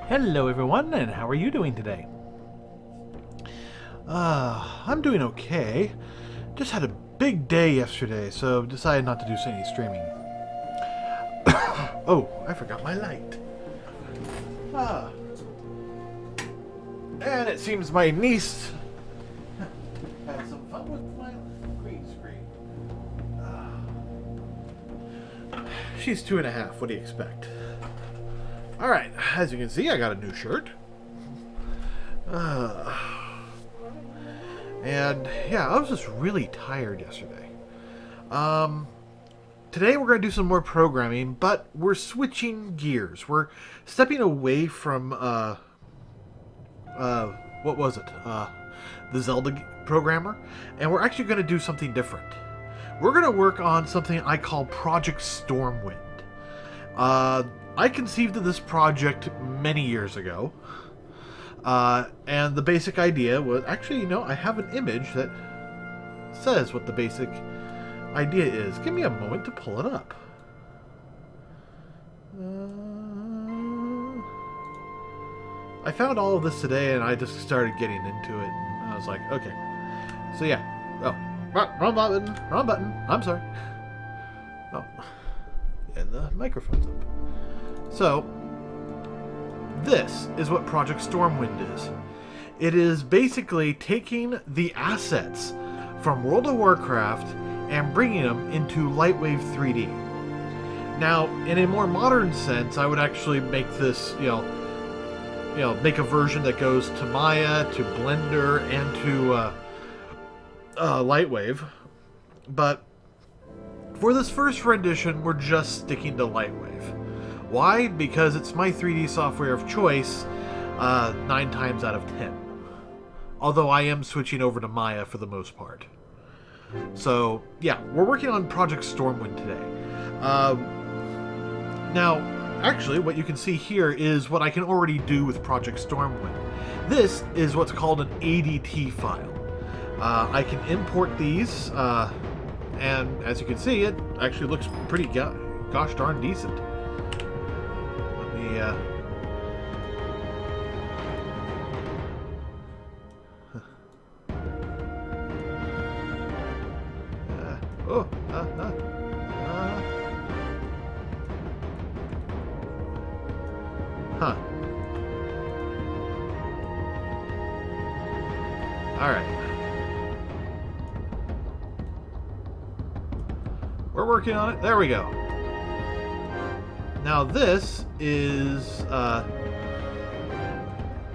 Hello everyone, and how are you doing today? I'm doing okay. Just had a big day yesterday, so decided not to do any streaming. Oh, I forgot my light. And it seems my niece had some fun with my green screen. She's 2.5, what do you expect? Alright, as you can see, I got a new shirt. And yeah, I was just really tired yesterday. Today we're going to do some more programming, but we're switching gears. We're stepping away from, what was it? The Zelda programmer. And we're actually going to do something different. We're going to work on something I call Project Stormwind. I conceived of this project many years ago, and the basic idea was, actually, I have an image that says what the basic idea is. Give me a moment to pull it up. I found all of this today, and I just started getting into it, and I was like, okay. So yeah. Oh, wrong button. I'm sorry. Oh, and the microphone's up. So, this is what Project Stormwind is. It is basically taking the assets from World of Warcraft and bringing them into Lightwave 3D. Now, in a more modern sense, I would actually make this, make a version that goes to Maya, to Blender, and to Lightwave. But for this first rendition, we're just sticking to Lightwave. Why? Because it's my 3D software of choice 9 times out of 10. Although I am switching over to Maya for the most part. So, yeah, we're working on Project Stormwind today. Now, actually, what you can see here is what I can already do with Project Stormwind. This is what's called an ADT file. I can import these, and as you can see, it actually looks pretty gosh darn decent. Alright. We're working on it. There we go. Now this is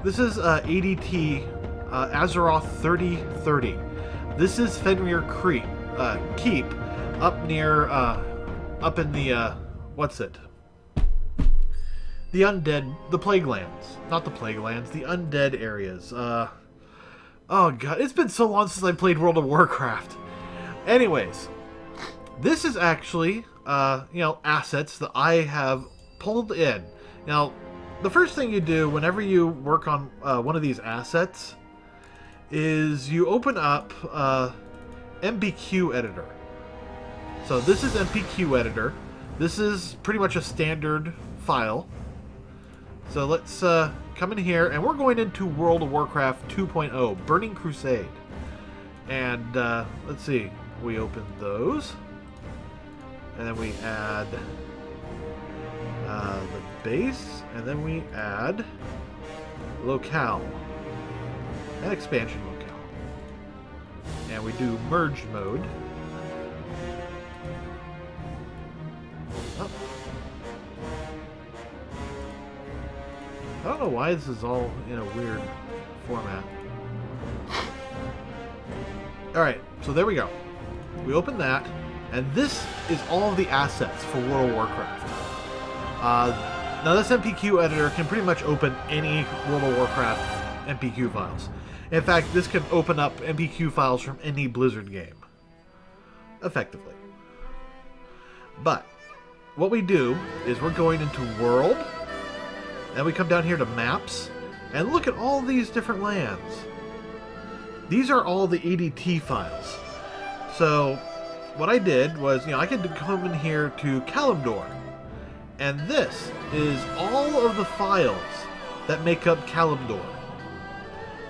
ADT Azeroth 3030. This is Fenrir Creek Keep up near up in the what's it? The undead, the Plague Lands, not the Plague Lands, the undead areas. Oh god, it's been so long since I played World of Warcraft. Anyways, this is actually assets that I have pulled in. Now, the first thing you do whenever you work on one of these assets is you open up MPQ editor. So this is MPQ editor. This is pretty much a standard file. So let's come in here, and we're going into World of Warcraft 2.0, Burning Crusade. And let's see, we open those. And then we add the base, and then we add locale and expansion locale. And we do merge mode. Oh. I don't know why this is all in a weird format. Alright, so there we go. We open that. And this is all of the assets for World of Warcraft. Now this MPQ editor can pretty much open any World of Warcraft MPQ files. In fact, this can open up MPQ files from any Blizzard game. Effectively. But, what we do is we're going into World, and we come down here to Maps, and look at all these different lands. These are all the ADT files. So, what I did was, I could come in here to Kalimdor, and this is all of the files that make up Kalimdor.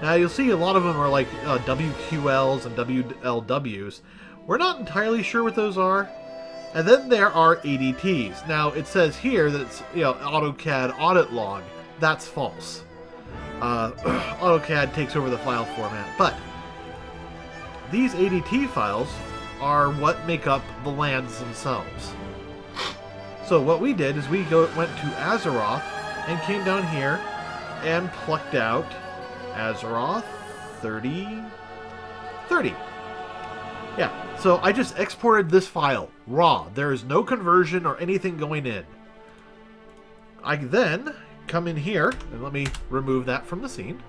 Now you'll see a lot of them are like WQLs and WLWs. We're not entirely sure what those are. And then there are ADTs. Now it says here that it's AutoCAD audit log. That's false. AutoCAD takes over the file format, but these ADT files are what make up the lands themselves. So what we did is we went to Azeroth and came down here and plucked out Azeroth 30. Yeah, so I just exported this file raw. There is no conversion or anything going in. I then come in here and let me remove that from the scene.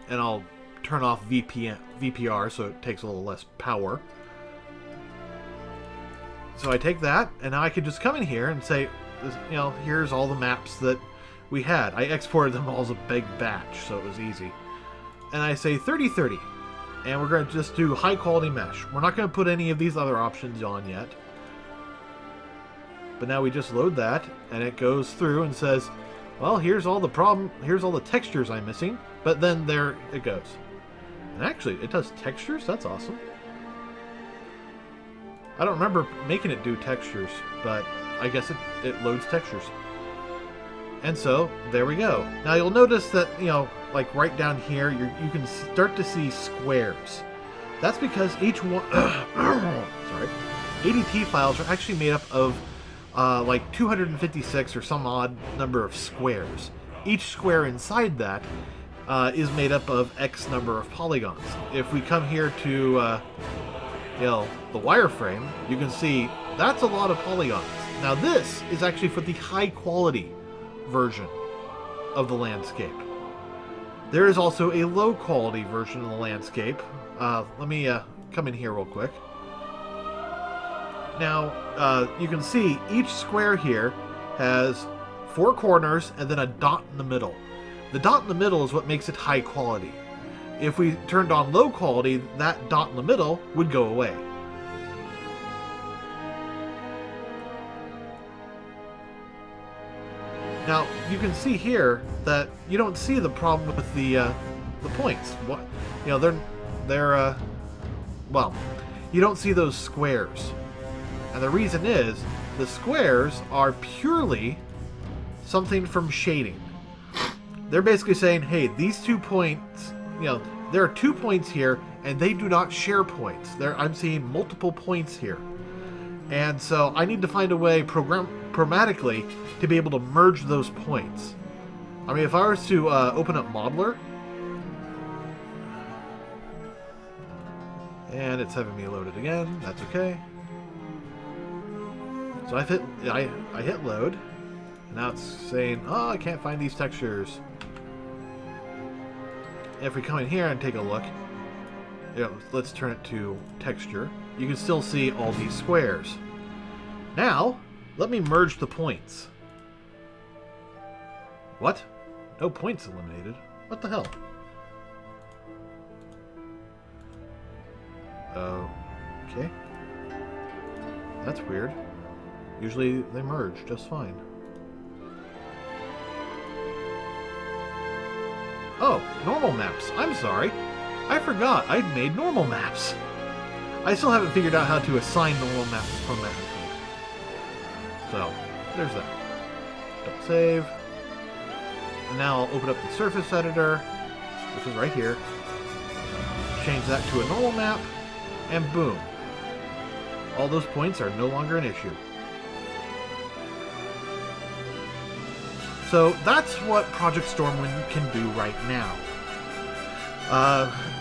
And I'll turn off VPR so it takes a little less power. So I take that, and now I could just come in here and say, here's all the maps that we had. I exported them all as a big batch, so it was easy. And I say 3030, and we're going to just do high quality mesh. We're not going to put any of these other options on yet. But now we just load that, and it goes through and says, well, here's all the textures I'm missing. But then there it goes. And actually, it does textures? That's awesome. I don't remember making it do textures, but I guess it loads textures. And so, there we go. Now you'll notice that, like right down here, you can start to see squares. That's because each one... sorry. ADT files are actually made up of like 256 or some odd number of squares. Each square inside that is made up of X number of polygons. If we come here to... the wireframe, you can see that's a lot of polygons. Now this is actually for the high quality version of the landscape. There is also a low quality version of the landscape. Let me come in here real quick. Now you can see each square here has 4 corners and then a dot in the middle. The dot in the middle is what makes it high quality. If we turned on low quality, that dot in the middle would go away. Now, you can see here that you don't see the problem with the points. What, well, you don't see those squares. And the reason is, the squares are purely something from shading. They're basically saying, hey, these 2 points, there are 2 points here, and they do not share points. I'm seeing multiple points here. And so I need to find a way programmatically to be able to merge those points. I mean, if I was to open up Modeler, and it's having me load it again, that's okay. So I hit load, and now it's saying, oh, I can't find these textures. If we come in here and take a look, let's turn it to texture. You can still see all these squares. Now, let me merge the points. What? No points eliminated? What the hell? Okay. That's weird. Usually they merge just fine. Oh, normal maps. I'm sorry. I forgot I'd made normal maps. I still haven't figured out how to assign normal maps from that. So, there's that. Don't save. And now I'll open up the surface editor, which is right here. Change that to a normal map, and boom. All those points are no longer an issue. So that's what Project Stormwind can do right now.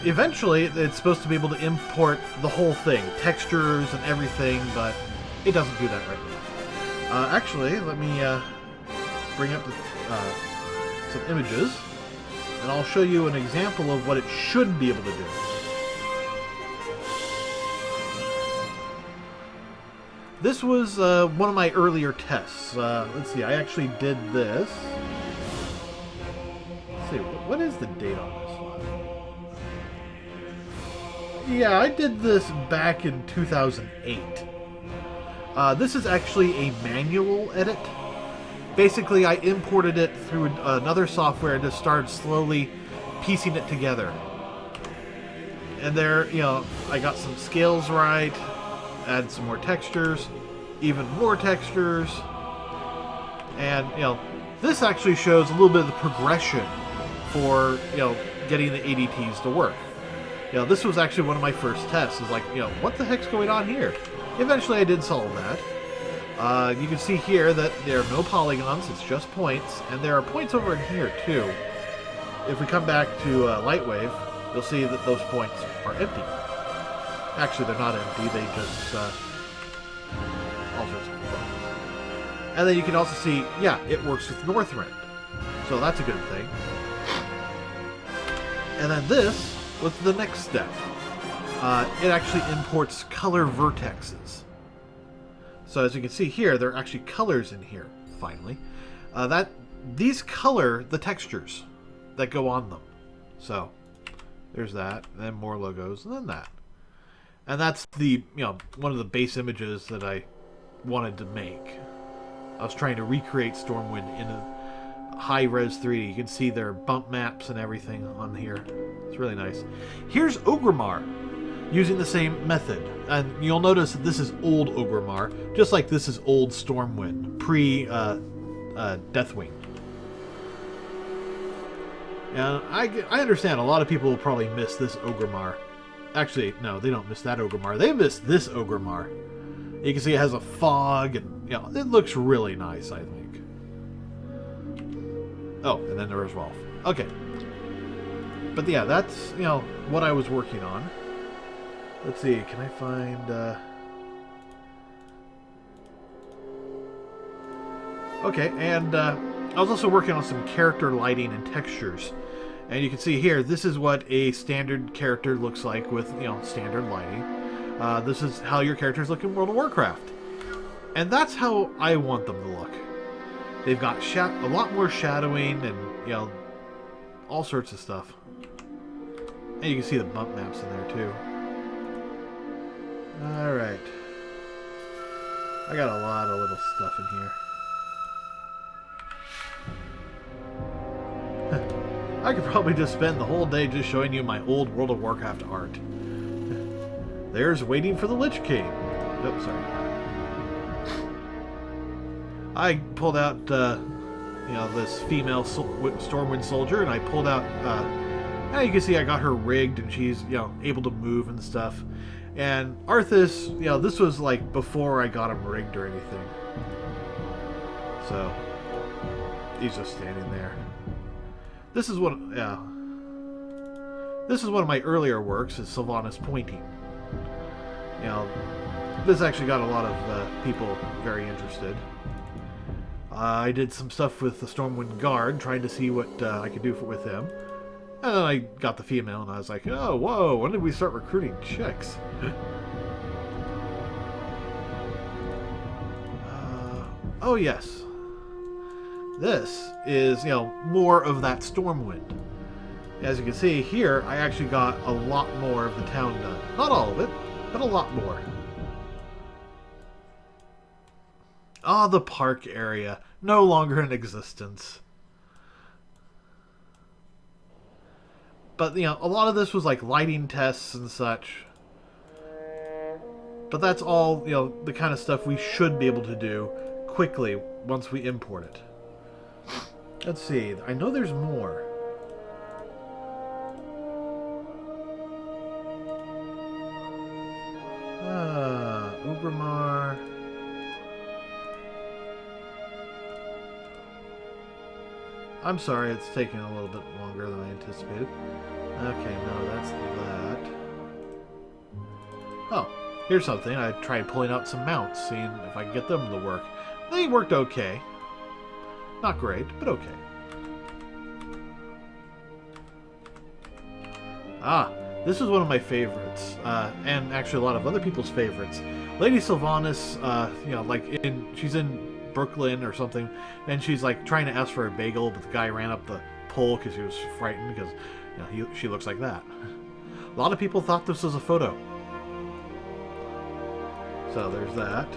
Eventually, it's supposed to be able to import the whole thing, textures and everything, but it doesn't do that right now. Actually, let me bring up some images, and I'll show you an example of what it should be able to do. This was one of my earlier tests. Let's see, I actually did this. Let's see, what is the date on this one? Yeah, I did this back in 2008. This is actually a manual edit. Basically, I imported it through another software and just started slowly piecing it together. And there, you know, I got some scales right, added some more textures, even more textures, and, you know, this actually shows a little bit of the progression for, you know, getting the ADTs to work. You know, this was actually one of my first tests. Is like, you know, what the heck's going on here? Eventually I did solve that. You can see here that there are no polygons, it's just points, and there are points over in here too. If we come back to Lightwave, you'll see that those points are empty. Actually, they're not empty, they just, all sorts of things. And then you can also see, yeah, it works with Northrend. So that's a good thing. And then this was the next step. It actually imports color vertexes. So as you can see here, there are actually colors in here, finally. These color the textures that go on them. So there's that, and then more logos, and then that. And that's the, you know, one of the base images that I wanted to make. I was trying to recreate Stormwind in a high-res 3D. You can see their bump maps and everything on here. It's really nice. Here's Ogremar, using the same method. And you'll notice that this is old Ogremar, just like this is old Stormwind, pre-Deathwing. And I understand a lot of people will probably miss this Ogremar. Actually, no, they don't miss that Ogremar. They miss this Ogremar. You can see it has a fog, and, you know, it looks really nice, I think. Oh, and then there was Rolf. Okay. But yeah, that's, you know, what I was working on. Let's see, can I find... Okay, and I was also working on some character lighting and textures. And you can see here, this is what a standard character looks like with, you know, standard lighting. This is how your characters look in World of Warcraft. And that's how I want them to look. They've got a lot more shadowing and, you know, all sorts of stuff. And you can see the bump maps in there too. Alright. I got a lot of little stuff in here. I could probably just spend the whole day just showing you my old World of Warcraft art. There's Waiting for the Lich King. Oh, sorry. I pulled out, you know, this female Stormwind soldier, and I pulled out, now you can see I got her rigged, and she's, you know, able to move and stuff. And Arthas, you know, this was like before I got him rigged or anything. So, he's just standing there. This is what, yeah. This is one of my earlier works, is Sylvanas pointing. You know, this actually got a lot of people very interested. I did some stuff with the Stormwind Guard, trying to see what I could do with him. And then I got the female, and I was like, oh, whoa, when did we start recruiting chicks? Oh, yes. This is, you know, more of that Stormwind. As you can see here, I actually got a lot more of the town done. Not all of it, but a lot more. Ah, the park area. No longer in existence. But, you know, a lot of this was like lighting tests and such. But that's all, you know, the kind of stuff we should be able to do quickly once we import it. Let's see. I know there's more. Ogremar. I'm sorry, it's taking a little bit longer than I anticipated. Okay, no, that's that. Oh, here's something. I tried pulling out some mounts, seeing if I could get them to work. They worked okay. Not great, but okay. Ah, this is one of my favorites, and actually a lot of other people's favorites. Lady Sylvanas, you know, like she's in Brooklyn or something, and she's like trying to ask for a bagel, but the guy ran up the pole because he was frightened because, you know, she looks like that. A lot of people thought this was a photo. So there's that.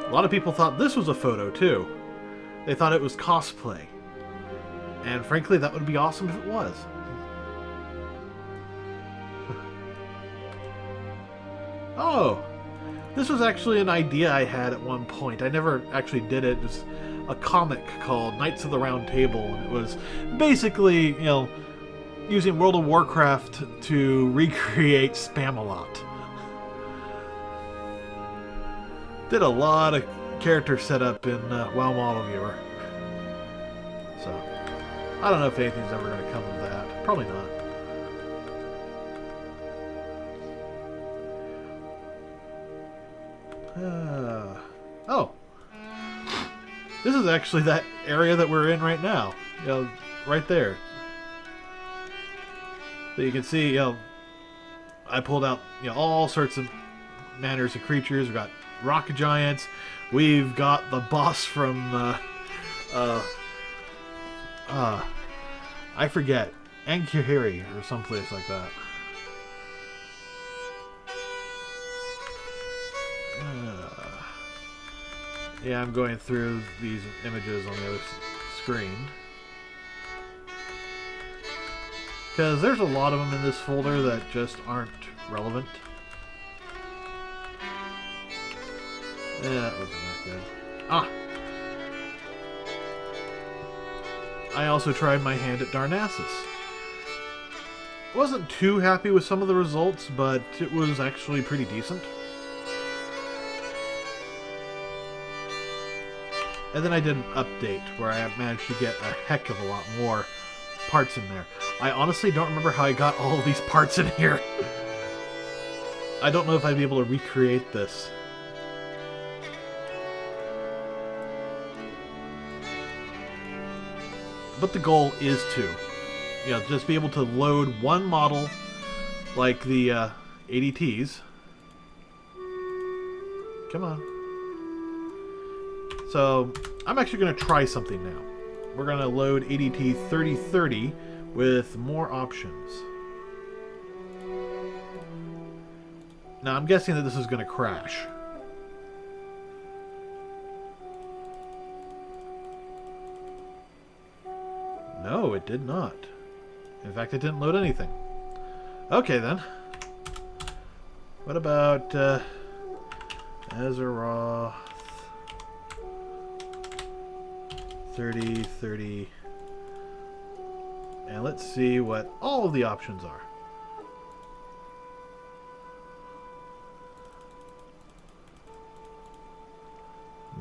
A lot of people thought this was a photo, too. They thought it was cosplay. And frankly, that would be awesome if it was. Oh! This was actually an idea I had at one point. I never actually did it. It was a comic called Knights of the Round Table. And it was basically, you know, using World of Warcraft to recreate Spamalot. Did a lot of character setup in WoW Model Viewer. So, I don't know if anything's ever going to come of that. Probably not. Oh. This is actually that area that we're in right now. You know, right there. So you can see, you know, I pulled out, you know, all sorts of manners of creatures. We've got rock giants. We've got the boss from, I forget, Ankahiri or someplace like that. Yeah, I'm going through these images on the other screen. Because there's a lot of them in this folder that just aren't relevant. Yeah, that wasn't that good. Ah! I also tried my hand at Darnassus. Wasn't too happy with some of the results, but it was actually pretty decent. And then I did an update where I managed to get a heck of a lot more parts in there. I honestly don't remember how I got all of these parts in here. I don't know if I'd be able to recreate this. But the goal is to, you know, just be able to load one model like the ADTs. Come on. So, I'm actually going to try something now. We're going to load ADT 3030 with more options. Now, I'm guessing that this is going to crash. No, it did not. In fact, it didn't load anything. Okay, then. What about Azeroth 3030? And let's see what all of the options are.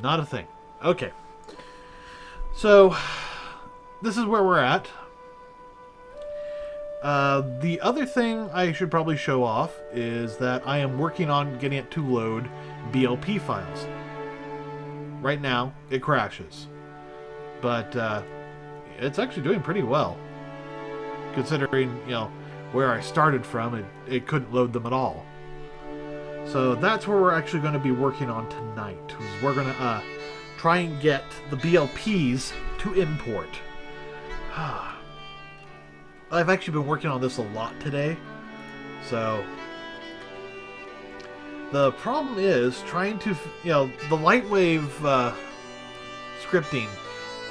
Not a thing. Okay. So, this is where we're at. The other thing I should probably show off is that I am working on getting it to load BLP files. Right now, it crashes. But it's actually doing pretty well. Considering, you know, where I started from, it couldn't load them at all. So that's where we're actually going to be working on tonight. We're going to try and get the BLPs to import. I've actually been working on this a lot today. So the problem is trying to, you know, the Lightwave scripting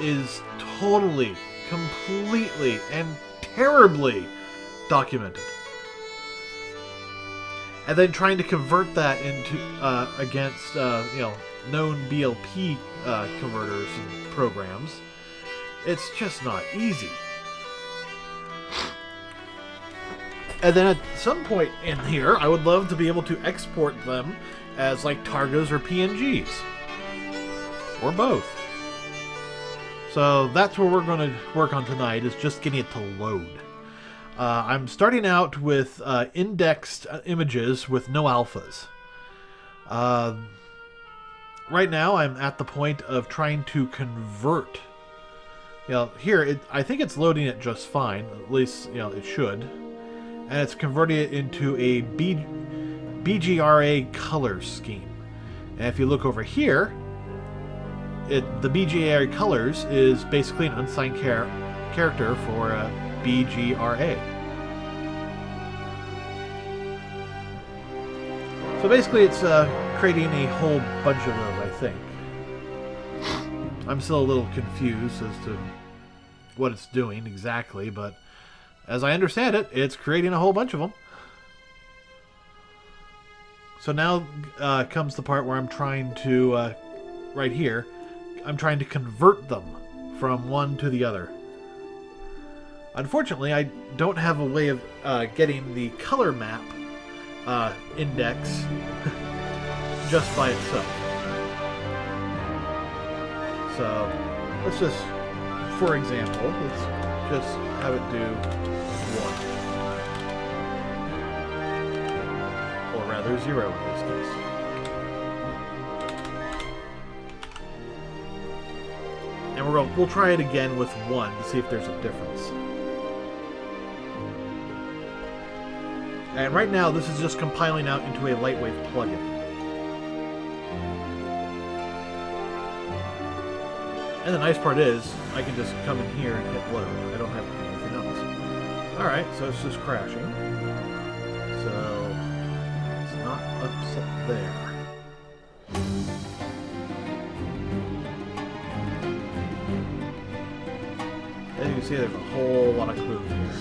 is totally, completely, and terribly documented. And then trying to convert that into against you know, known BLP converters and programs, it's just not easy. And then at some point in here, I would love to be able to export them as like Targas or PNGs, or both. So that's what we're going to work on tonight, is just getting it to load. I'm starting out with indexed images with no alphas. Right now I'm at the point of trying to convert. You know, here, I think it's loading it just fine. At least, you know, it should. And it's converting it into a BGRA color scheme. And if you look over here, the BGRA colors is basically an unsigned character for BGRA. So basically it's creating a whole bunch of those, I think. I'm still a little confused as to what it's doing exactly, but as I understand it, it's creating a whole bunch of them. So now comes the part where I'm trying to, right here, I'm trying to convert them from one to the other. Unfortunately, I don't have a way of getting the color map index just by itself. So let's just, for example, let's just have it do 1. Or rather 0 in this case. And we'll try it again with 1 to see if there's a difference. And right now, this is just compiling out into a Lightwave plugin. And the nice part is, I can just come in here and hit load. I don't have to do anything else. Alright, so it's just crashing. So, it's not upset there. As you can see, there's a whole lot of clues here.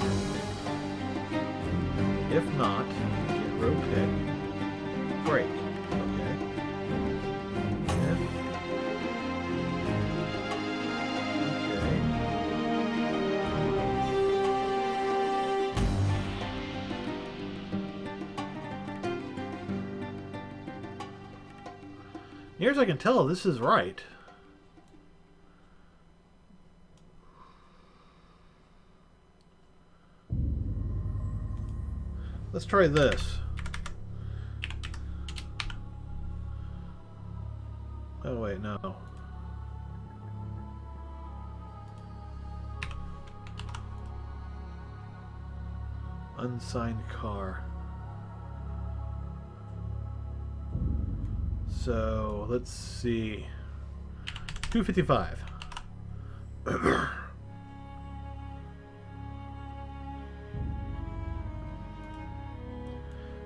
If not, hit rotate, break. Okay. Yeah. Okay. Near as I can tell, this is right. Let's try this. Oh wait, no. Unsigned car. So, let's see. 255.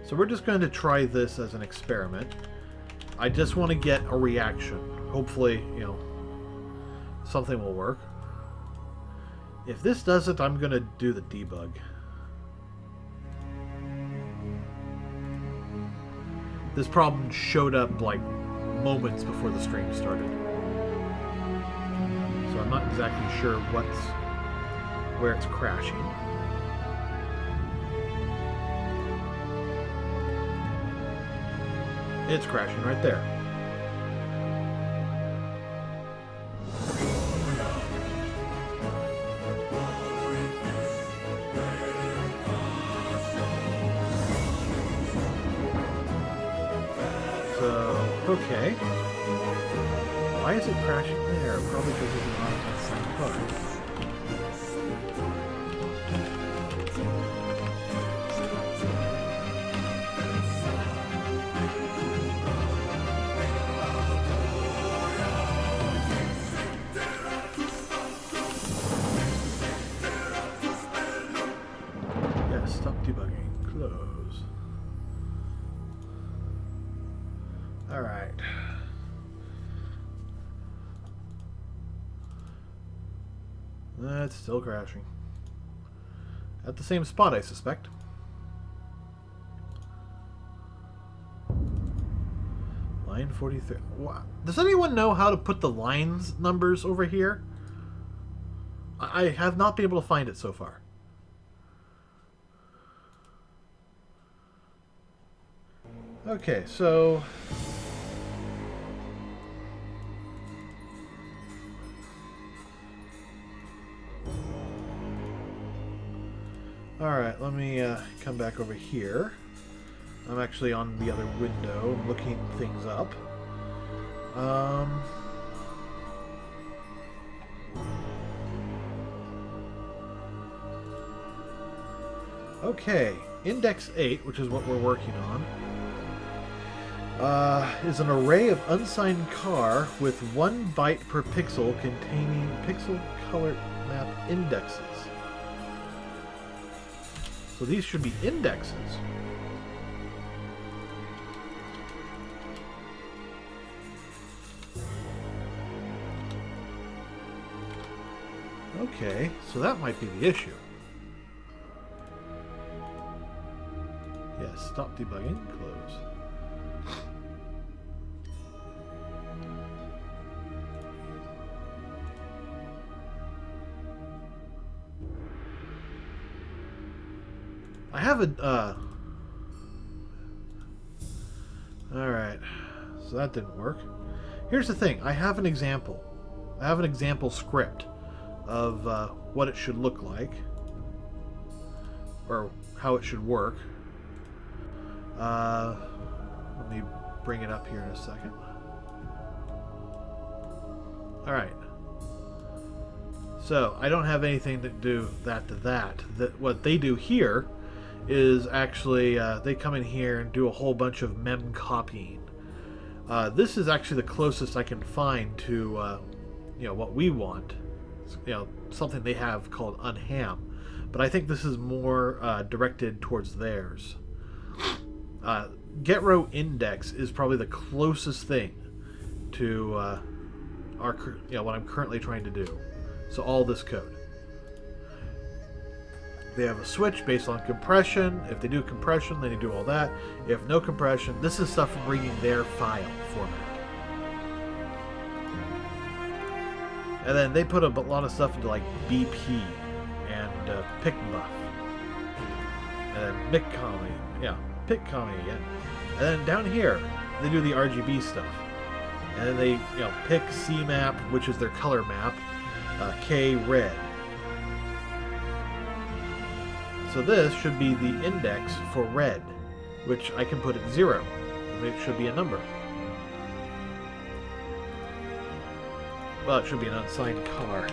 So we're just going to try this as an experiment. I just want to get a reaction. Hopefully, you know, something will work. If this doesn't, I'm going to do the debug. This problem showed up like moments before the stream started. So I'm not exactly sure where it's crashing. It's crashing right there. So, okay. Why is it crashing there? Probably because it's not on the same car. Stop debugging. Close. Alright. It's still crashing. At the same spot, I suspect. Line 43. Wow. Does anyone know how to put the lines numbers over here? I have not been able to find it so far. Okay, so alright, let me come back over here. I'm actually on the other window looking things up. Okay, Index 8, which is what we're working on, is an array of unsigned car with 1 byte per pixel containing pixel color map indexes. So these should be indexes. Okay, so that might be the issue. Yes, stop debugging, close. I have a, alright, so that didn't work. Here's the thing, I have an example. I have an example script of what it should look like, or how it should work. Let me bring it up here in a second. Alright. So, I don't have anything to do that to that. What they do here is actually, they come in here and do a whole bunch of mem copying. This is actually the closest I can find to, you know, what we want. You know, something they have called unham. But I think this is more directed towards theirs. Get row index is probably the closest thing to you know, what I'm currently trying to do. So all this code. They have a switch based on compression. If they do compression, then they do all that. If no compression, this is stuff bringing their file format. And then they put a lot of stuff into like BP and PickBuff. And then PickCommy. Yeah, PickCommy again. And then down here, they do the RGB stuff. And then they, you know, pick CMap, which is their color map, K red. So this should be the index for red, which I can put at 0. It should be a number. Well, it should be an unsigned car.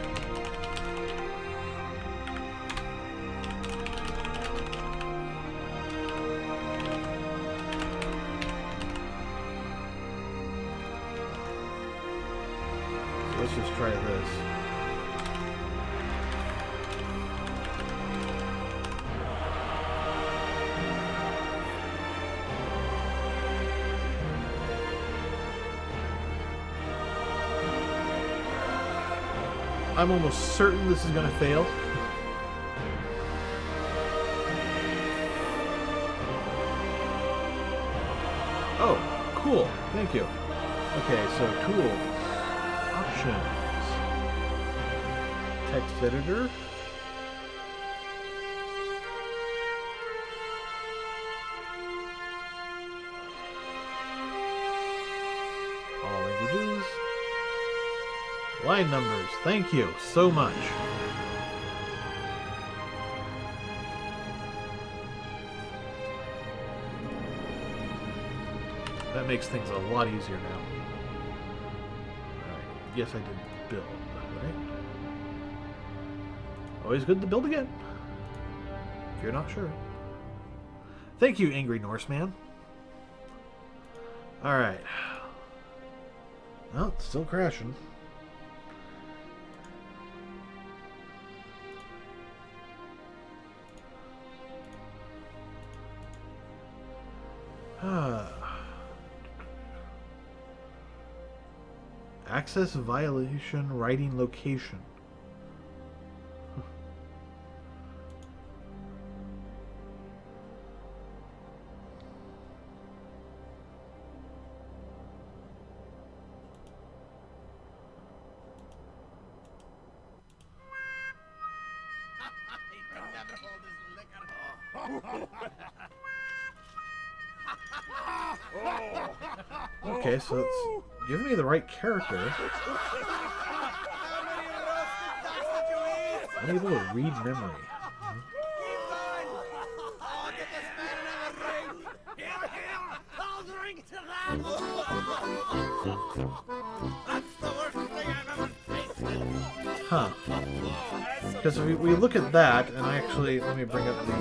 So let's just try this. I'm almost certain this is going to fail. Oh, cool. Thank you. Okay, so tools, options, text editor. All languages. Line numbers, thank you so much. That makes things a lot easier now. Alright, yes I did build, right? Always good to build again, if you're not sure. Thank you, Angry Norseman. Alright. Well, it's still crashing. Access violation writing location. Okay, so it's giving me the right character. I'm able to read memory. Huh. Because if we look at that, and I actually, let me bring up the...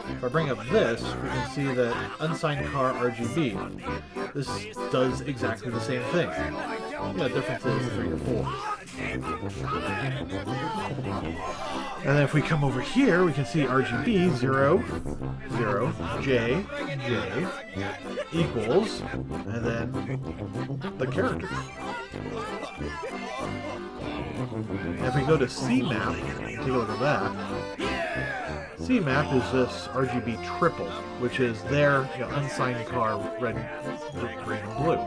if I bring up this, we can see that unsigned car RGB. This does exactly the same thing. Yeah, the difference is 3 or 4. And then if we come over here, we can see RGB 0, 0, J, J, equals, and then the characters. And if we go to C-map, take a look at that. C-map is this RGB triple, which is their unsigned car, red, green, and blue.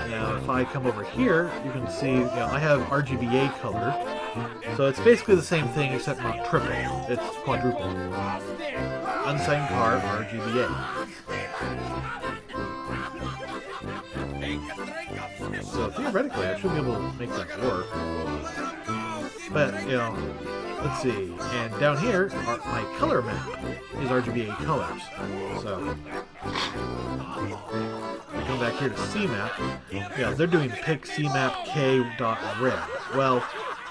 Now, if I come over here, you can see I have RGBA color, so it's basically the same thing except not triple; it's quadruple. Unsigned car, RGBA. So theoretically, I should be able to make that work. But let's see. And down here, my color map is RGBA colors. So come back here to CMap. Yeah, they're doing pick CMap K.red. Well,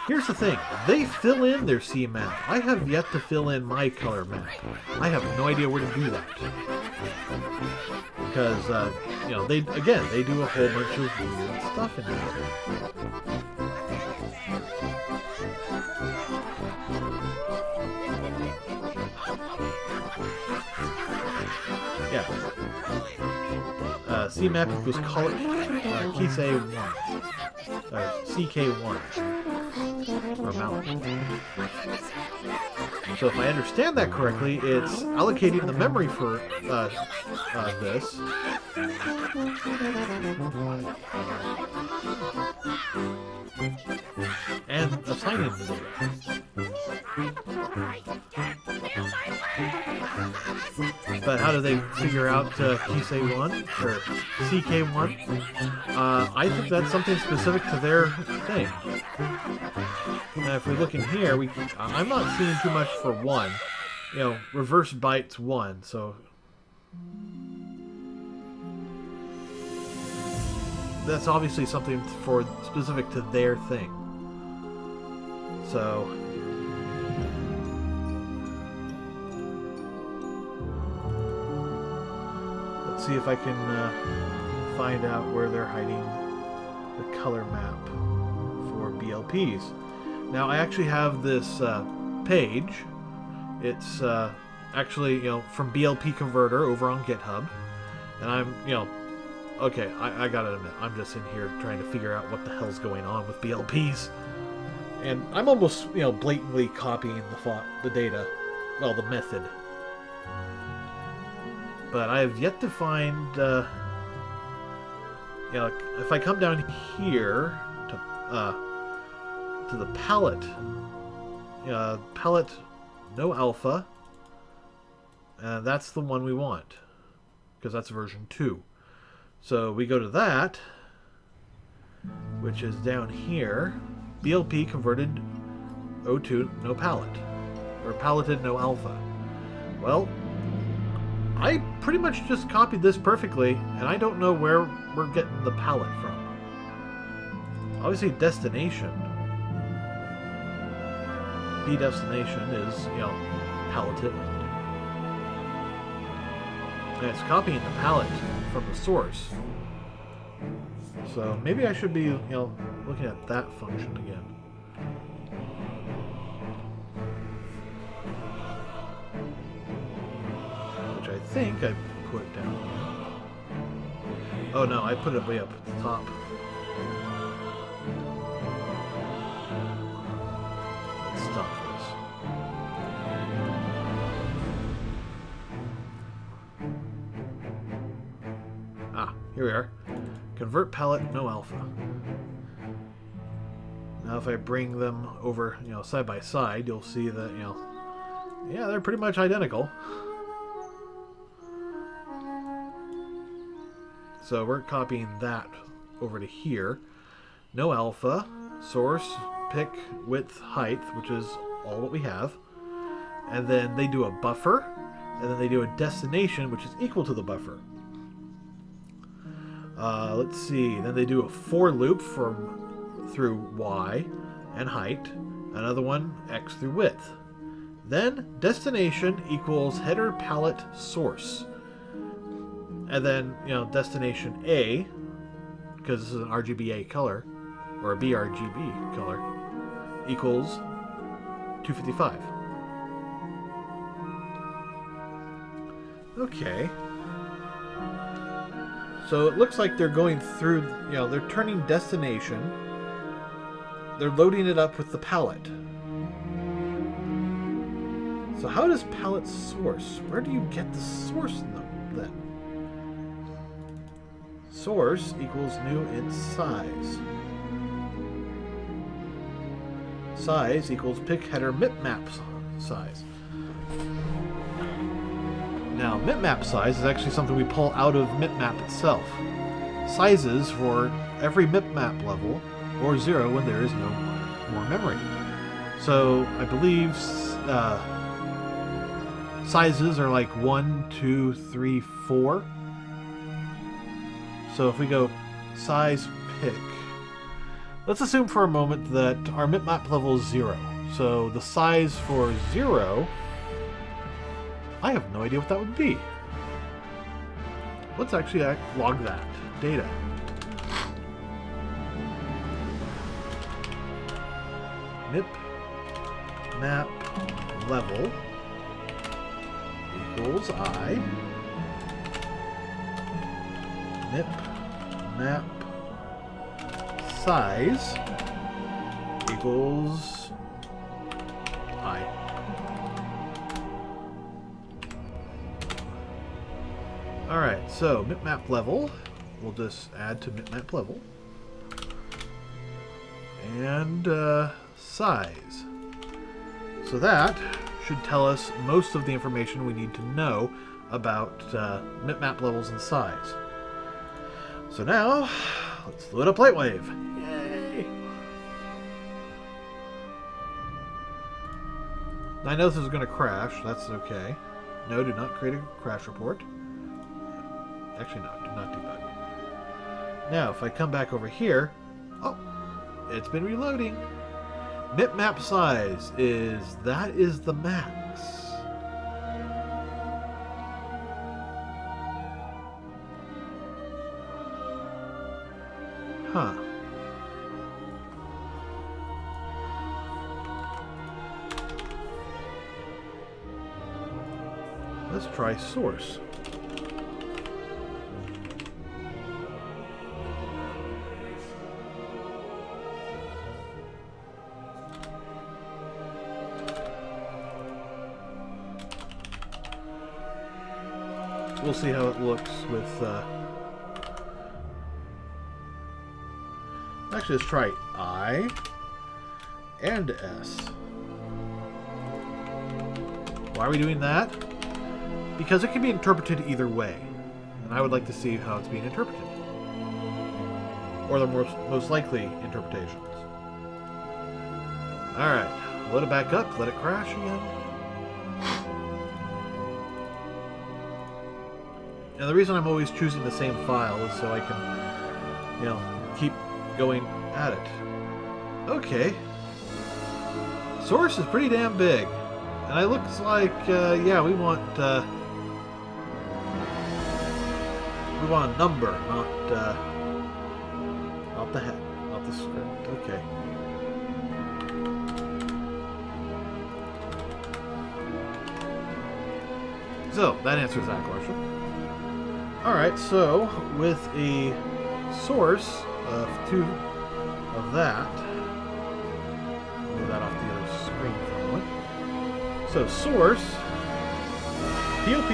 here's the thing. They fill in their CMap. I have yet to fill in my color map. I have no idea where to do that. Because, they do a whole bunch of weird stuff in here. Yeah. CMap equals call it Kjasi 1. CK1. Or mountain. So if I understand that correctly, it's allocating the memory for this. And assigning the data. But how do they figure out Kjasi 1 or CK1? I think that's something specific to their thing. Now, if we look in here, I'm not seeing too much for 1. Reverse bytes 1, so that's obviously something for specific to their thing. So let's see if I can find out where they're hiding the color map for BLPs. Now, I actually have this page. It's actually, from BLP Converter over on GitHub. And I'm, okay, I gotta admit, I'm just in here trying to figure out what the hell's going on with BLPs. And I'm almost, blatantly copying the data, well, the method. But I have yet to find, if I come down here to the palette, palette no alpha, that's the one we want, because that's version 2. So we go to that, which is down here, BLP converted O2 no palette, or paletted no alpha. Well, I pretty much just copied this perfectly, and I don't know where we're getting the palette from. Obviously, destination. B destination is, paletted. And it's copying the palette from the source. So maybe I should be, looking at that function again. Which I think I put down here. Oh no, I put it way up at the top. Let's stop this. Ah, here we are. Convert palette, no alpha. Now if I bring them over, side by side, you'll see that, yeah, they're pretty much identical. So we're copying that over to here. No alpha, source, pick, width, height, which is all what we have. And then they do a buffer, and then they do a destination, which is equal to the buffer. Let's see, then they do a for loop through y and height, another one x through width. Then destination equals header palette source. And then, destination A, because this is an RGBA color, or a BRGB color, equals 255. Okay. So it looks like they're going through, you know, they're turning destination. They're loading it up with the pallet. So how does pallet source? Where do you get the source in them then? Source equals new in size. Size equals pick header mipmap size. Now, mipmap size is actually something we pull out of mipmap itself. Sizes for every mipmap level, or 0 when there is no more memory. So, I believe sizes are like 1, 2, 3, 4. So if we go size pick, let's assume for a moment that our mipmap level is 0. So the size for 0, I have no idea what that would be. Let's actually log that data. Mipmap level equals I. Mipmap size equals I. Alright, so mipmap level, we'll just add to mipmap level. And size. So that should tell us most of the information we need to know about mipmap levels and size. So now, let's load up Lightwave. Yay! I know this is going to crash. That's okay. No, do not create a crash report. Actually, no, do not debug. Now, if I come back over here, oh, it's been reloading. Mipmap size is the max. Huh. Let's try source. We'll see how it looks with actually, let's try I and S. Why are we doing that? Because it can be interpreted either way, and I would like to see how it's being interpreted, or the most likely interpretations. Alright, load it back up, let it crash again. And the reason I'm always choosing the same file is so I can, you know, keep going at it. Okay. Source is pretty damn big. And it looks like, yeah, we want a number, not the head, not the script. Okay. So, that answers that question. Alright, so with a source of 2 of that, move that off the other screen for a moment. So source, POP,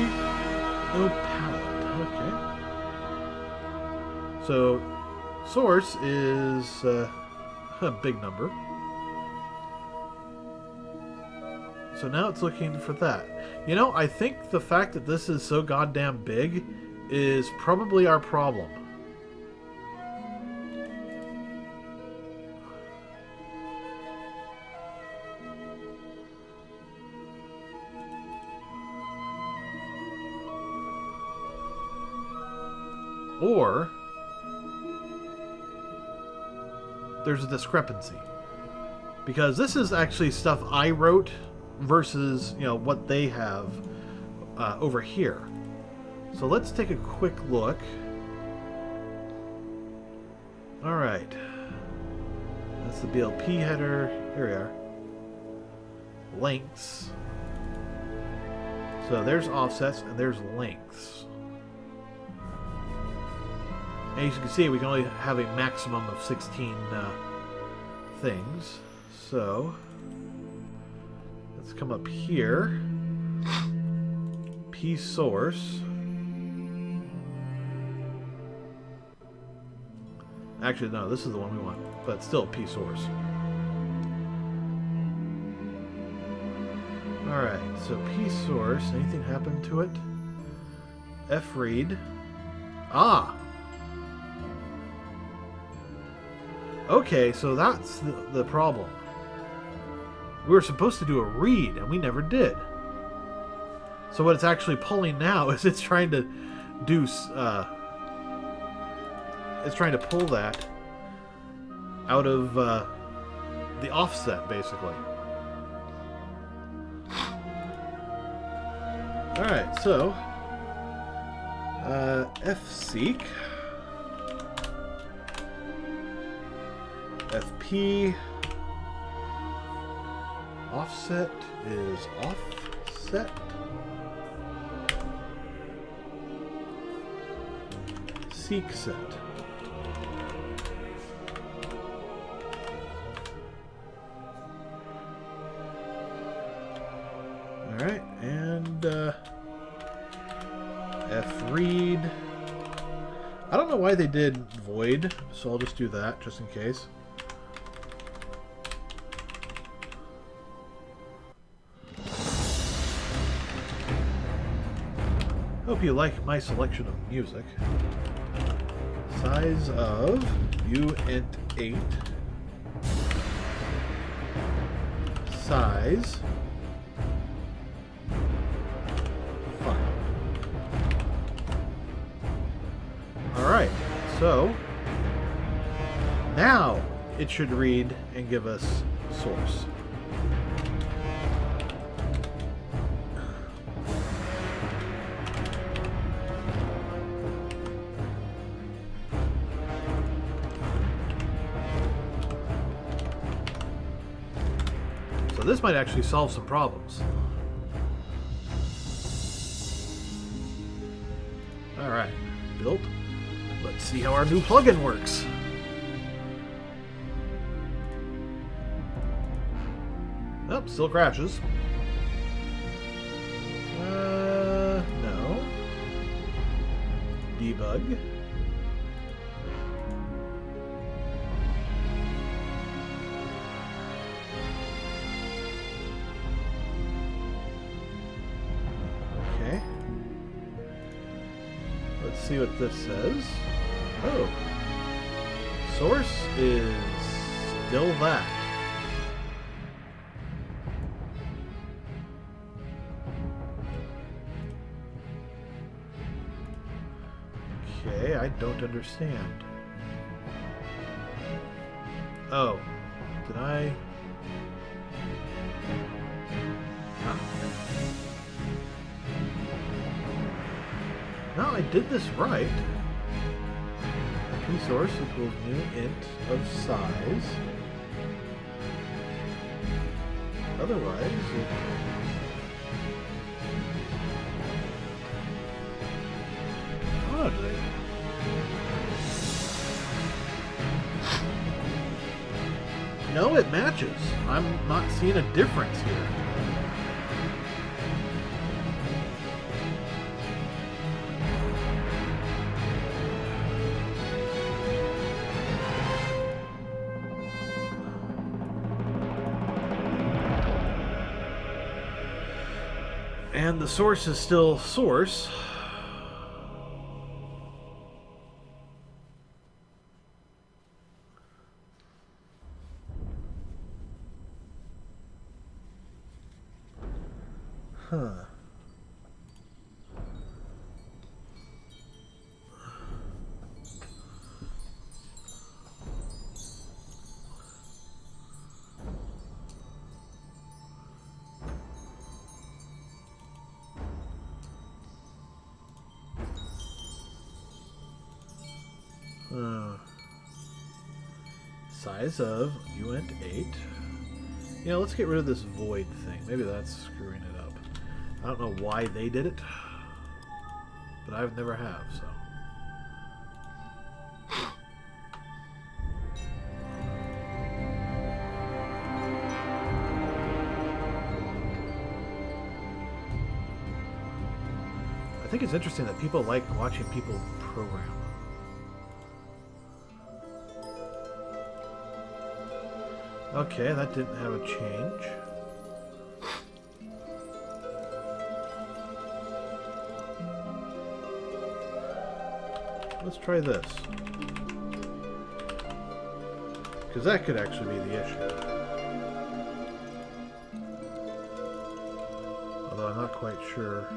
no palette. Okay. So source is a big number. So now it's looking for that. You know, I think the fact that this is so goddamn big is probably our problem. Or there's a discrepancy. Because this is actually stuff I wrote versus, you know, what they have over here. So let's take a quick look. Alright. That's the BLP header. Here we are. Lengths. So there's offsets and there's lengths. And as you can see, we can only have a maximum of 16 things. So, let's come up here. P source. Actually, no, this is the one we want, but still P source. Alright, so P source, anything happen to it? F read. Ah! Okay, so that's the problem. We were supposed to do a read, and we never did. So what it's actually pulling now is it's trying to do... it's trying to pull that out of the offset, basically. Alright, so... fseek... FP offset is offset. Seek set. Alright, and F read. I don't know why they did void, so I'll just do that just in case. Hope you like my selection of music. Size of uint8. Size 5. Alright, so now it should read and give us source. So this might actually solve some problems. Alright, built. Let's see how our new plugin works. Oh, still crashes. No. Debug. Let's see what this says. Oh. Source is still that. Okay, I don't understand. Oh. Did I... Huh. No, I did this right. P source equals new int of size. Otherwise, it... Odd. No, it matches. I'm not seeing a difference here. And the source is still source. Huh. Size of uint8. You know, let's get rid of this void thing. Maybe that's screwing it up. I don't know why they did it, but I've never have, so. think it's interesting that people like watching people program. Okay, that didn't have a change. Let's try this. Because that could actually be the issue. Although I'm not quite sure.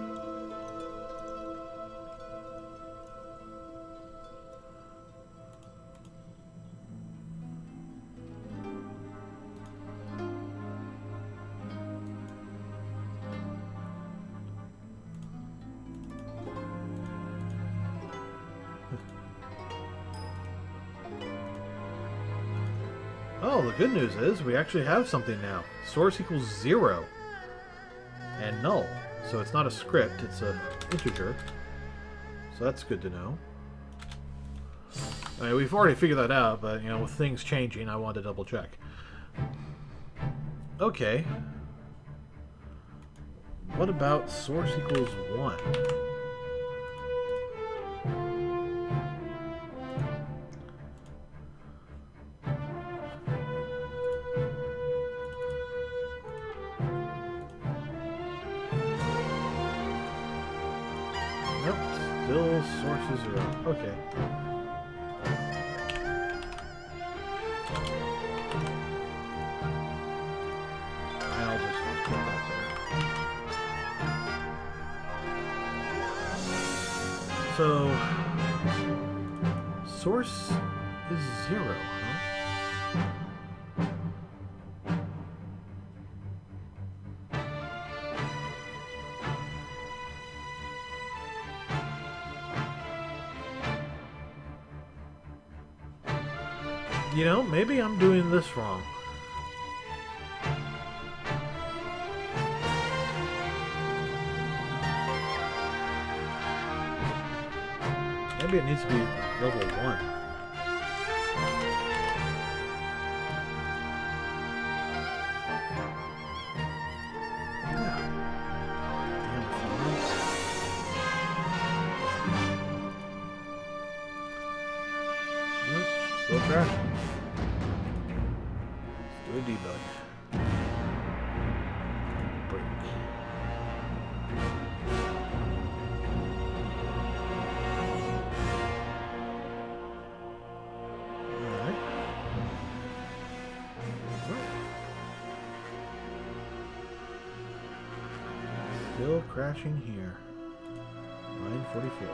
Oh, the good news is we actually have something now. Source equals 0 and null. So it's not a script, it's an integer. So that's good to know. I mean, we've already figured that out, but you know, with things changing, I wanted to double check. Okay. What about source equals 1? Still source is 0. Okay. I'll just put that there. So, source is 0, huh? You know, maybe I'm doing this wrong. Maybe it needs to be level 1. Still crashing. Let's do a debug. Break. Alright. Still crashing here. 944.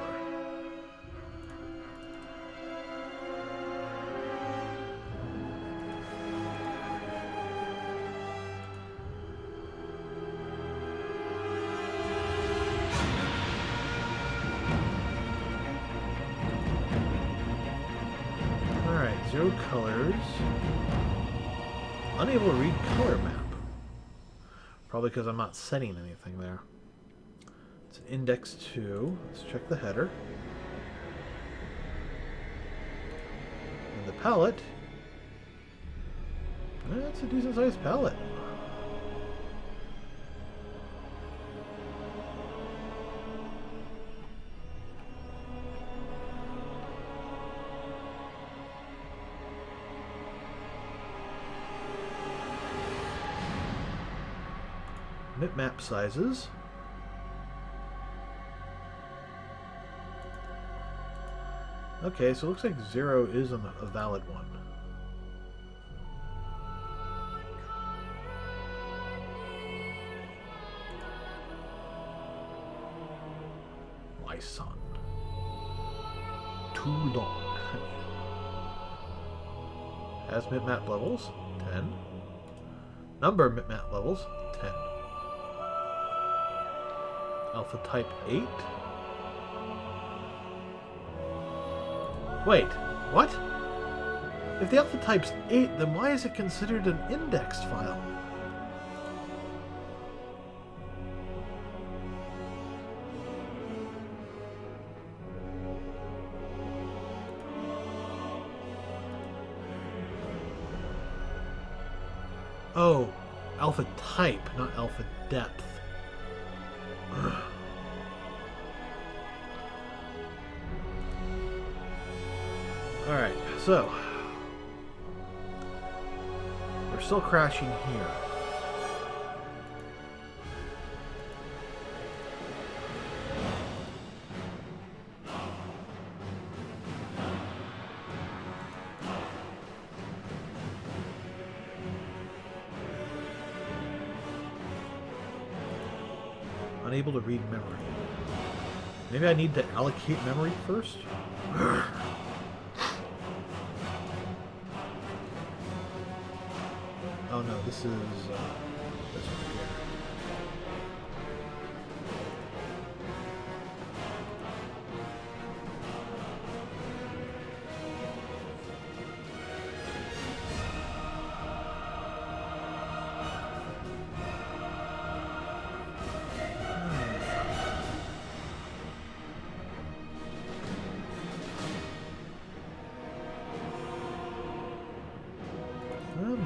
Zero colors. Unable to read color map. Probably because I'm not setting anything there. It's an index 2. Let's check the header. And the palette. That's a decent sized palette. Map sizes. Okay, so it looks like 0 is a valid one. My son. Too long. Has map levels 10. Number of map levels 10. Alpha type 8? Wait, what? If the alpha type's 8, then why is it considered an indexed file? Oh, alpha type, not alpha depth. Alright, so we're still crashing here. Unable to read memory. Maybe I need to allocate memory first? Oh no, this is this one here.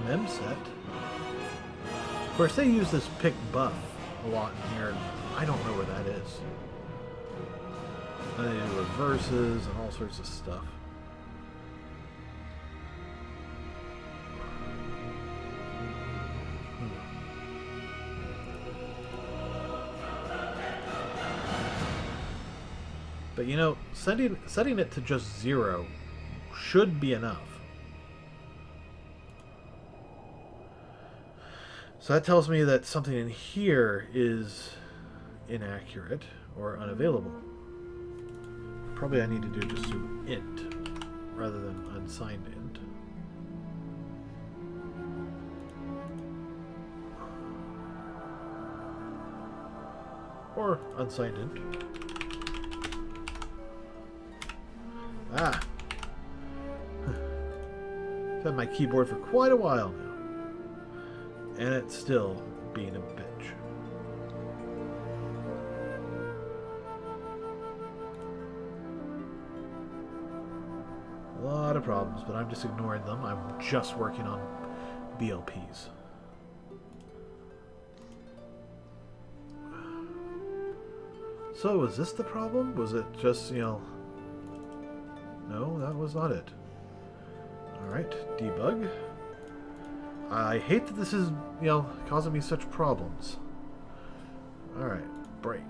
Mem set. Of course, they use this pick buff a lot in here. I don't know where that is. They do reverses and all sorts of stuff. But you know, setting it to just 0 should be enough. So that tells me that something in here is inaccurate or unavailable. Probably I need to do just do int rather than unsigned int. Or unsigned int. Ah! I've had my keyboard for quite a while now. And it's still being a bitch. A lot of problems, but I'm just ignoring them. I'm just working on BLPs. So, was this the problem? Was it just, you know... No, that was not it. Alright, debug. I hate that this is, you know, causing me such problems. Alright, break.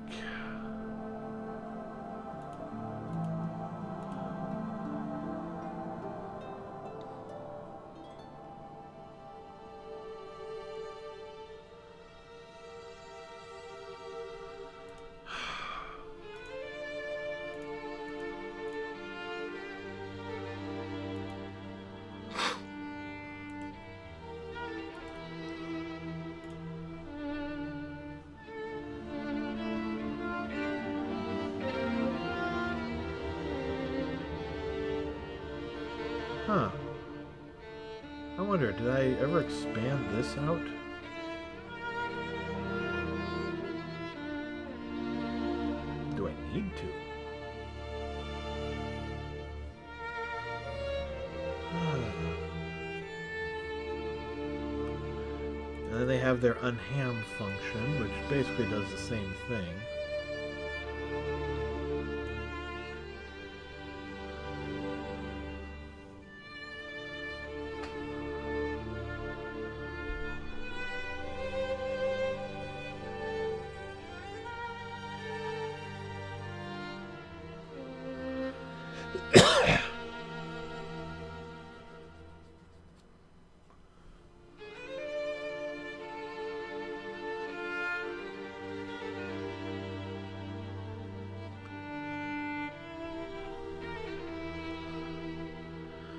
Huh. I wonder, did I ever expand this out? Do I need to? And then they have their unham function, which basically does the same thing.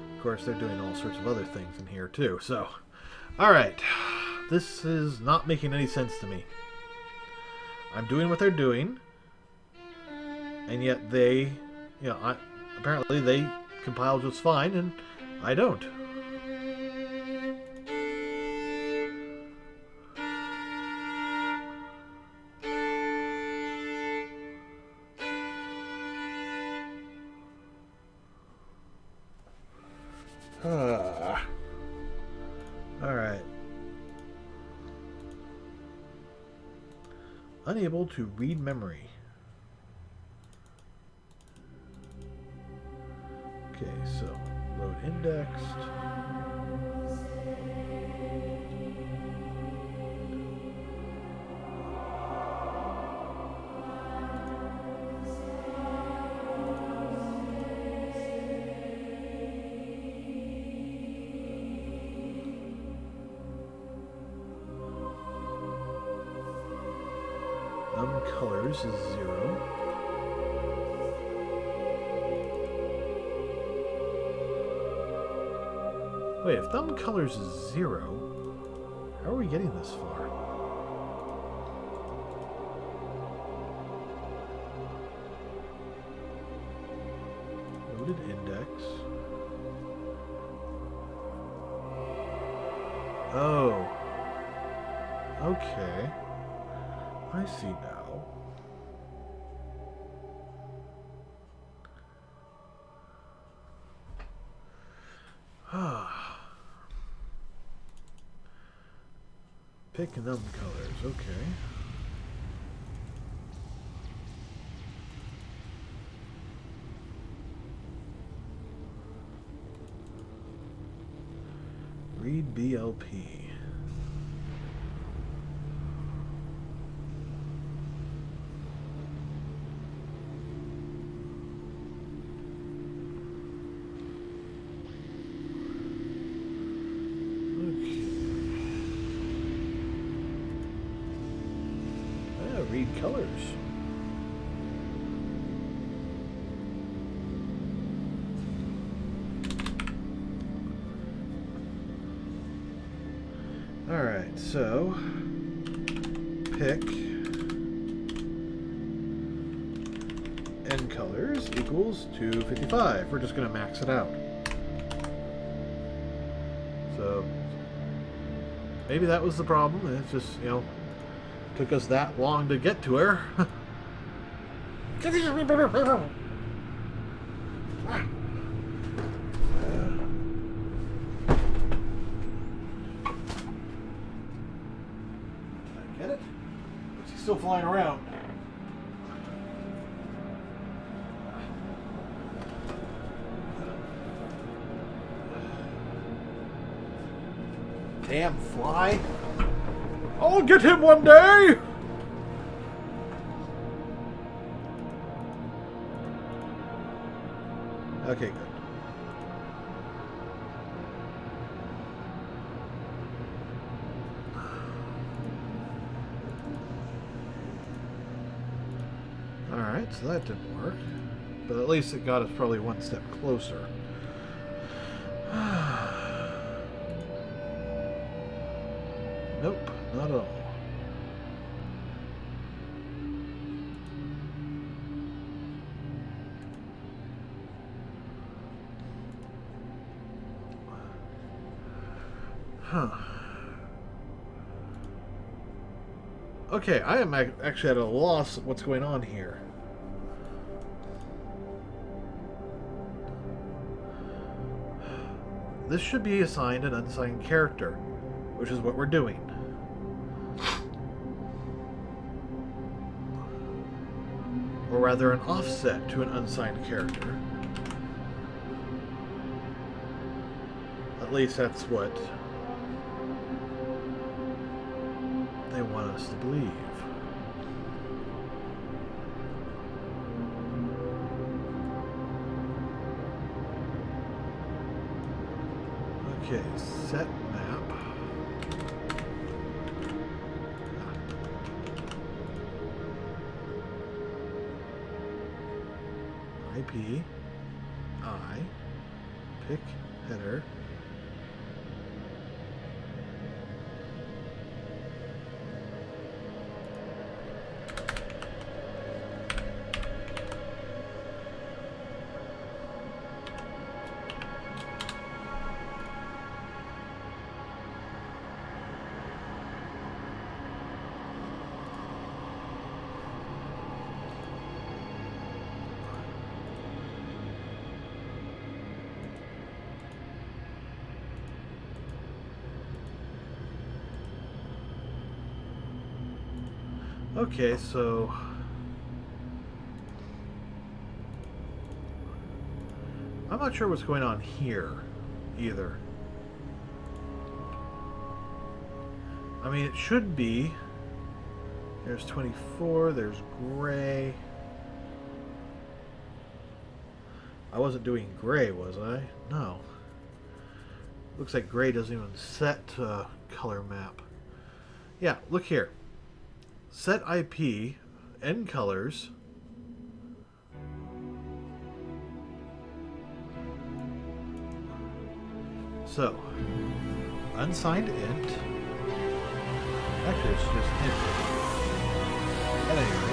Of course, they're doing all sorts of other things in here too, so... Alright. This is not making any sense to me. I'm doing what they're doing, and yet they... You know, apparently they compile just fine, and I don't. Alright. Unable to read memory. Okay, so Load indexed. Colors is 0. Wait, if thumb colors is 0, how are we getting this far? Loaded index. Oh. Okay. I see now. Pick them colors, okay. Read BLP. Colors. All right, so pick N colors equals 255. We're just going to max it out. So maybe that was the problem. It's just, you know, took us that long to get to her. I get it? What's he still flying around? Damn fly. I'll get him one day! Okay, good. Alright, so that didn't work. But at least it got us probably one step closer. Nope, not at all. Huh. Okay, I am actually at a loss of what's going on here. This should be assigned an unsigned character, which is what we're doing. Or rather, an offset to an unsigned character. At least that's what they want us to believe. Okay, set map. IP, I, pick header. Okay, so I'm not sure what's going on here either. I mean, it should be. There's 24, there's gray. I wasn't doing gray, was I? No. Looks like gray doesn't even set color map. Yeah, look here. Set IP, end colors. So, unsigned int. Actually, it's just int. At any rate.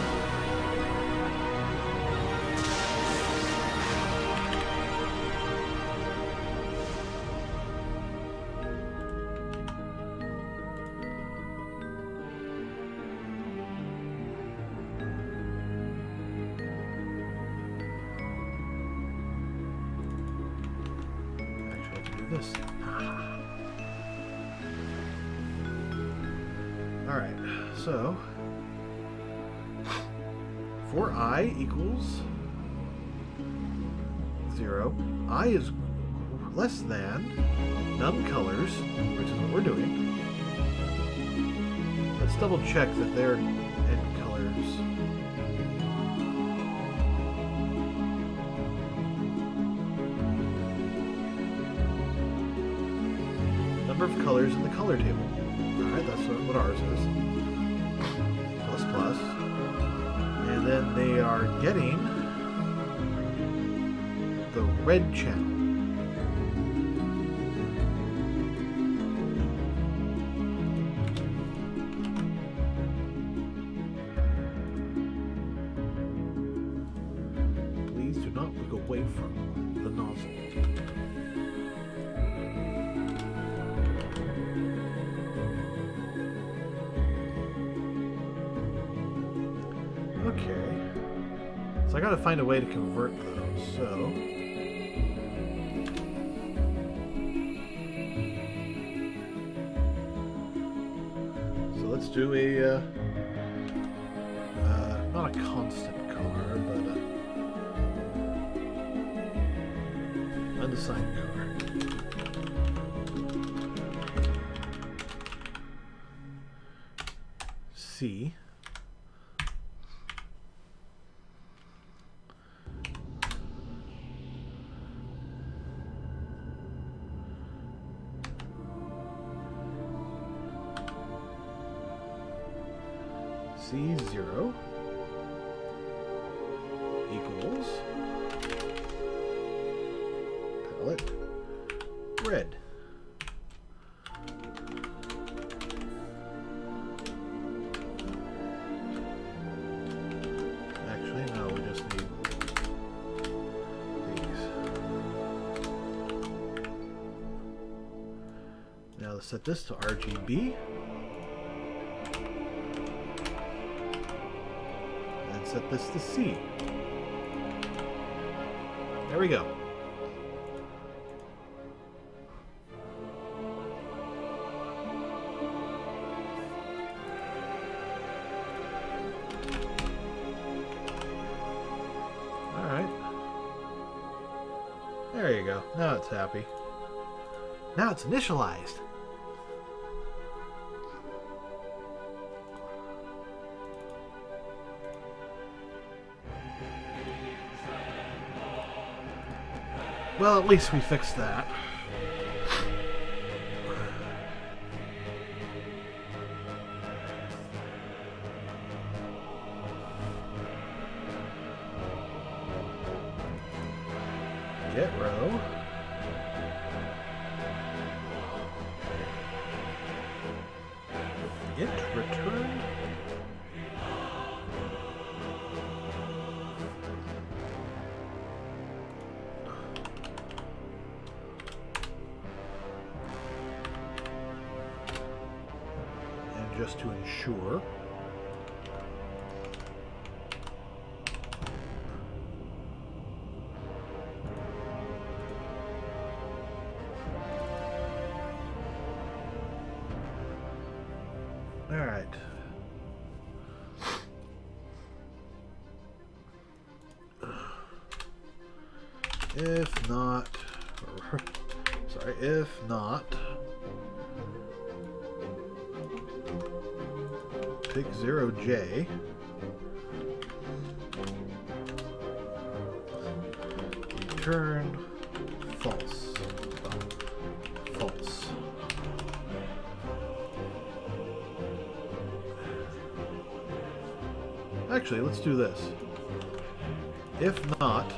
This. Alright, so for I equals 0, I is less than num colors, which is what we're doing. Let's double check that they're end colors. Number of colors in the color table. Alright, that's what ours is. Plus plus. And then they are getting the red channel. Please do not look away from the nozzle. Okay, so I gotta find a way to convert those, so let's do a, not a constant car, but undefined car. C. C0 equals palette red. Actually, no, we just need these. Now let's set this to RGB. Set this to C. There we go. All right. There you go. Now it's happy. Now it's initialized. Well, at least we fixed that. Get row. Int return. Just to ensure. All right. If not, sorry, if not, take 0J. Return false. False. Actually, let's do this. If not,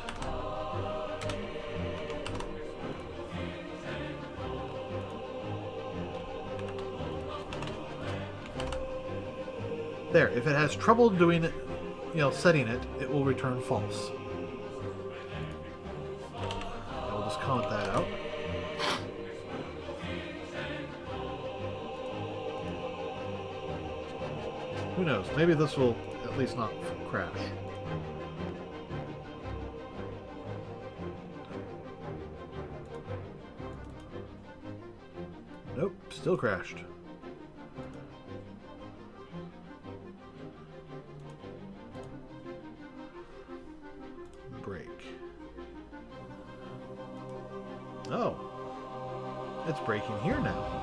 there, if it has trouble doing it, setting it, it will return false. I'll just comment that out. Who knows? Maybe this will at least not crash. Nope, still crashed. Break. Oh, it's breaking here now.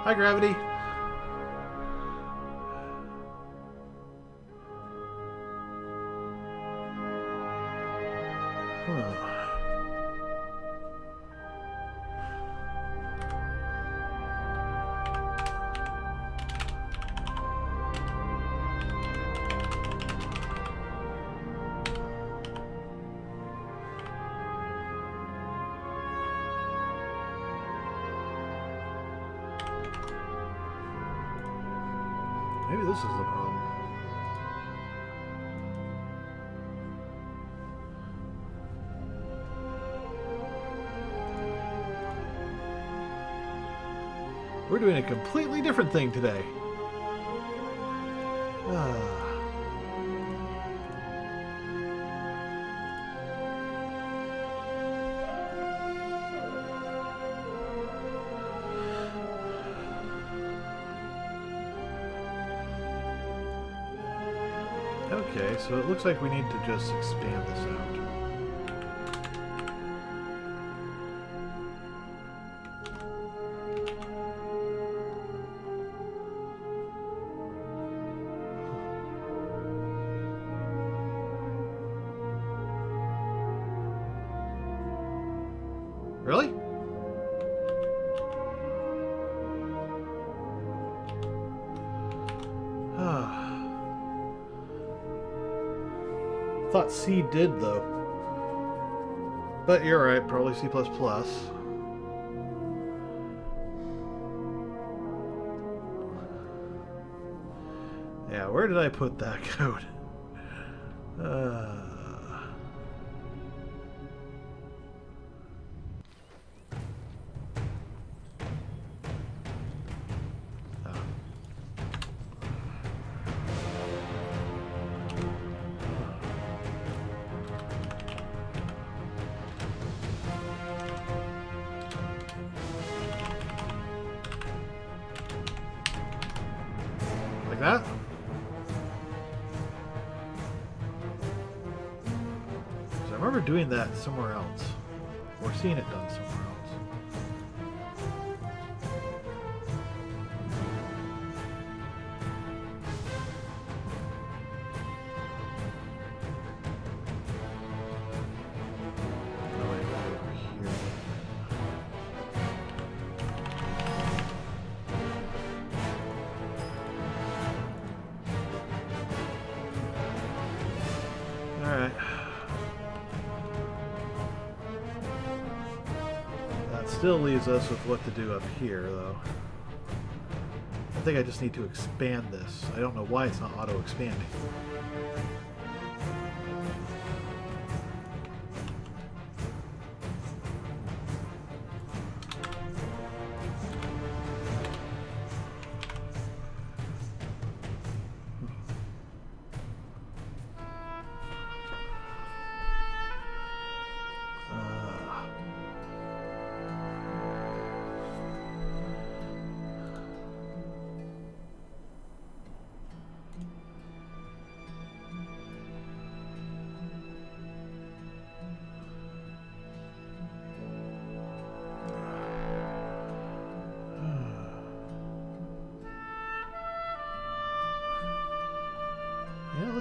Hi, Gravity. Maybe this is the problem. We're doing a completely different thing today. Okay, so it looks like we need to just expand this out. Really? Thought C did though. But you're right, probably C++. Yeah, where did I put that code? Like that? So I remember doing that somewhere else. Or seeing it done somewhere else. Oh, wait, over here. Alright. That still leaves us with what to do up here, though. I think I just need to expand this. I don't know why it's not auto-expanding.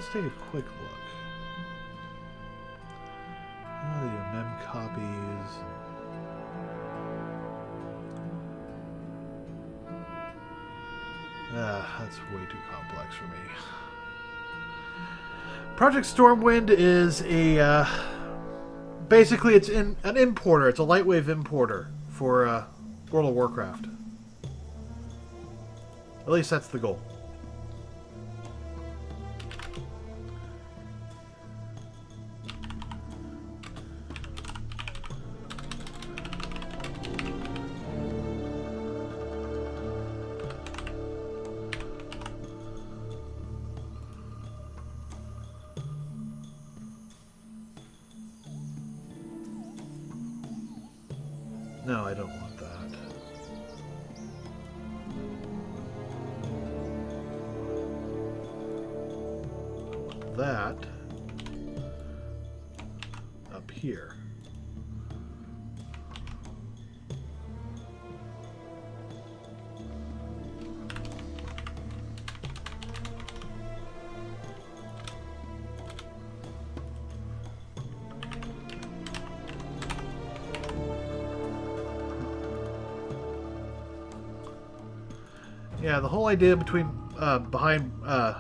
let's take a quick look. The mem copies. That's way too complex for me. Project Stormwind is a basically it's an importer. It's a lightwave importer for World of Warcraft. At least that's the goal. No, I don't want that. I want that up here. Yeah, the whole idea behind the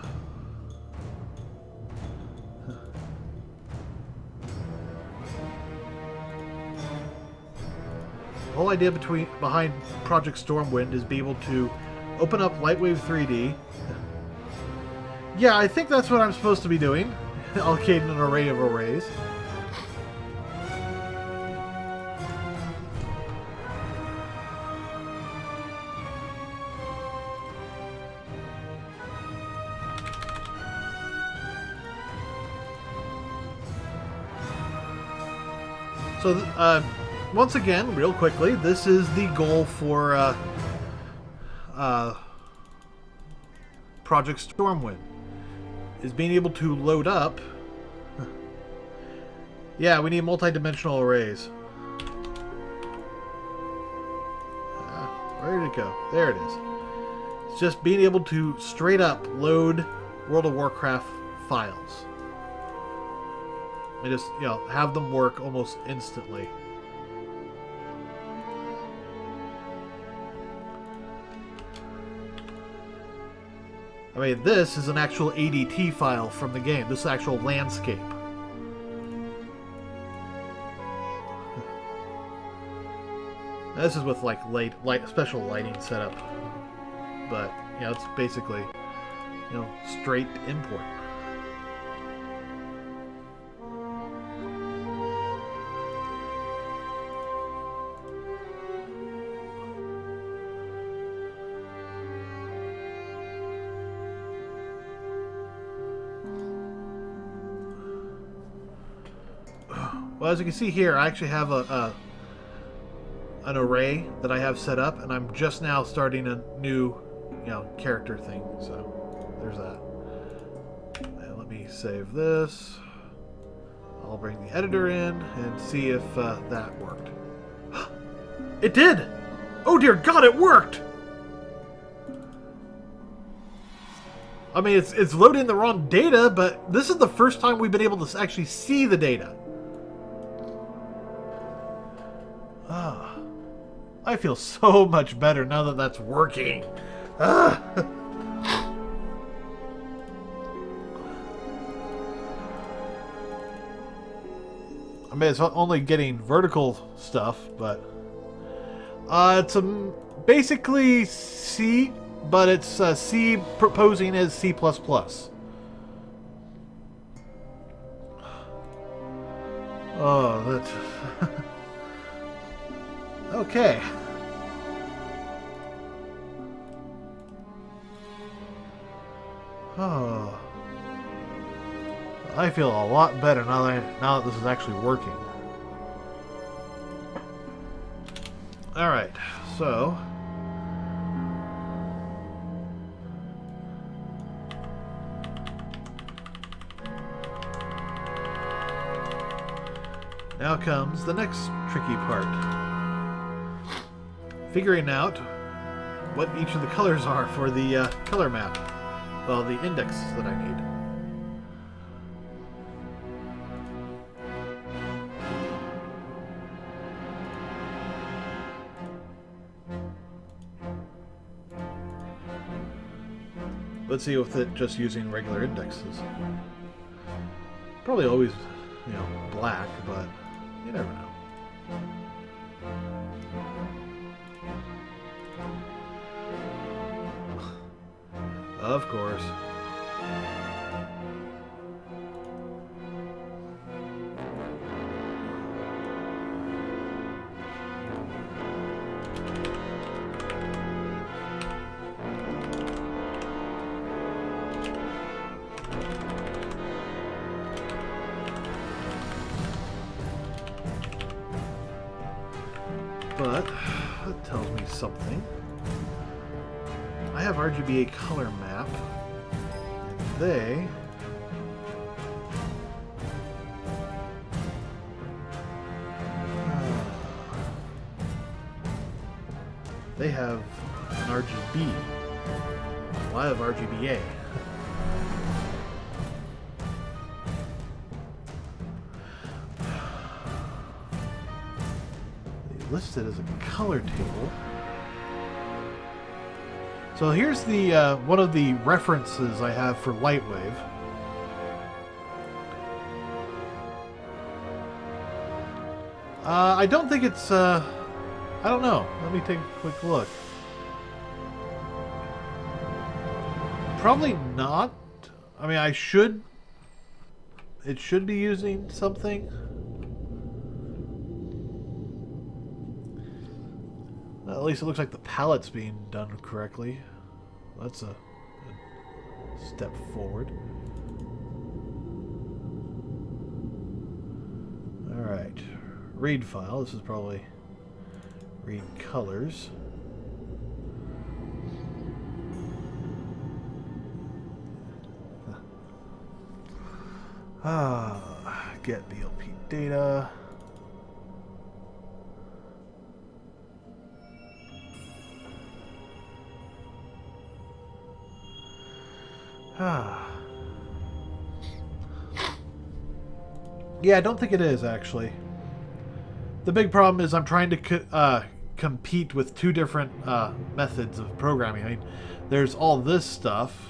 whole idea behind Project Stormwind is be able to open up Lightwave 3D. Yeah, I think that's what I'm supposed to be doing, allocating an array of arrays. So, once again, real quickly, this is the goal for Project Stormwind, is being able to load up. Yeah, we need multi-dimensional arrays. Where did it go? There it is. It's just being able to straight up load World of Warcraft files. And just, you know, have them work almost instantly. I mean, this is an actual ADT file from the game. This is actual landscape. This is with like special lighting setup, but you know, it's basically, you know, straight import. Well, as you can see here, I actually have an array that I have set up, and I'm just now starting a new, you know, character thing. So there's that. And let me save this. I'll bring the editor in and see if that worked. It did! Oh dear God, it worked! I mean, it's loading the wrong data, but this is the first time we've been able to actually see the data. I feel so much better now that that's working. I mean, it's only getting vertical stuff, but it's basically C, but it's C proposing as C++. Oh, that's... Okay. Oh. I feel a lot better now that this is actually working. Alright, so... now comes the next tricky part. Figuring out what each of the colors are for the color map. Well, the indexes that I need. Let's see with it just using regular indexes. Probably always, you know, black, but you never know. Of course. But that tells me something. I have RGBA color map. They have an RGB. Well, I have RGBA. They list it as a color table. So here's the one of the references I have for Lightwave. I don't think it's I don't know. Let me take a quick look. Probably not. I mean, I should. It should be using something. At least it looks like the palette's being done correctly. That's a step forward. Alright. Read file. This is probably read colors. Get BLP data. Yeah, I don't think it is, actually. The big problem is I'm trying to compete with two different methods of programming. I mean, there's all this stuff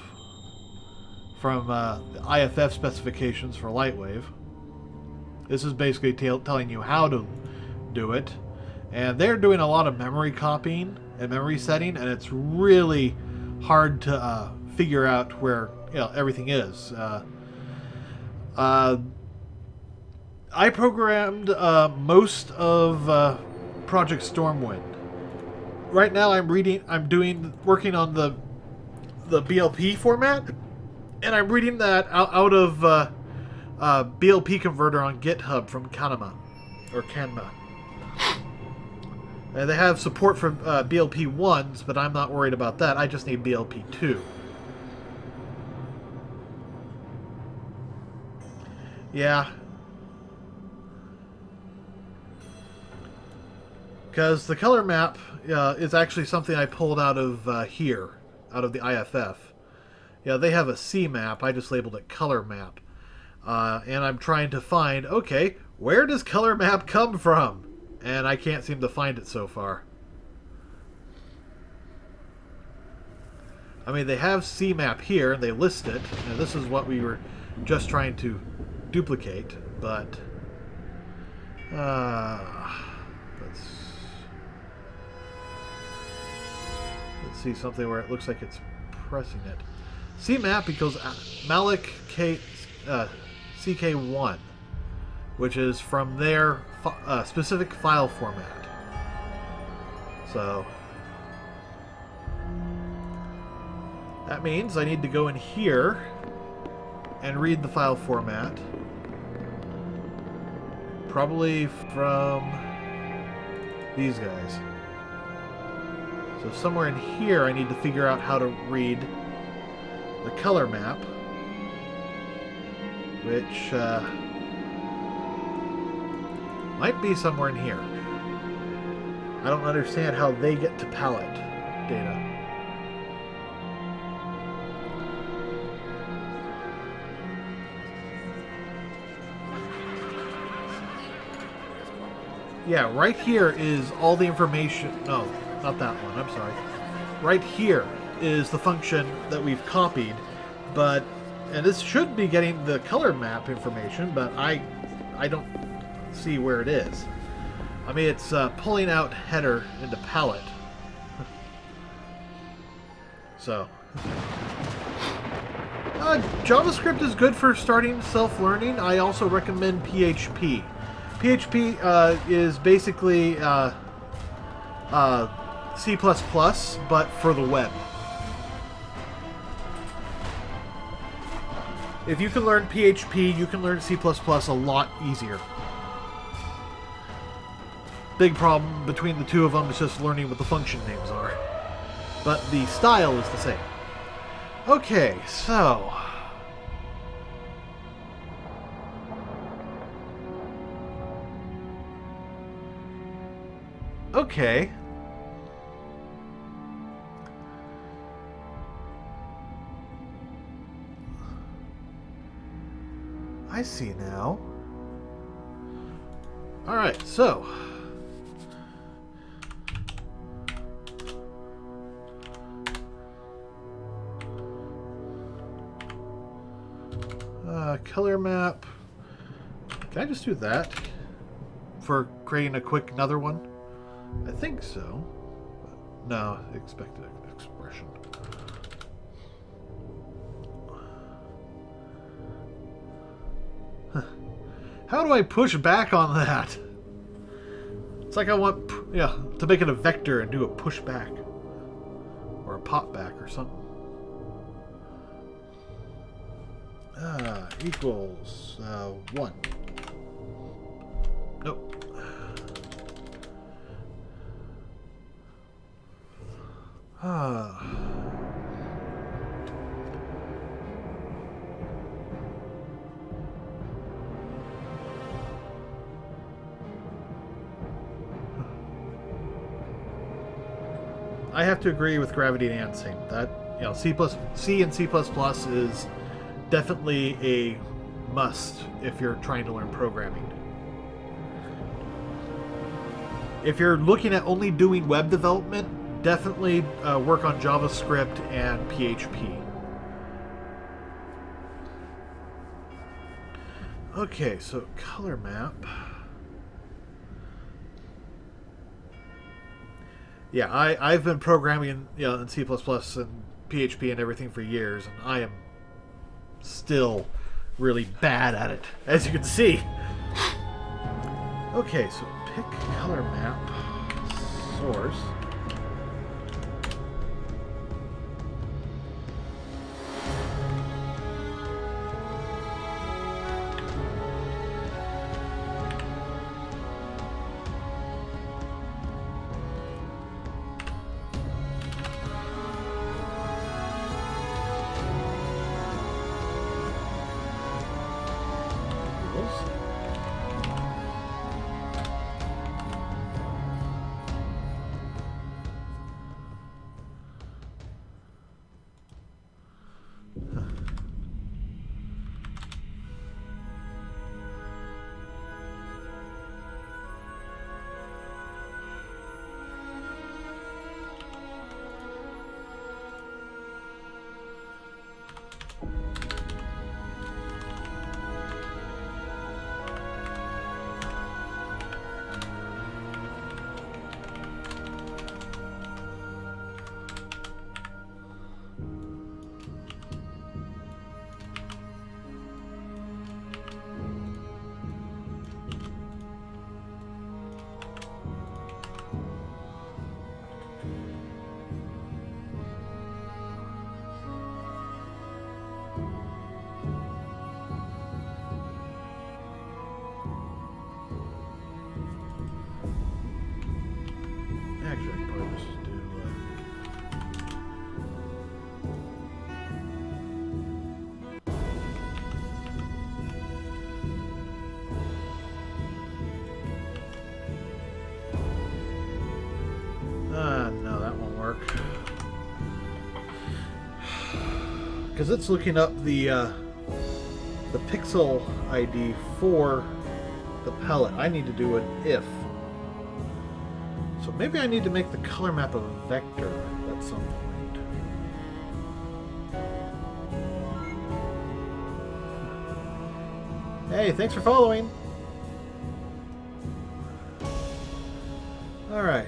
from the IFF specifications for Lightwave. This is basically telling you how to do it. And they're doing a lot of memory copying and memory setting, and it's really hard to figure out where everything is. I programmed most of Project Stormwind. Right now, I'm working on the BLP format, and I'm reading that out of BLP converter on GitHub from Canma. And they have support for BLP 1s, but I'm not worried about that. I just need BLP 2. Yeah. Because the color map is actually something I pulled out of here, out of the IFF. Yeah, they have a C map. I just labeled it color map. And I'm trying to find, okay, where does color map come from? And I can't seem to find it so far. I mean, they have C map here, and they list it. And this is what we were just trying to duplicate, but let's see something where it looks like it's pressing it. C map equals Malik CK1, which is from their specific file format. So that means I need to go in here and read the file format. Probably from these guys. So somewhere in here I need to figure out how to read the color map, which might be somewhere in here. I don't understand how they get to palette data. Yeah, right here is all the information. No, not that one. I'm sorry. Right here is the function that we've copied, but and this should be getting the color map information, but I don't see where it is. I mean, it's pulling out header into palette. So, JavaScript is good for starting self-learning. I also recommend PHP. PHP is basically C++, but for the web. If you can learn PHP, you can learn C++ a lot easier. Big problem between the two of them is just learning what the function names are. But the style is the same. Okay, so... Okay. I see now. Alright, so... color map. Can I just do that for creating a quick another one? I think so. No, expected expression. Huh. How do I push back on that? It's like I want, to make it a vector and do a push back or a pop back or something. Equals 1. Nope. I have to agree with Gravity Dancing. That, C and C++ is definitely a must if you're trying to learn programming. If you're looking at only doing web development, definitely work on JavaScript and PHP. Okay, so color map. Yeah, I've been programming in C++ and PHP and everything for years, and I am still really bad at it, as you can see. Okay, so pick color map source. No, that won't work. Because it's looking up the pixel ID for the palette. I need to do an if. So maybe I need to make the color map a vector at some point. Hey, thanks for following. All right.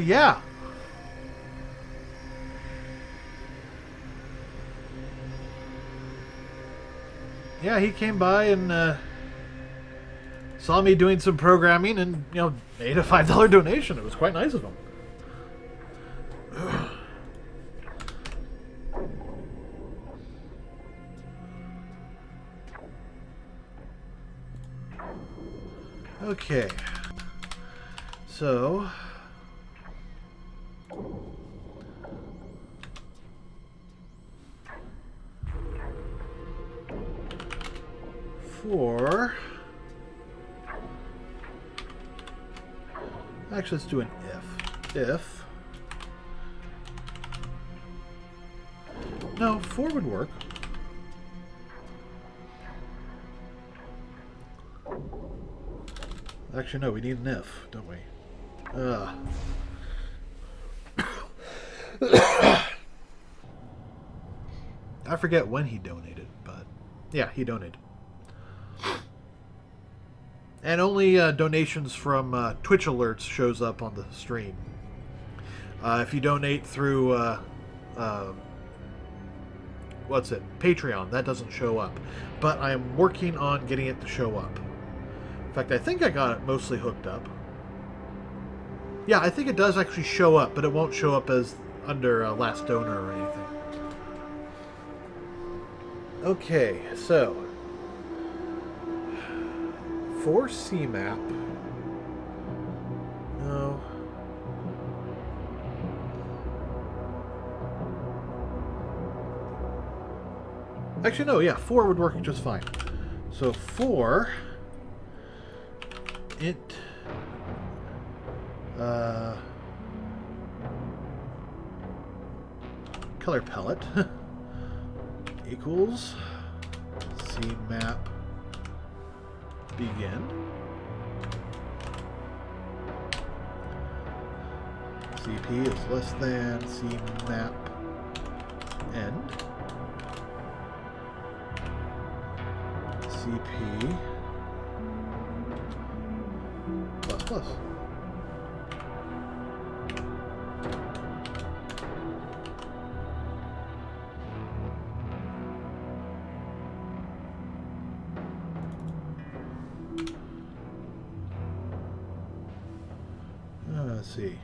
Yeah. Yeah, he came by and saw me doing some programming and, made a $5 donation. It was quite nice of him. Okay. So... for... Actually, let's do an if. If... No, 4 would work. Actually, no, we need an if, don't we? I forget when he donated, but yeah, he donated. And only donations from Twitch alerts shows up on the stream. If you donate through what's it, Patreon, that doesn't show up. But I am working on getting it to show up. In fact, I think I got it mostly hooked up. Yeah, I think it does actually show up, but it won't show up as under last donor or anything. Okay, so for CMAP, no. Actually, no, yeah, 4 would work just fine. So 4 int color palette equals CMAP begin CP is less than CMAP end CP plus plus. Let's see.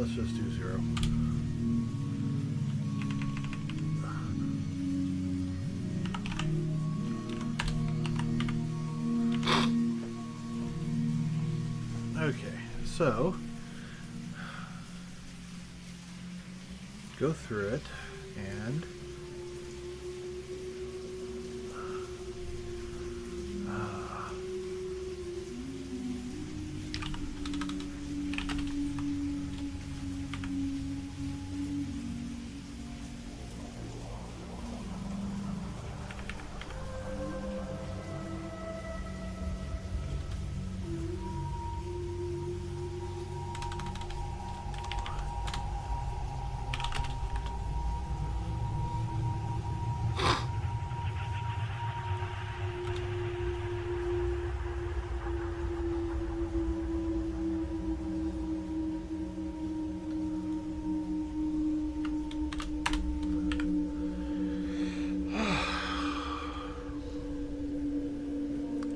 let's just do 0. Okay, so go through it and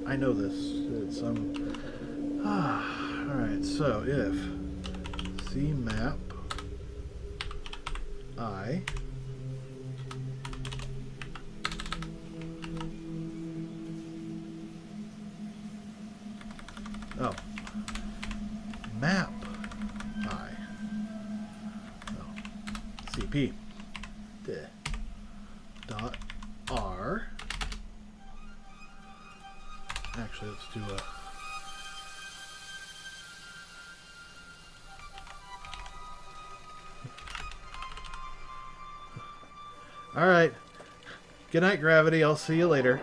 I know this. It's alright, so if cmap I map I cp dot r. Actually, let's do a... Alright. Good night, Gravity. I'll see you later.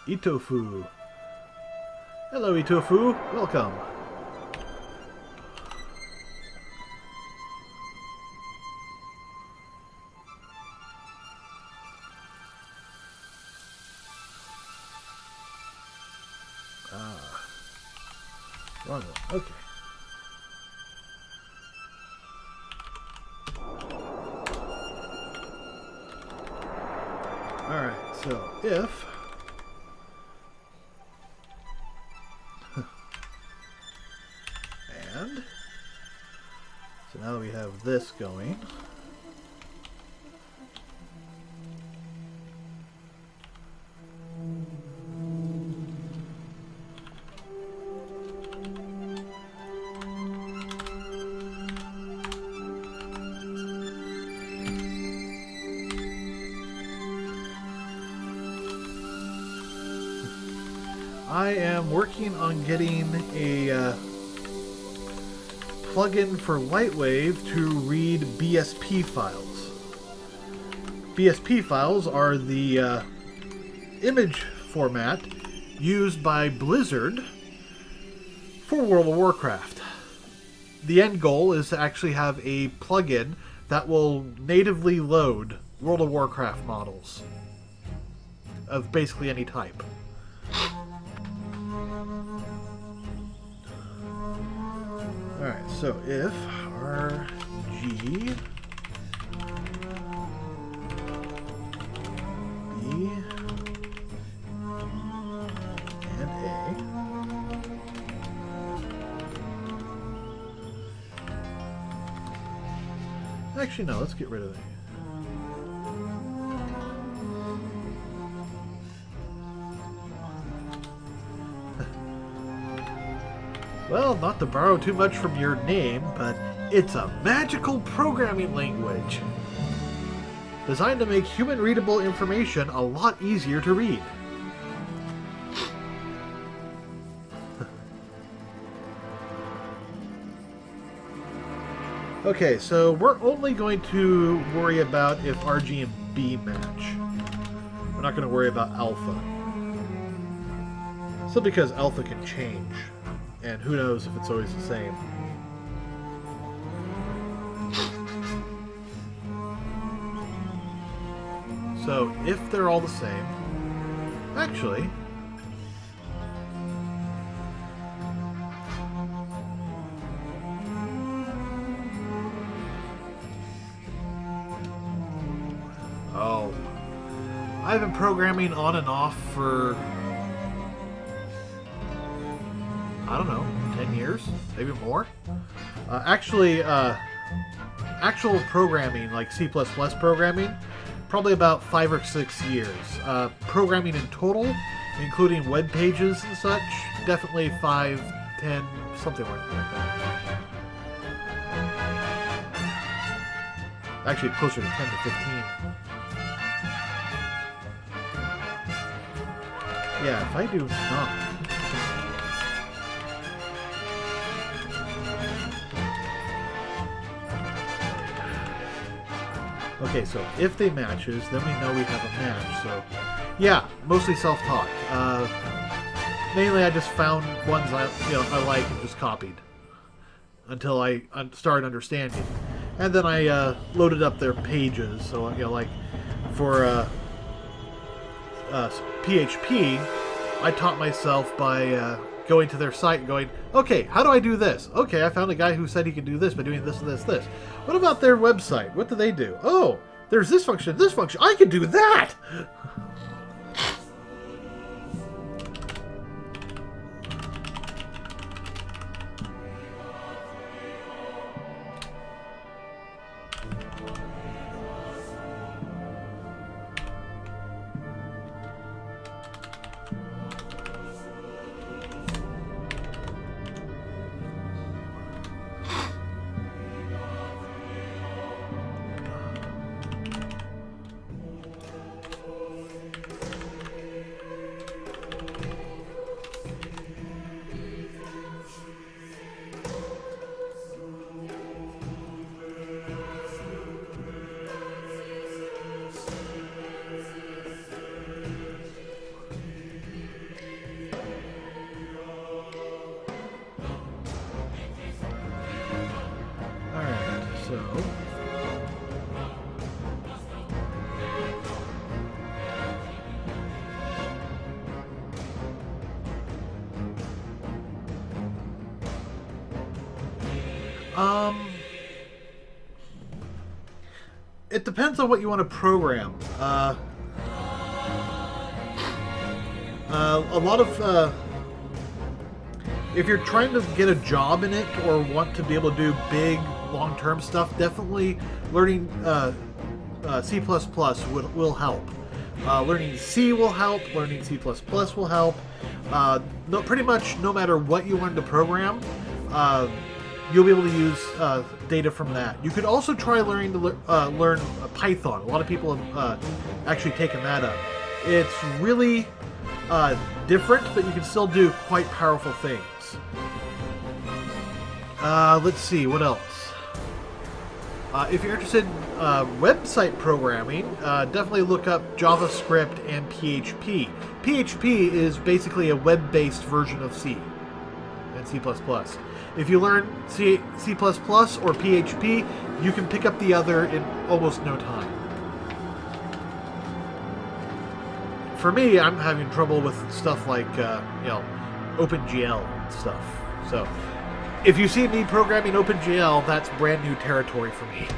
Itofu. Hello, Itofu. Welcome. Wrong one. Okay. Alright, so if and so now that we have this going, I am working on getting a plugin for Lightwave to read BSP files. BSP files are the image format used by Blizzard for World of Warcraft. The end goal is to actually have a plugin that will natively load World of Warcraft models of basically any type. Alright, so if RG B and A actually no, let's get rid of that. Well, not to borrow too much from your name, but it's a magical programming language designed to make human-readable information a lot easier to read. Okay, so we're only going to worry about if RG and B match. We're not going to worry about alpha. Simply because alpha can change. And who knows if it's always the same. So, if they're all the same... Actually... I've been programming on and off for, I don't know, 10 years, maybe more. Actual programming, like C++ programming, probably about 5 or 6 years. Programming in total, including web pages and such, definitely 5, 10, something like that. Actually, closer to 10 to 15. Yeah, if I do not... Okay, so if they matches, then we know we have a match. So, yeah, mostly self-taught. Mainly, I just found ones I like and just copied until I started understanding, and then I loaded up their pages. So like for PHP, I taught myself by going to their site and going, okay, how do I do this? Okay, I found a guy who said he could do this by doing this and this, this. What about their website? What do they do? Oh, there's this function, this function. I can do that! It depends on what you want to program. A lot of if you're trying to get a job in it or want to be able to do big, long-term stuff, definitely learning C++ will help. Learning C will help. Learning C++ will help. Pretty much no matter what you learn to program, you'll be able to use data from that. You could also try learning to learn Python. A lot of people have actually taken that up. It's really different, but you can still do quite powerful things. Let's see, what else? If you're interested in website programming, definitely look up JavaScript and PHP. PHP is basically a web-based version of C and C++. If you learn C++ or PHP, you can pick up the other in almost no time. For me, I'm having trouble with stuff like, OpenGL and stuff. So, if you see me programming OpenGL, that's brand new territory for me.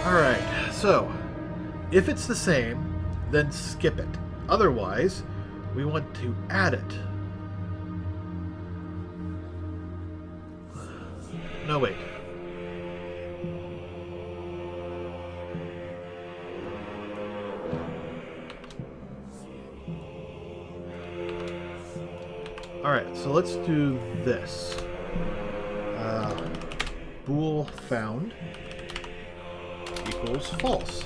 Alright, so, if it's the same, then skip it. Otherwise, we want to add it. No, wait. Alright, so let's do this. Bool found equals false.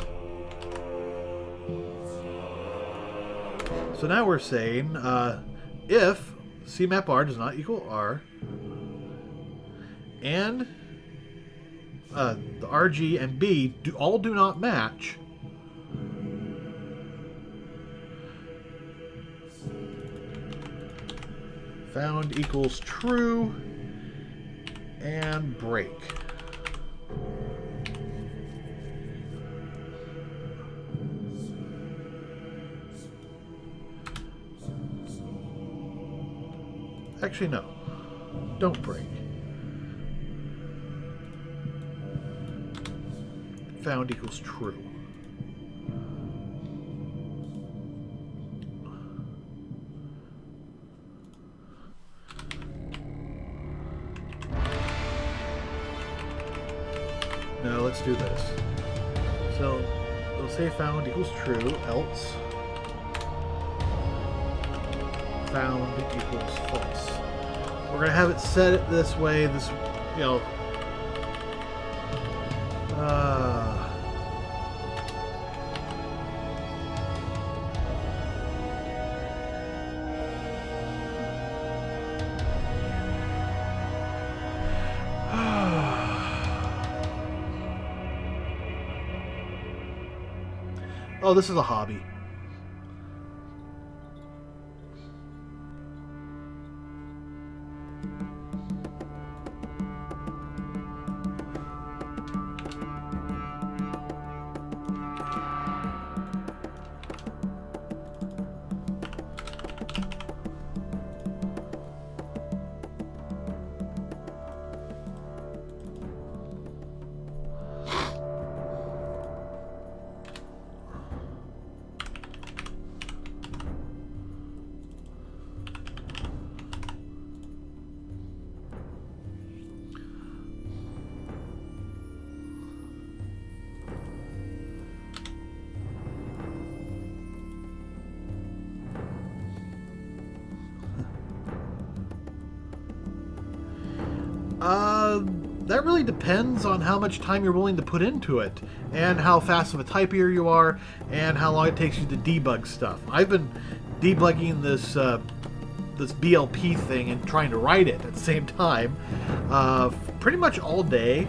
So now we're saying if CMap R does not equal R and the RG and B all do not match, found equals true and break. Actually, no. Don't break. found equals true. No, let's do this. So we'll say found equals true, else found equals false. We're gonna have it set it this way. This, you know. Oh, this is a hobby. That really depends on how much time you're willing to put into it, and how fast of a typer you are, and how long it takes you to debug stuff. I've been debugging this this BLP thing and trying to write it at the same time, pretty much all day,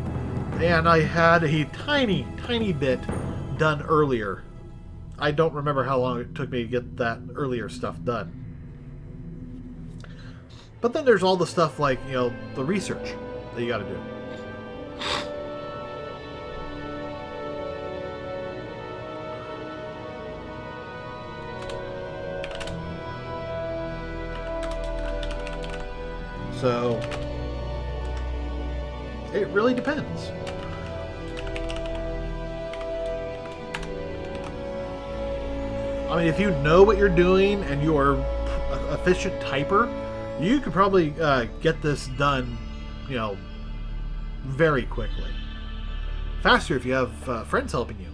and I had a tiny bit done earlier. I don't remember how long it took me to get that earlier stuff done. But then there's all the stuff like, you know, the research that you got to do. So it really depends. I mean, if you know what you're doing and you're an efficient typer, you could probably get this done, you know, very quickly. Faster if you have friends helping you.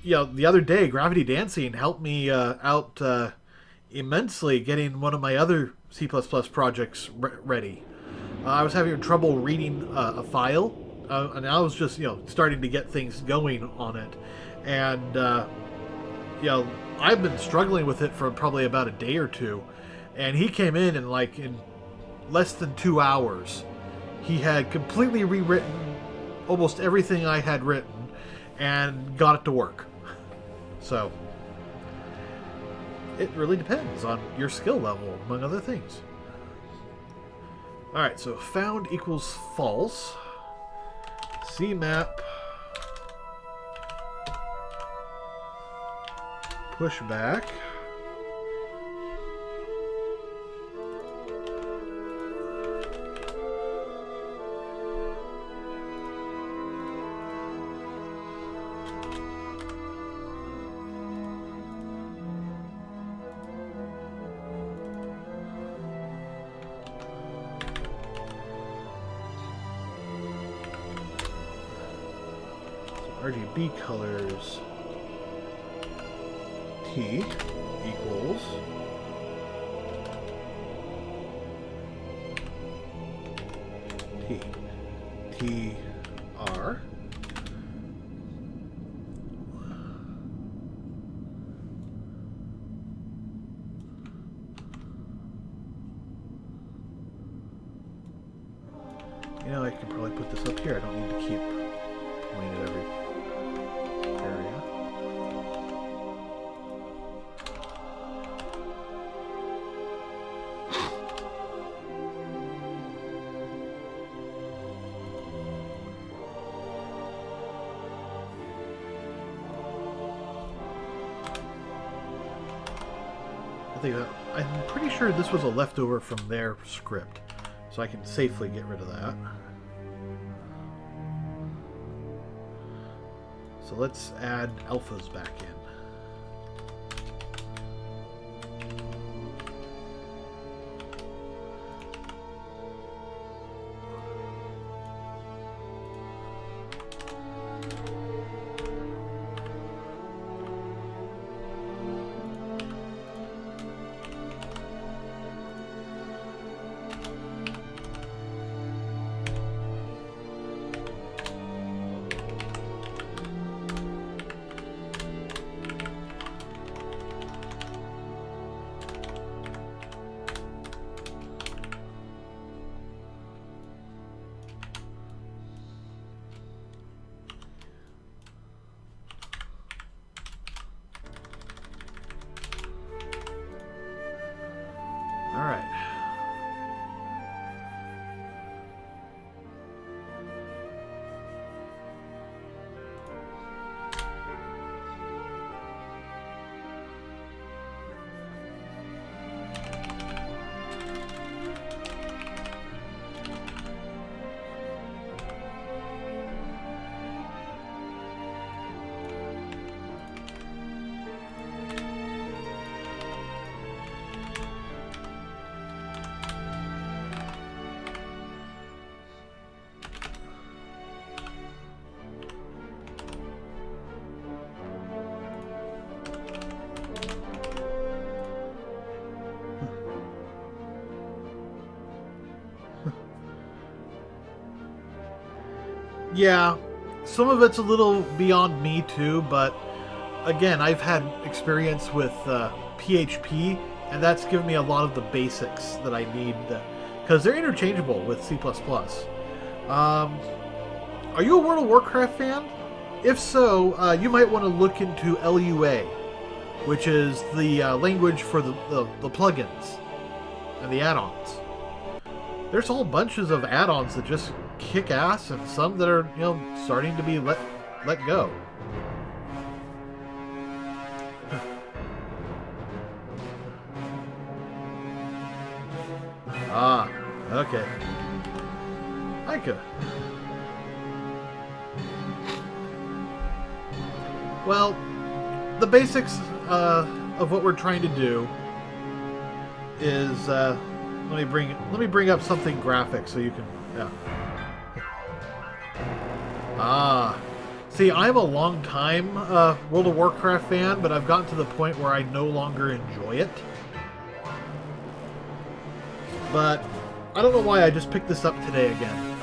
You know, the other day, Gravity Dancing helped me out immensely getting one of my other C++ projects ready. I was having trouble reading a file, and I was just, you know, starting to get things going on it. And, you know, I've been struggling with it for probably about a day or two. And he came in and, like, in less than 2 hours, he had completely rewritten almost everything I had written and got it to work. So it really depends on your skill level, among other things. Alright, so found equals false. CMap pushback. RGB colors T equals T R you know, I could probably put this up here. I don't need to keep pointing at every area. I'm pretty sure this was a leftover from their script, so I can safely get rid of that. So let's add alphas back in. All right. Yeah, some of it's a little beyond me too, but again, I've had experience with PHP, and that's given me a lot of the basics that I need, because they're interchangeable with C++. Are you a World of Warcraft fan? If so, you might want to look into LUA, which is the language for the plugins and the add-ons. There's whole bunches of add-ons that just kick ass, and some that are, starting to be let go. Ah, okay. I could. Well, the basics of what we're trying to do is let me bring up something graphic so you can. Yeah. Ah, see, I'm a long-time World of Warcraft fan, but I've gotten to the point where I no longer enjoy it. But I don't know why I just picked this up today again.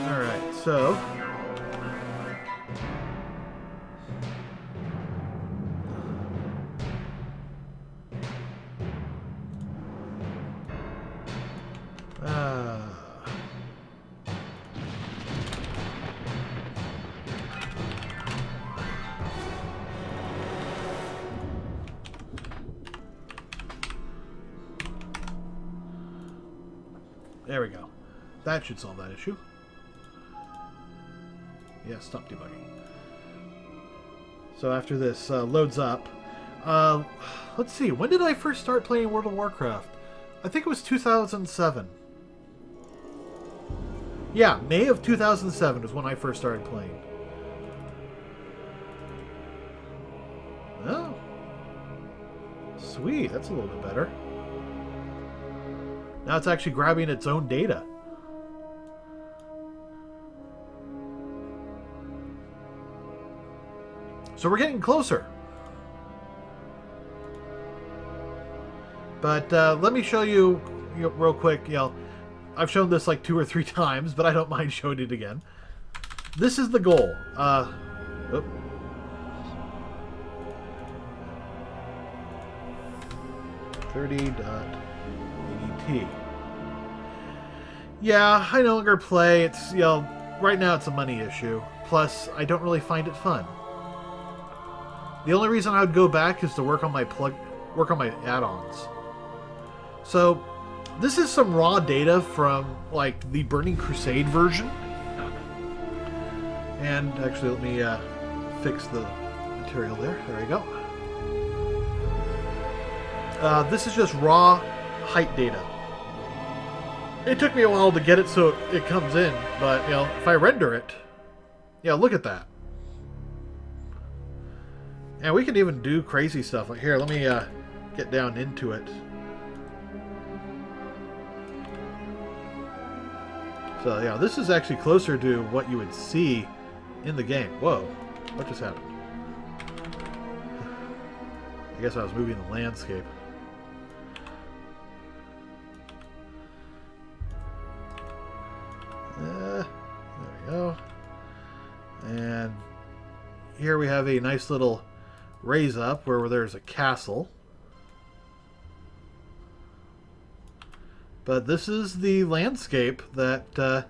Alright, so... There we go. That should solve that issue. Yeah, stop debugging. So after this loads up, let's see, when did I first start playing World of Warcraft? I think it was 2007. Yeah, May of 2007 is when I first started playing. Oh. Sweet, that's a little bit better. Now it's actually grabbing its own data. So we're getting closer. But let me show you, real quick. I've shown this like 2 or 3 times, but I don't mind showing it again. This is the goal. 30.ADT. Yeah, I no longer play. It's, right now it's a money issue. Plus, I don't really find it fun. The only reason I would go back is to work on my add-ons. So, this is some raw data from, like, the Burning Crusade version. And, actually, let me fix the material there. There we go. This is just raw height data. It took me a while to get it so it comes in, but, you know, if I render it, yeah, look at that. And we can even do crazy stuff. Like, here, let me get down into it. So, yeah, this is actually closer to what you would see in the game. Whoa, what just happened? I guess I was moving the landscape. There we go. And here we have a nice little raise up where there's a castle. But this is the landscape that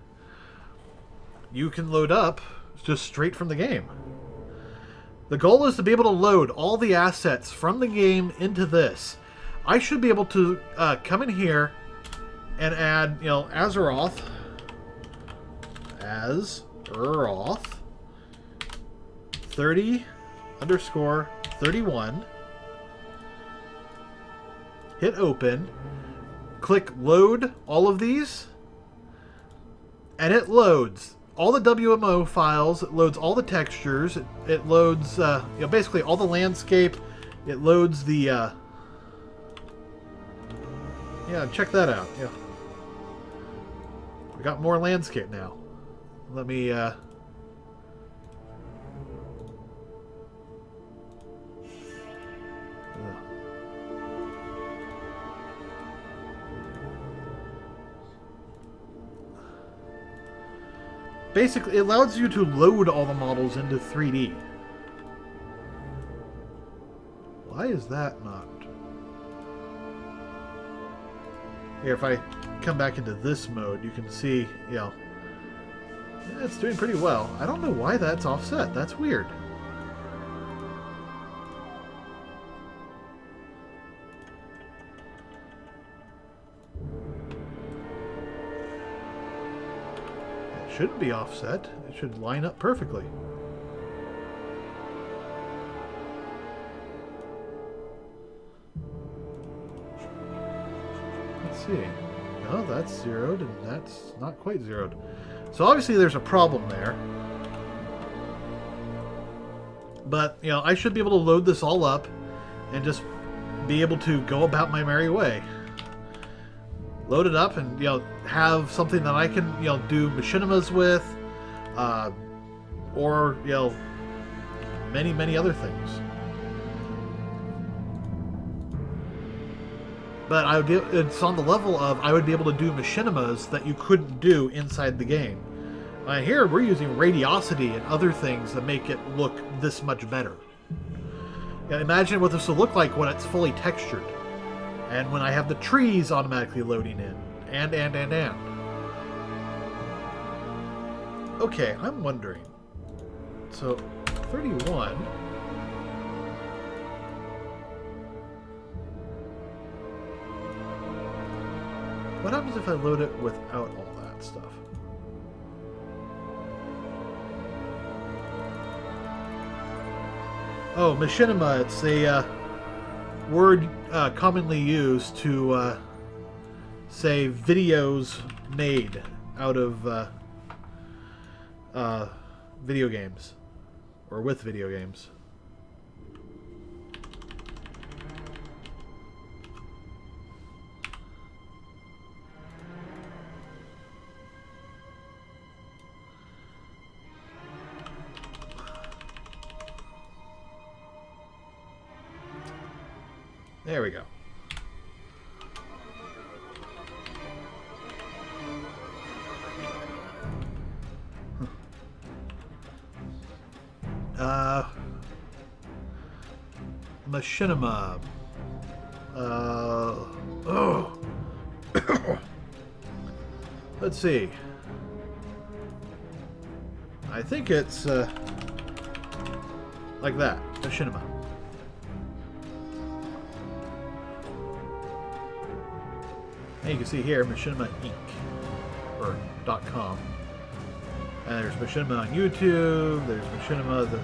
you can load up just straight from the game. The goal is to be able to load all the assets from the game into this. I should be able to come in here and add, you know, Azeroth 30_31. Hit open. Click load all of these. And it loads all the WMO files. It loads all the textures. It loads, you know, basically all the landscape. It loads the, yeah, check that out. Yeah. We got more landscape now. Let me, basically, it allows you to load all the models into 3D. Why is that not? Here, if I come back into this mode, you can see, you know, yeah, it's doing pretty well. I don't know why that's offset. That's weird. It shouldn't be offset. It should line up perfectly. Let's see. No, that's zeroed, and that's not quite zeroed. So obviously there's a problem there. But, you know, I should be able to load this all up and just be able to go about my merry way. Load it up and, you know, have something that I can, you know, do machinimas with, or, you know, many, many other things. But I would be, it's on the level of I would be able to do machinimas that you couldn't do inside the game. Here we're using radiosity and other things that make it look this much better. Yeah, imagine what this will look like when it's fully textured. And when I have the trees automatically loading in. And. Okay, I'm wondering. So, 31... What happens if I load it without all that stuff? Oh, machinima. It's a word commonly used to say videos made out of video games. Or with video games. There we go. Machinima. Oh. Let's see. I think it's like that. Machinima. And you can see here, Machinima Inc. or .com. And there's Machinima on YouTube, there's Machinima, the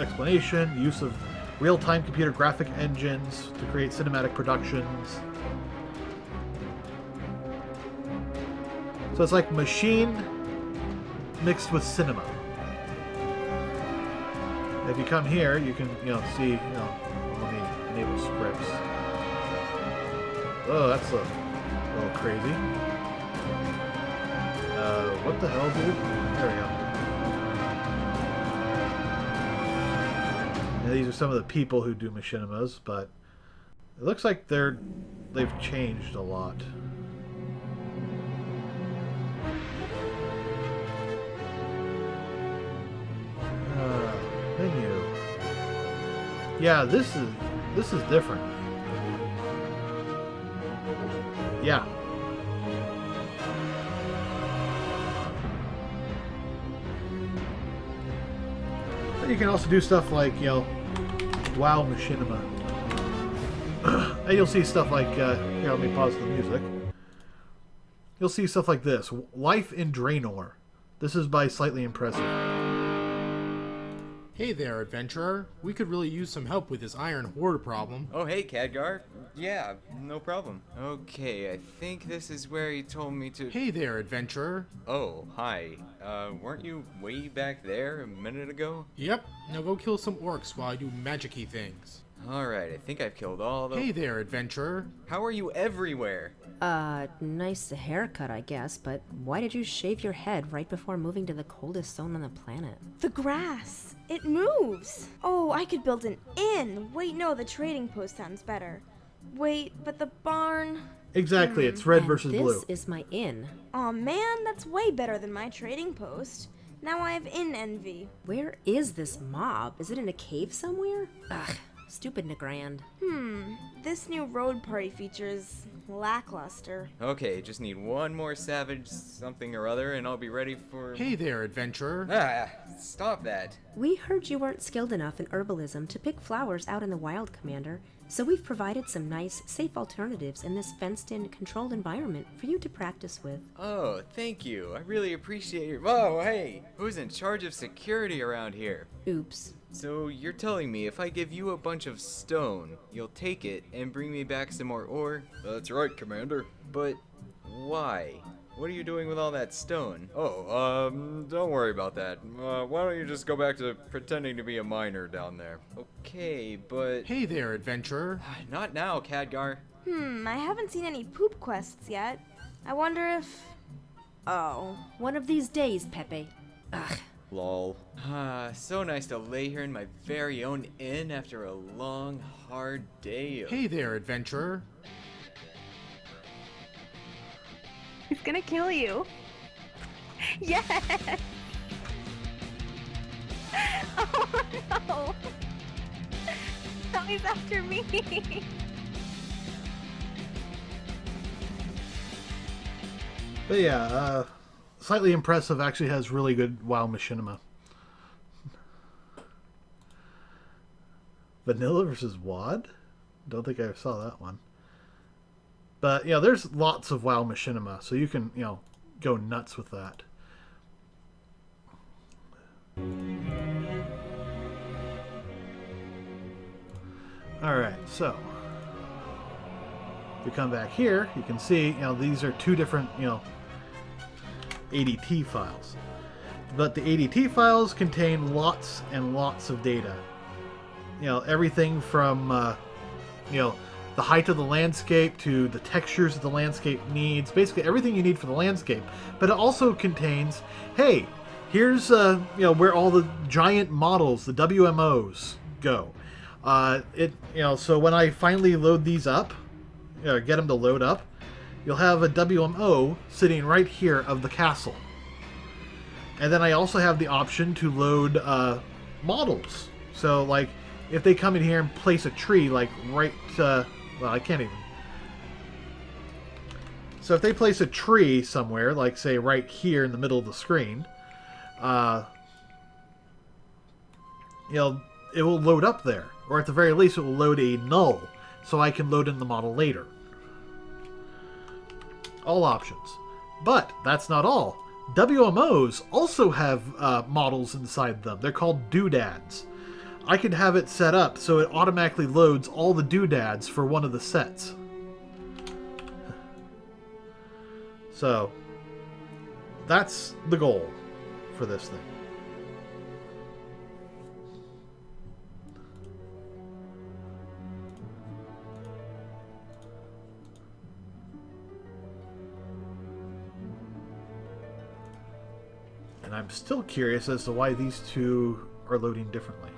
explanation, use of real-time computer graphic engines to create cinematic productions. So it's like machine mixed with cinema. If you come here, you can, see, let me enable scripts. Oh, that's a little crazy. What the hell, dude? There we go. And these are some of the people who do machinimas, but it looks like they've changed a lot. Menu. Yeah, this is different. Yeah. But you can also do stuff like, WoW Machinima. And you'll see stuff like, here, let me pause the music. You'll see stuff like this. Life in Draenor. This is by Slightly Impressive. Hey there, adventurer. We could really use some help with this iron horde problem. Oh, hey, Khadgar. Yeah, no problem. Okay, I think this is where he told me to... Hey there, adventurer. Oh, hi. Weren't you way back there a minute ago? Yep. Now go kill some orcs while I do magic-y things. Alright, I think I've killed all the... Hey there, adventurer. How are you everywhere? Nice haircut, I guess, but why did you shave your head right before moving to the coldest zone on the planet? The grass. It moves. Oh, I could build an inn. Wait, no, the trading post sounds better. Wait, but the barn... Exactly, it's red And versus blue. This is my inn. Aw, man, that's way better than my trading post. Now I have inn envy. Where is this mob? Is it in a cave somewhere? Ugh, stupid Nagrand. This new road party feature is lackluster. Okay, just need one more savage something or other and I'll be ready for... Hey there, adventurer. Ah, stop that. We heard you weren't skilled enough in herbalism to pick flowers out in the wild, Commander, so we've provided some nice, safe alternatives in this fenced-in, controlled environment for you to practice with. Oh, thank you. I really appreciate your... Whoa, hey! Who's in charge of security around here? Oops. So you're telling me if I give you a bunch of stone, you'll take it and bring me back some more ore? That's right, Commander. But why? What are you doing with all that stone? Oh, don't worry about that. Why don't you just go back to pretending to be a miner down there? Okay, but... Hey there, adventurer. Not now, Khadgar. I haven't seen any poop quests yet. I wonder if... Oh. One of these days, Pepe. Ugh. Lol. So nice to lay here in my very own inn after a long, hard day of... Hey there, adventurer. He's gonna kill you. Yes! Oh no! Now he's after me! But yeah, Slightly Impressive actually has really good WoW Machinima. Vanilla versus WoD? Don't think I saw that one. But, there's lots of WoW Machinima, so you can, go nuts with that. Alright, so if we come back here, you can see, these are two different, ADT files. But the ADT files contain lots and lots of data. Everything from, the height of the landscape to the textures that the landscape needs. Basically everything you need for the landscape. But it also contains, hey, here's, where all the giant models, the WMOs, go. So when I finally load these up, get them to load up, you'll have a WMO sitting right here of the castle. And then I also have the option to load models. So, like, if they come in here and place a tree, like, right... well, I can't even... So if they place a tree somewhere, like, say, right here in the middle of the screen, it will load up there. Or at the very least, it will load a null, so I can load in the model later. All options. But that's not all. WMOs also have models inside them. They're called doodads. I could have it set up so it automatically loads all the doodads for one of the sets. So, that's the goal for this thing. And I'm still curious as to why these two are loading differently.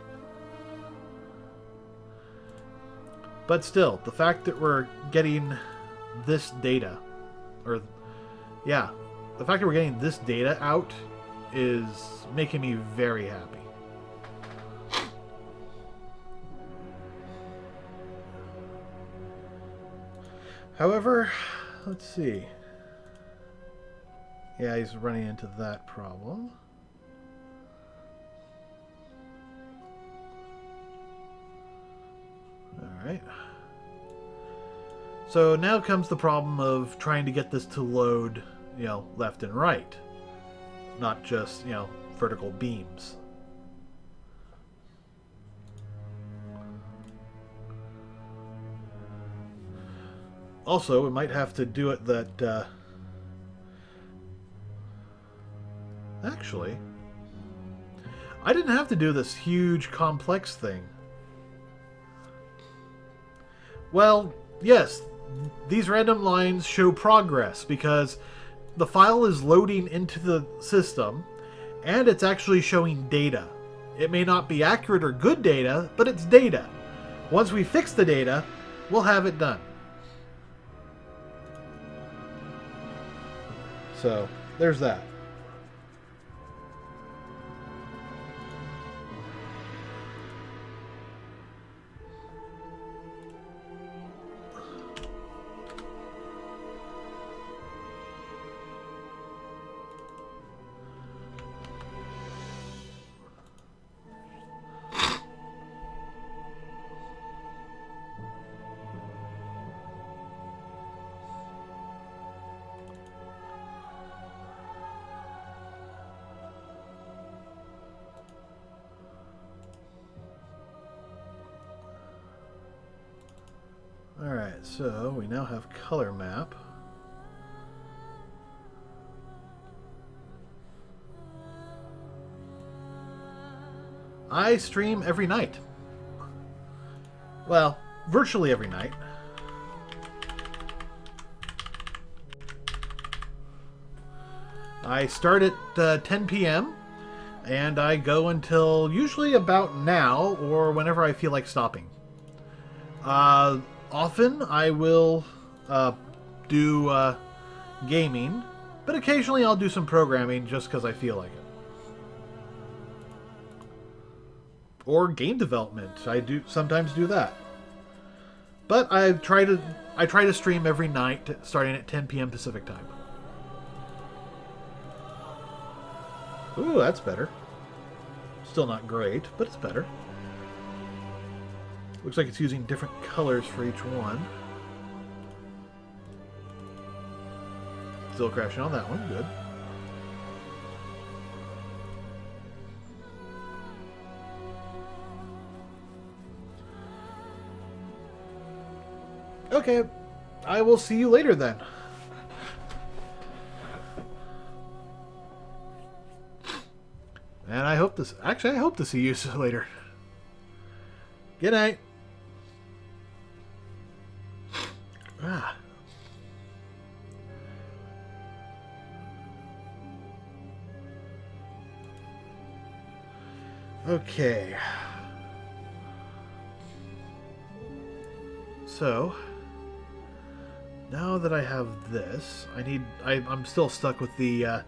But still, the fact that we're getting this data, or yeah, the fact that we're getting this data out is making me very happy. However, let's see. Yeah, he's running into that problem. Alright. So now comes the problem of trying to get this to load, left and right. Not just, vertical beams. Also, we might have to do it that, actually, I didn't have to do this huge complex thing. Well, yes, these random lines show progress because the file is loading into the system and it's actually showing data. It may not be accurate or good data, but it's data. Once we fix the data, we'll have it done. So, there's that. Alright, so we now have color map. I stream every night. Well, virtually every night. I start at 10 p.m. and I go until usually about now or whenever I feel like stopping. Often I will do gaming, but occasionally I'll do some programming just because I feel like it. Or game development. I sometimes do that. But I try to stream every night starting at 10 p.m. Pacific time. Ooh, that's better. Still not great, but it's better. Looks like it's using different colors for each one. Still crashing on that one. Good. Okay. I will see you later then. And I hope this... Actually, I hope to see you later. Good night. Ah. Okay. So, now that I have this, I'm still stuck with the,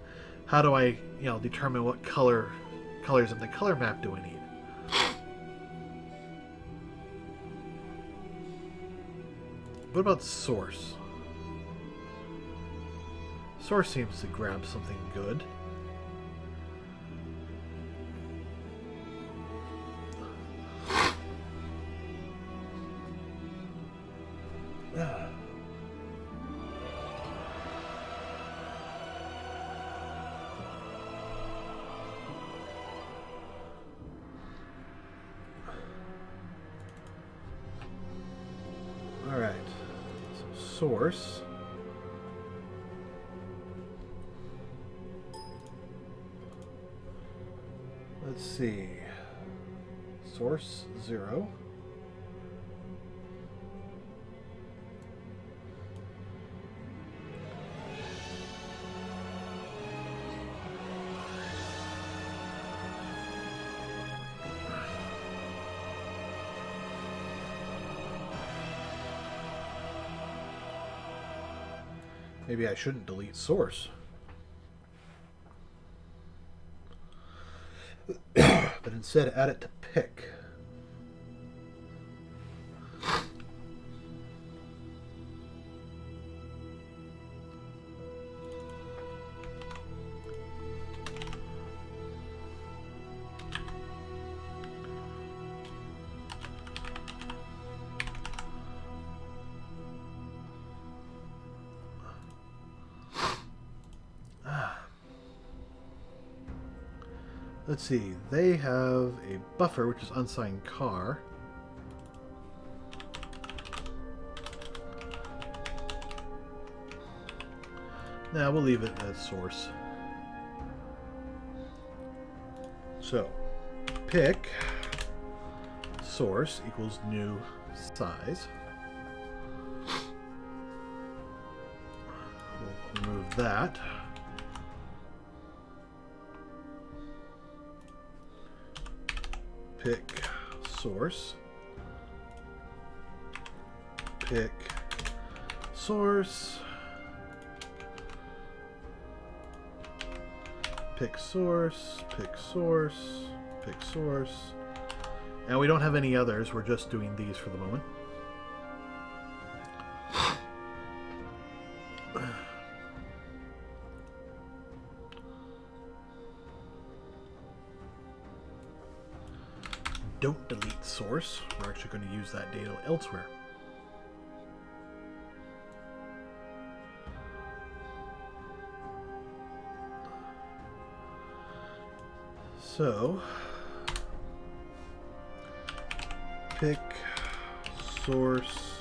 how do I, determine what colors in the color map do I need? What about source? Source seems to grab something good. Alright. So source. Let's see. Source 0. Maybe I shouldn't delete source. But instead add it to pick. Let's see, they have a buffer, which is unsigned car. Now we'll leave it as source. So, pick source equals new size. We'll remove that. Pick source, pick source, pick source, pick source, pick source, and we don't have any others, we're just doing these for the moment. Don't delete source. We're actually going to use that data elsewhere. So, pick source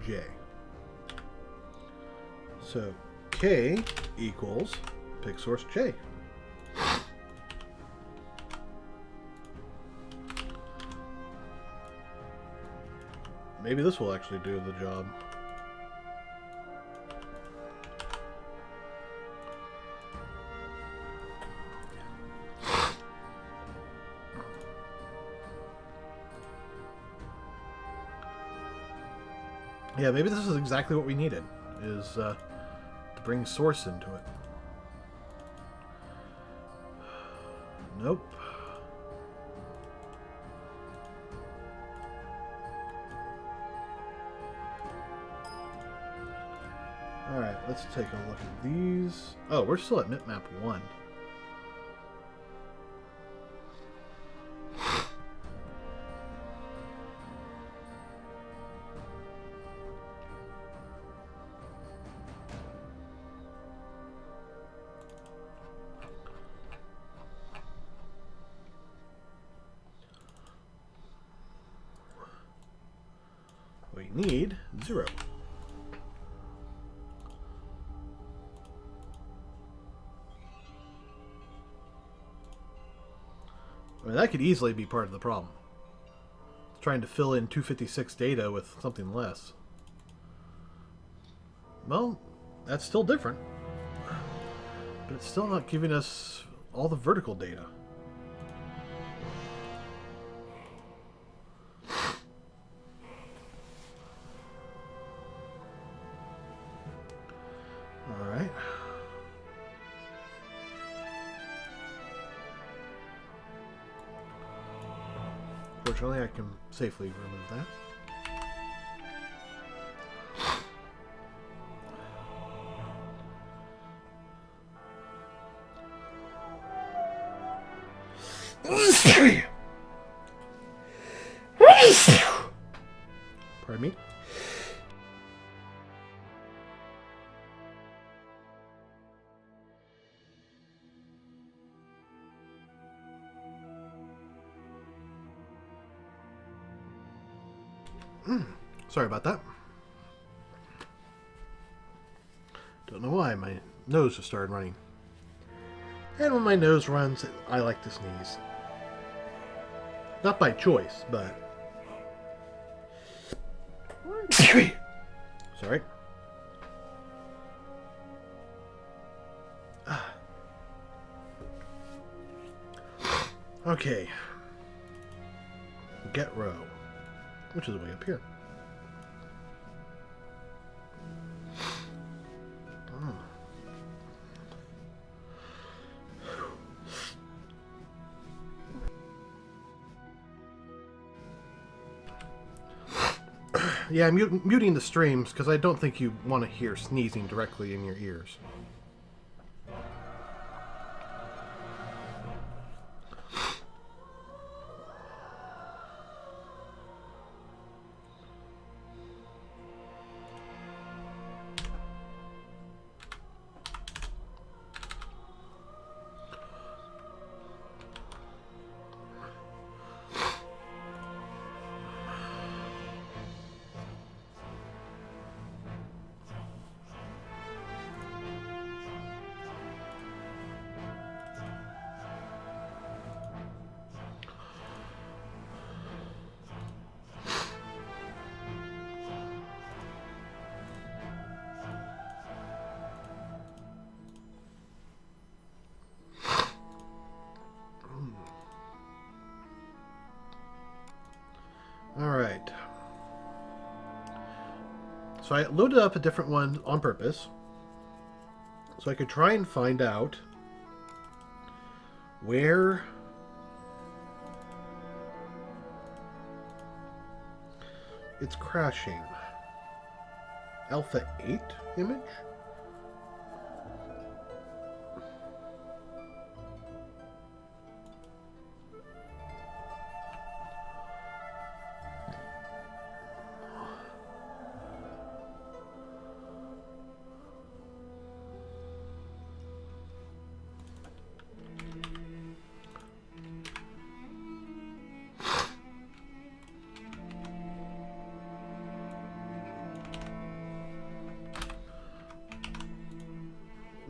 J. So, K equals pick source J. Maybe this will actually do the job. Yeah, maybe this is exactly what we needed, is to bring source into it. Nope. Alright, let's take a look at these. Oh, we're still at map 1. We need 0. I mean, that could easily be part of the problem. Trying to fill in 256 data with something less. Well, that's still different. But it's still not giving us all the vertical data. Alright. Fortunately, I can safely remove that. Pardon me. Sorry about that. Don't know why my nose just started running. And when my nose runs, I like to sneeze. Not by choice, but... Sorry. Okay. Get row, which is way up here. Oh. Yeah, I'm muting the streams because I don't think you want to hear sneezing directly in your ears. Alright. So I loaded up a different one on purpose, so I could try and find out where it's crashing. Alpha 8 image?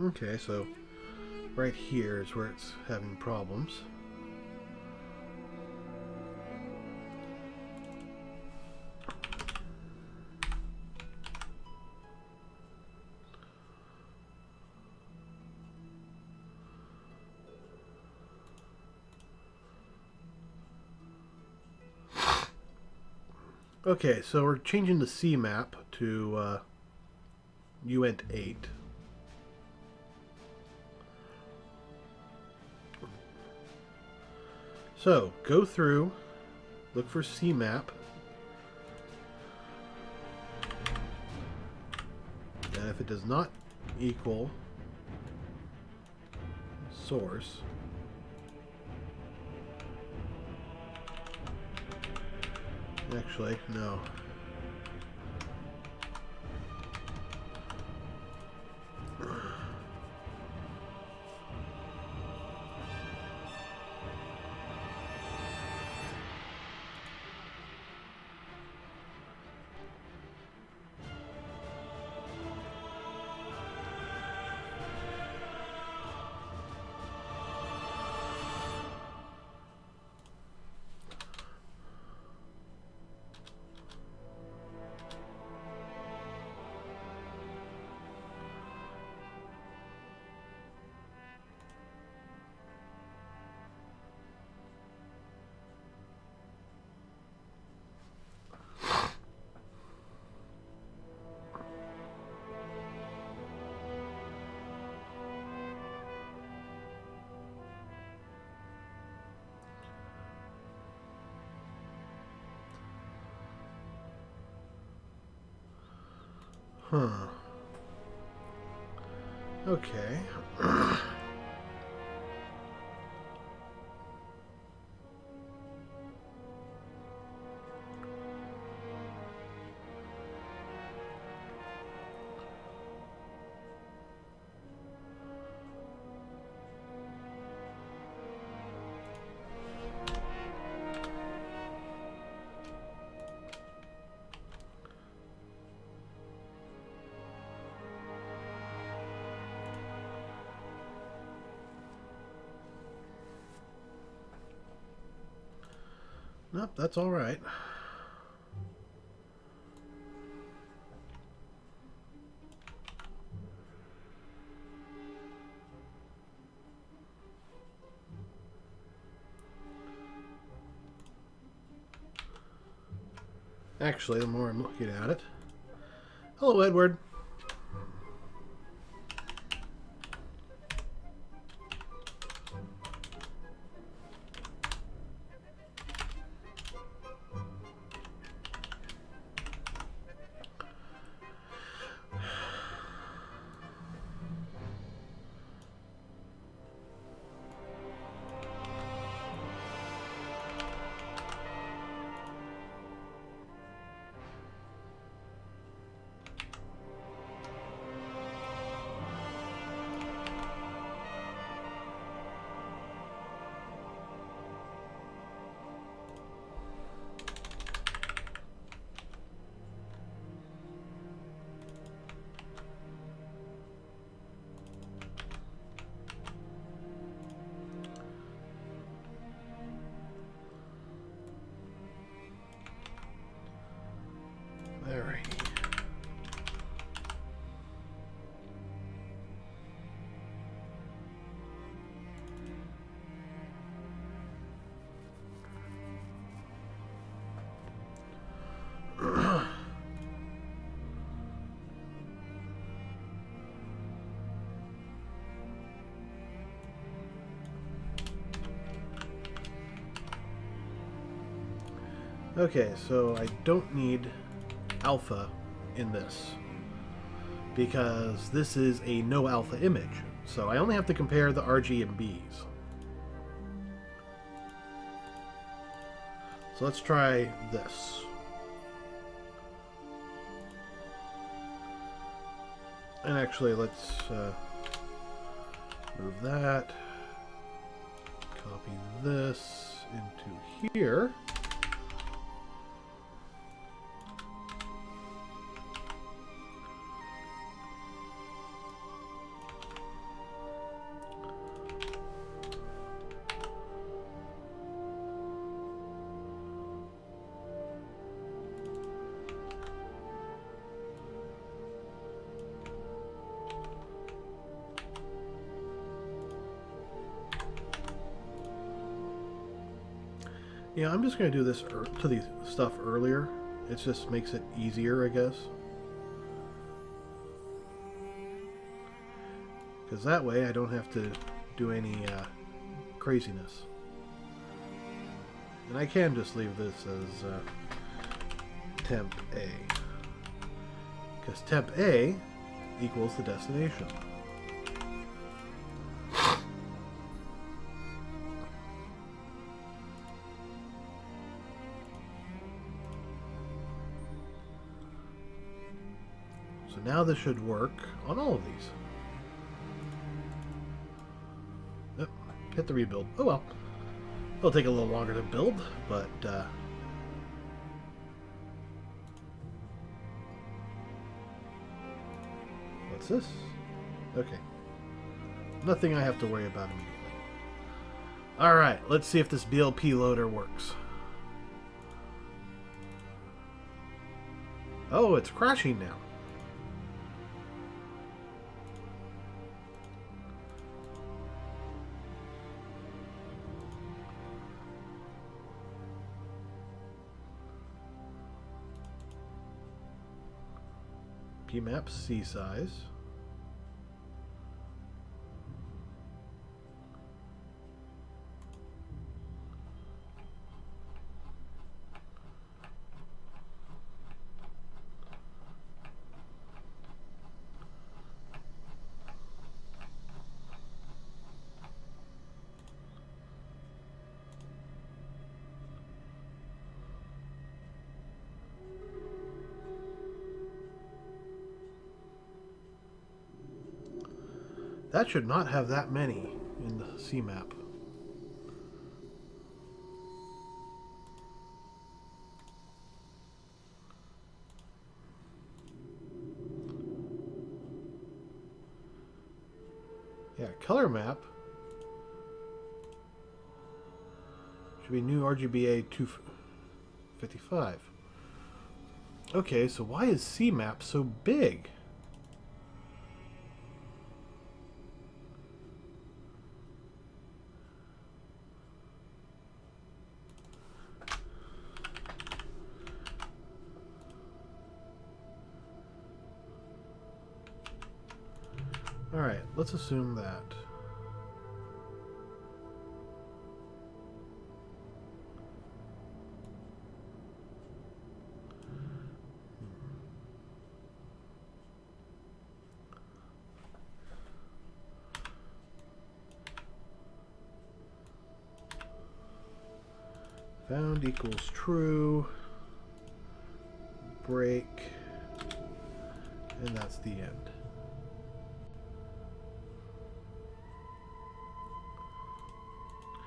Okay, so right here is where it's having problems. Okay, so we're changing the C map to UENT 8. So, go through, look for C map, and if it does not equal source, actually, no. Huh. Okay. Nope, that's all right. Actually, the more I'm looking at it... Hello, Edward. Alrighty. Okay, so I don't need alpha in this because this is a no alpha image, so I only have to compare the RG and Bs. So let's try this. And actually, let's move that, copy this into here. Yeah, I'm just going to do this to the stuff earlier. It just makes it easier, I guess. Because that way I don't have to do any craziness. And I can just leave this as temp A. Because temp A equals the destination. So now this should work on all of these. Yep, hit the rebuild. Oh well. It'll take a little longer to build, but what's this? Okay. Nothing I have to worry about immediately. Alright, let's see if this BLP loader works. Oh, it's crashing now. Map C size. That should not have that many in the C map. Yeah, color map should be new RGBA 55. Okay, so why is CMAP so big? Alright, let's assume that. Found equals true. Break. And that's the end.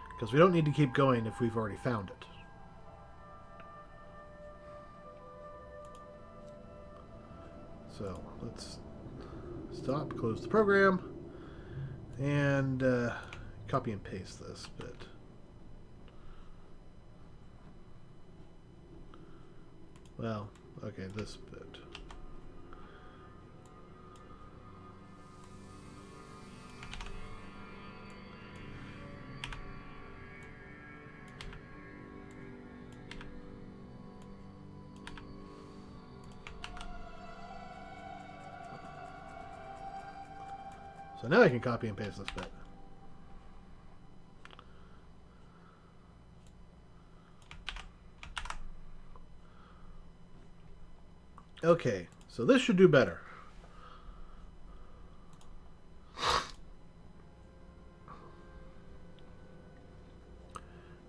Because we don't need to keep going if we've already found it. So let's stop, close the program, and copy and paste this bit. Well, okay, this bit. So now I can copy and paste this bit. Okay, so this should do better.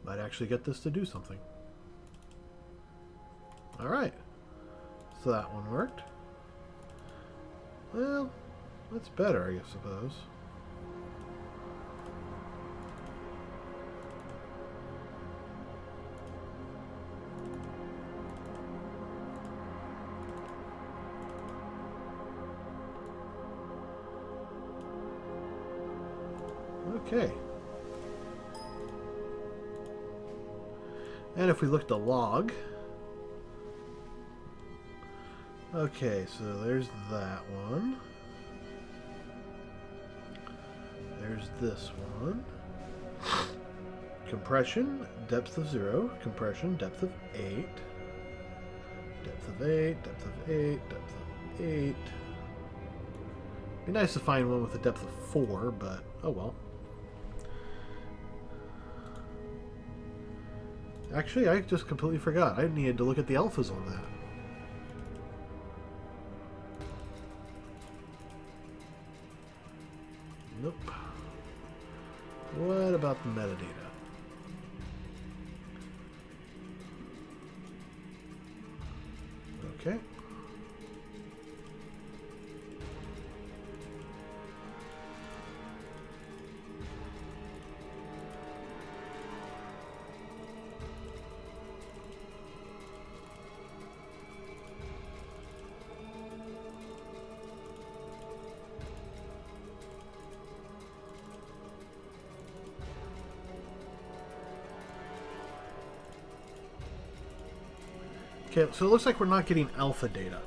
Might actually get this to do something. Alright, so that one worked. Well, that's better, I suppose. Okay. And if we look at the log. Okay, so there's that one. There's this one. Compression, depth of 0. Compression, depth of 8. Depth of 8, depth of 8, depth of 8. Be nice to find one with a depth of 4, but oh well. Actually, I just completely forgot. I needed to look at the alphas on that. Nope. What about the metadata? Okay. Okay, so it looks like we're not getting alpha data.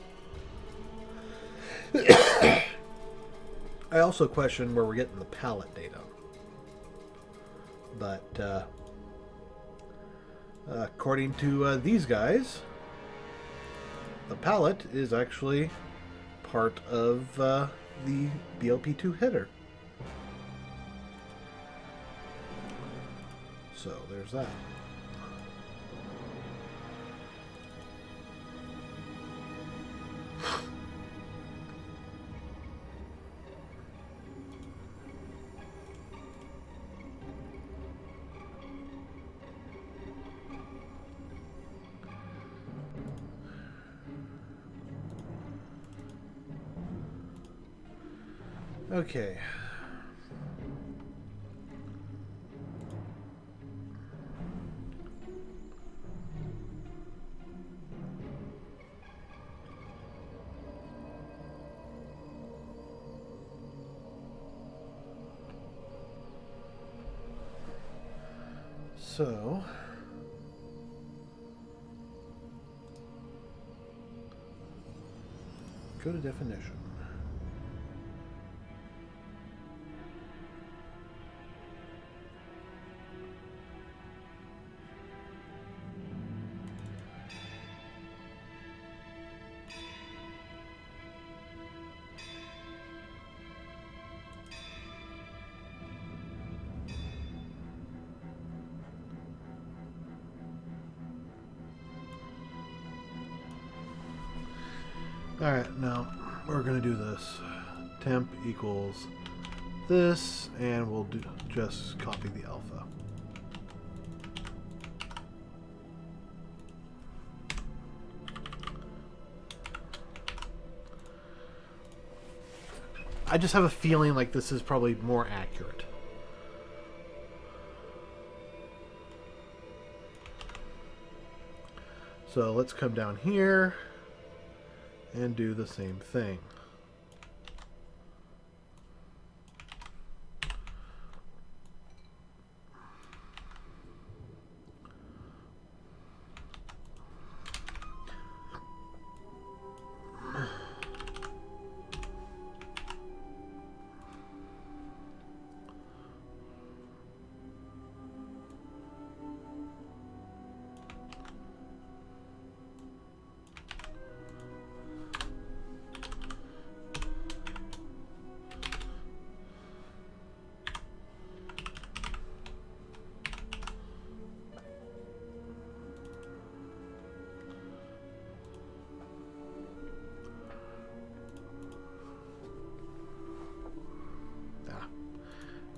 I also question where we're getting the palette data. But according to these guys, the palette is actually part of the BLP2 header. So there's that. Okay. So Go to definition. Alright, now we're going to do this. Temp equals this, and we'll just copy the alpha. I just have a feeling like this is probably more accurate. So let's come down here and do the same thing.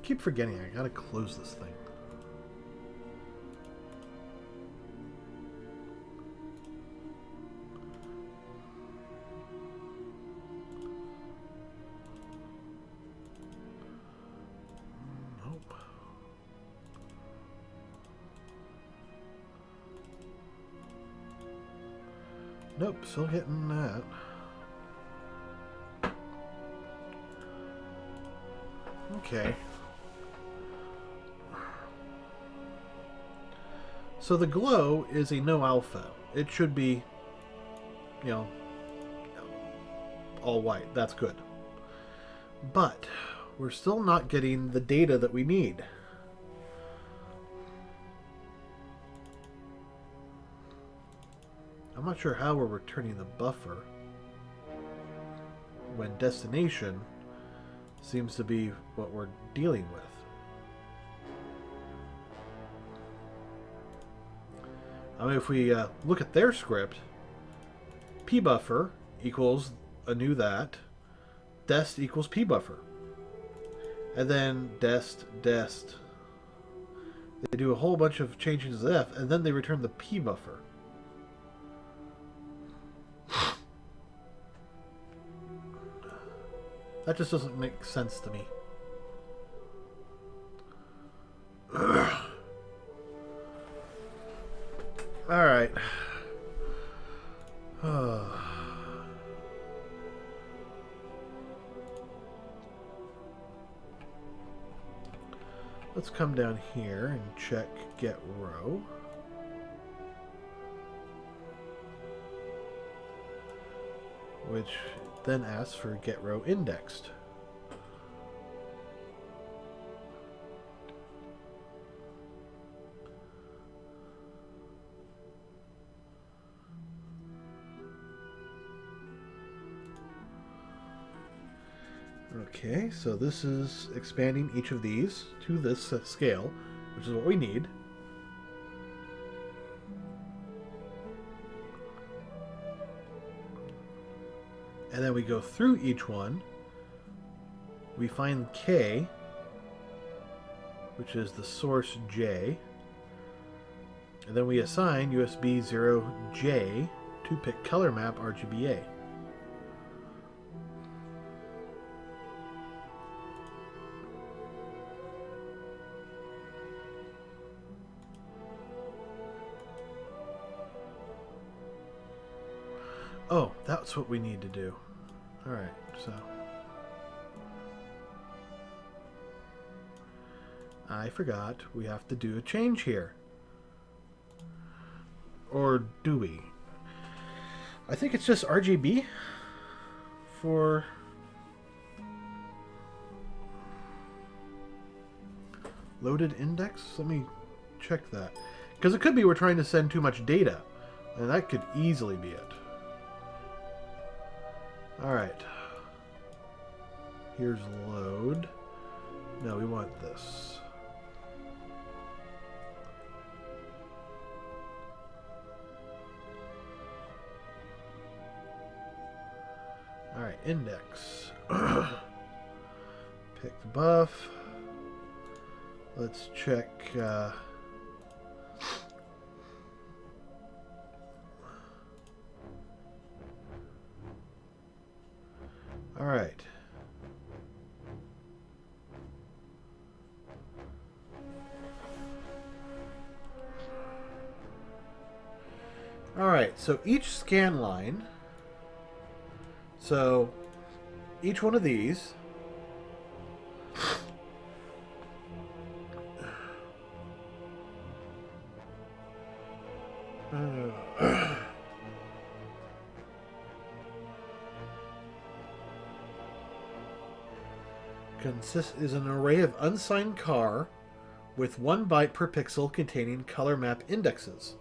Keep forgetting I gotta close this thing. Nope. Nope, still hitting that. Okay. So the glow is a no alpha. It should be, you know, all white. That's good. But we're still not getting the data that we need. I'm not sure how we're returning the buffer when destination seems to be what we're dealing with. I mean, if we look at their script, pbuffer equals a new that, dest equals pbuffer, and then dest. They do a whole bunch of changes to f, and then they return the pbuffer. That just doesn't make sense to me. All right. Let's come down here and check get row. Which then asks for get row indexed. Okay, so this is expanding each of these to this scale, which is what we need. And then we go through each one. We find K, which is the source J. And then we assign USB 0J to pick color map RGBA. Oh, that's what we need to do. Alright, so I forgot we have to do a change here. Or do we? I think it's just RGB. for... Loaded index? Let me check that. Because it could be we're trying to send too much data. And that could easily be it. Alright. Here's load. No, we want this. Alright, index. Pick the buff. Let's check... Alright. Alright, so each scan line... So, each one of these is an array of unsigned car with 1 byte per pixel containing color map indexes.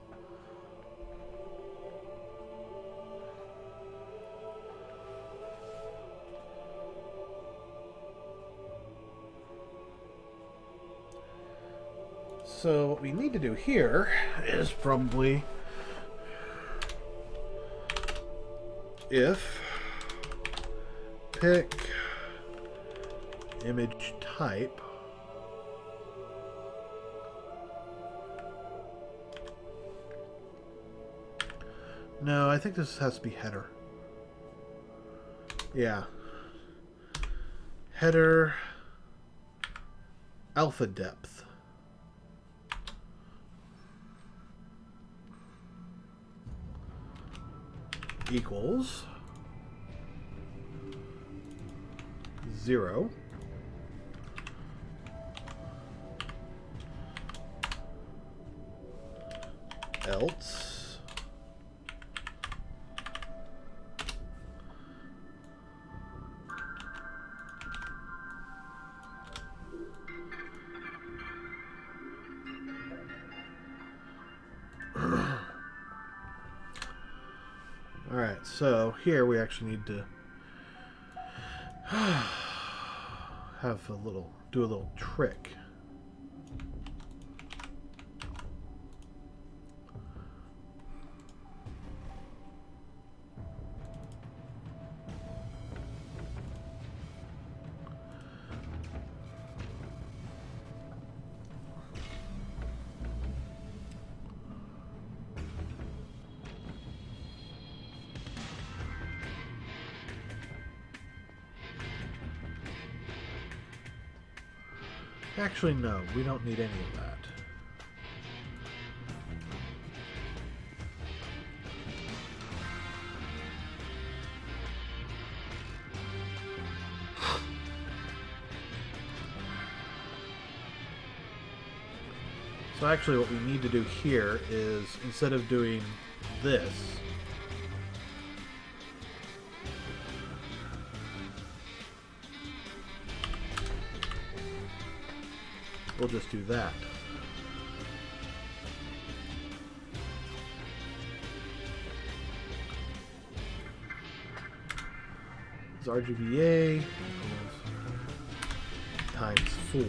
So what we need to do here is probably if pick image type no, I think this has to be header. Yeah. Header alpha depth equals 0 else Alright, so here we actually need to have do a little trick. Actually, no, we don't need any of that. So actually what we need to do here is, instead of doing this, we'll just do that. It's RGBA times 4.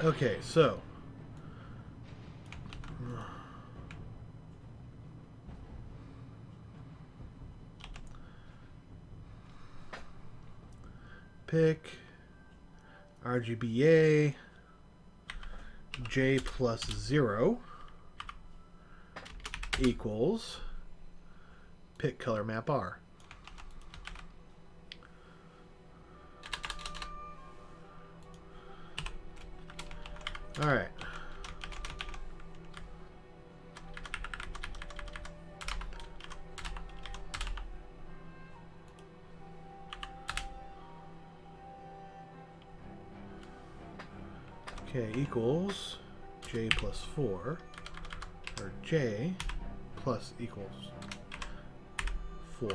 Okay, so pick RGBA J plus 0 equals pick color map R. All right. Okay, equals j plus 4, or j plus equals 4.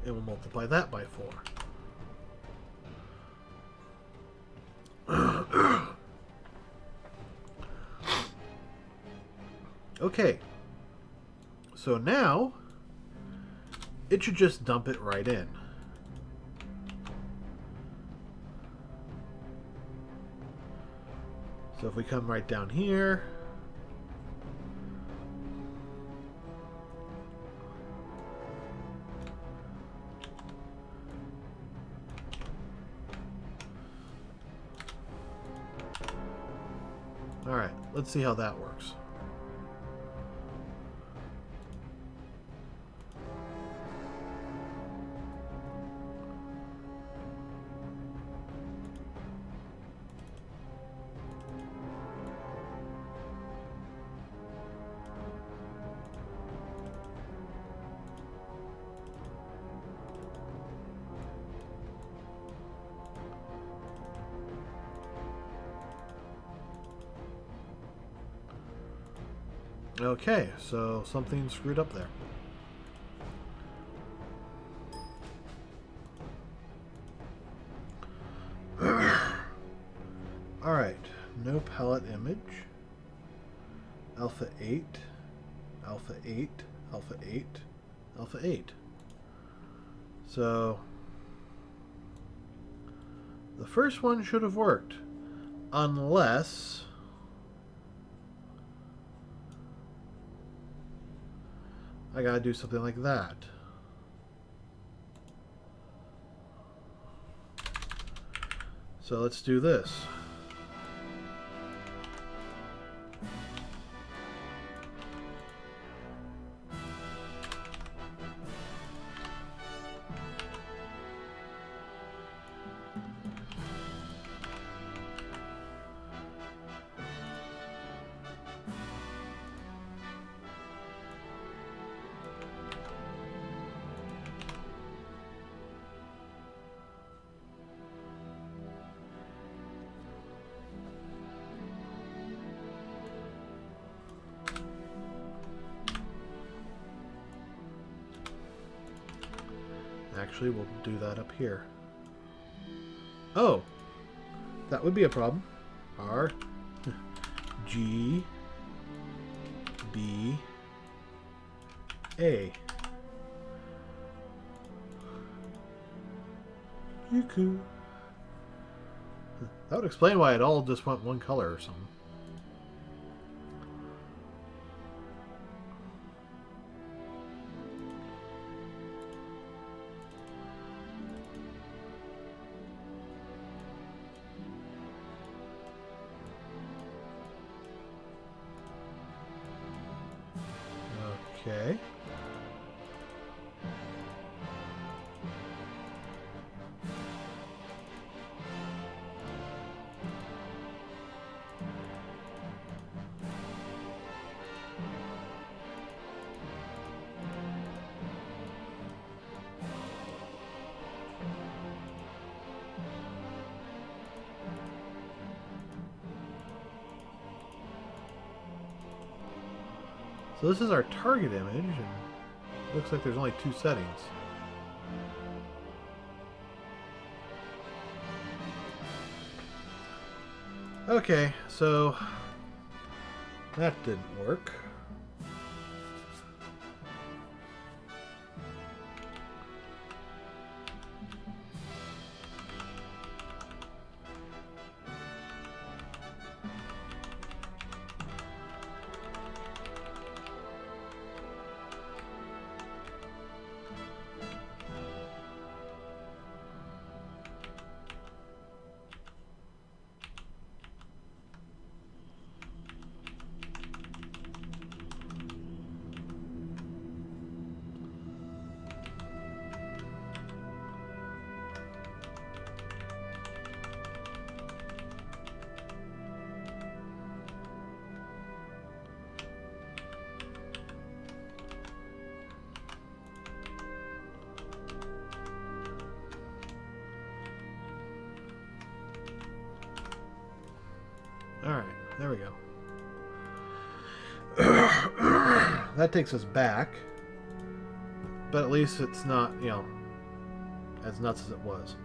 And we'll multiply that by 4. Okay, so now it should just dump it right in. So if we come right down here, all right, let's see how that works. Okay, so something screwed up there. Alright, no palette image. Alpha 8, Alpha 8, Alpha 8, Alpha 8. So the first one should have worked, unless I gotta do something like that. So let's do this. Actually, we'll do that up here. Oh, that would be a problem. R, G, B, A. Yuku. That would explain why it all just went one color or something. Okay. So this is our target image, and it looks like there's only 2 settings. Okay, so that didn't work. we go. That takes us back. But at least it's not, you know, as nuts as it was.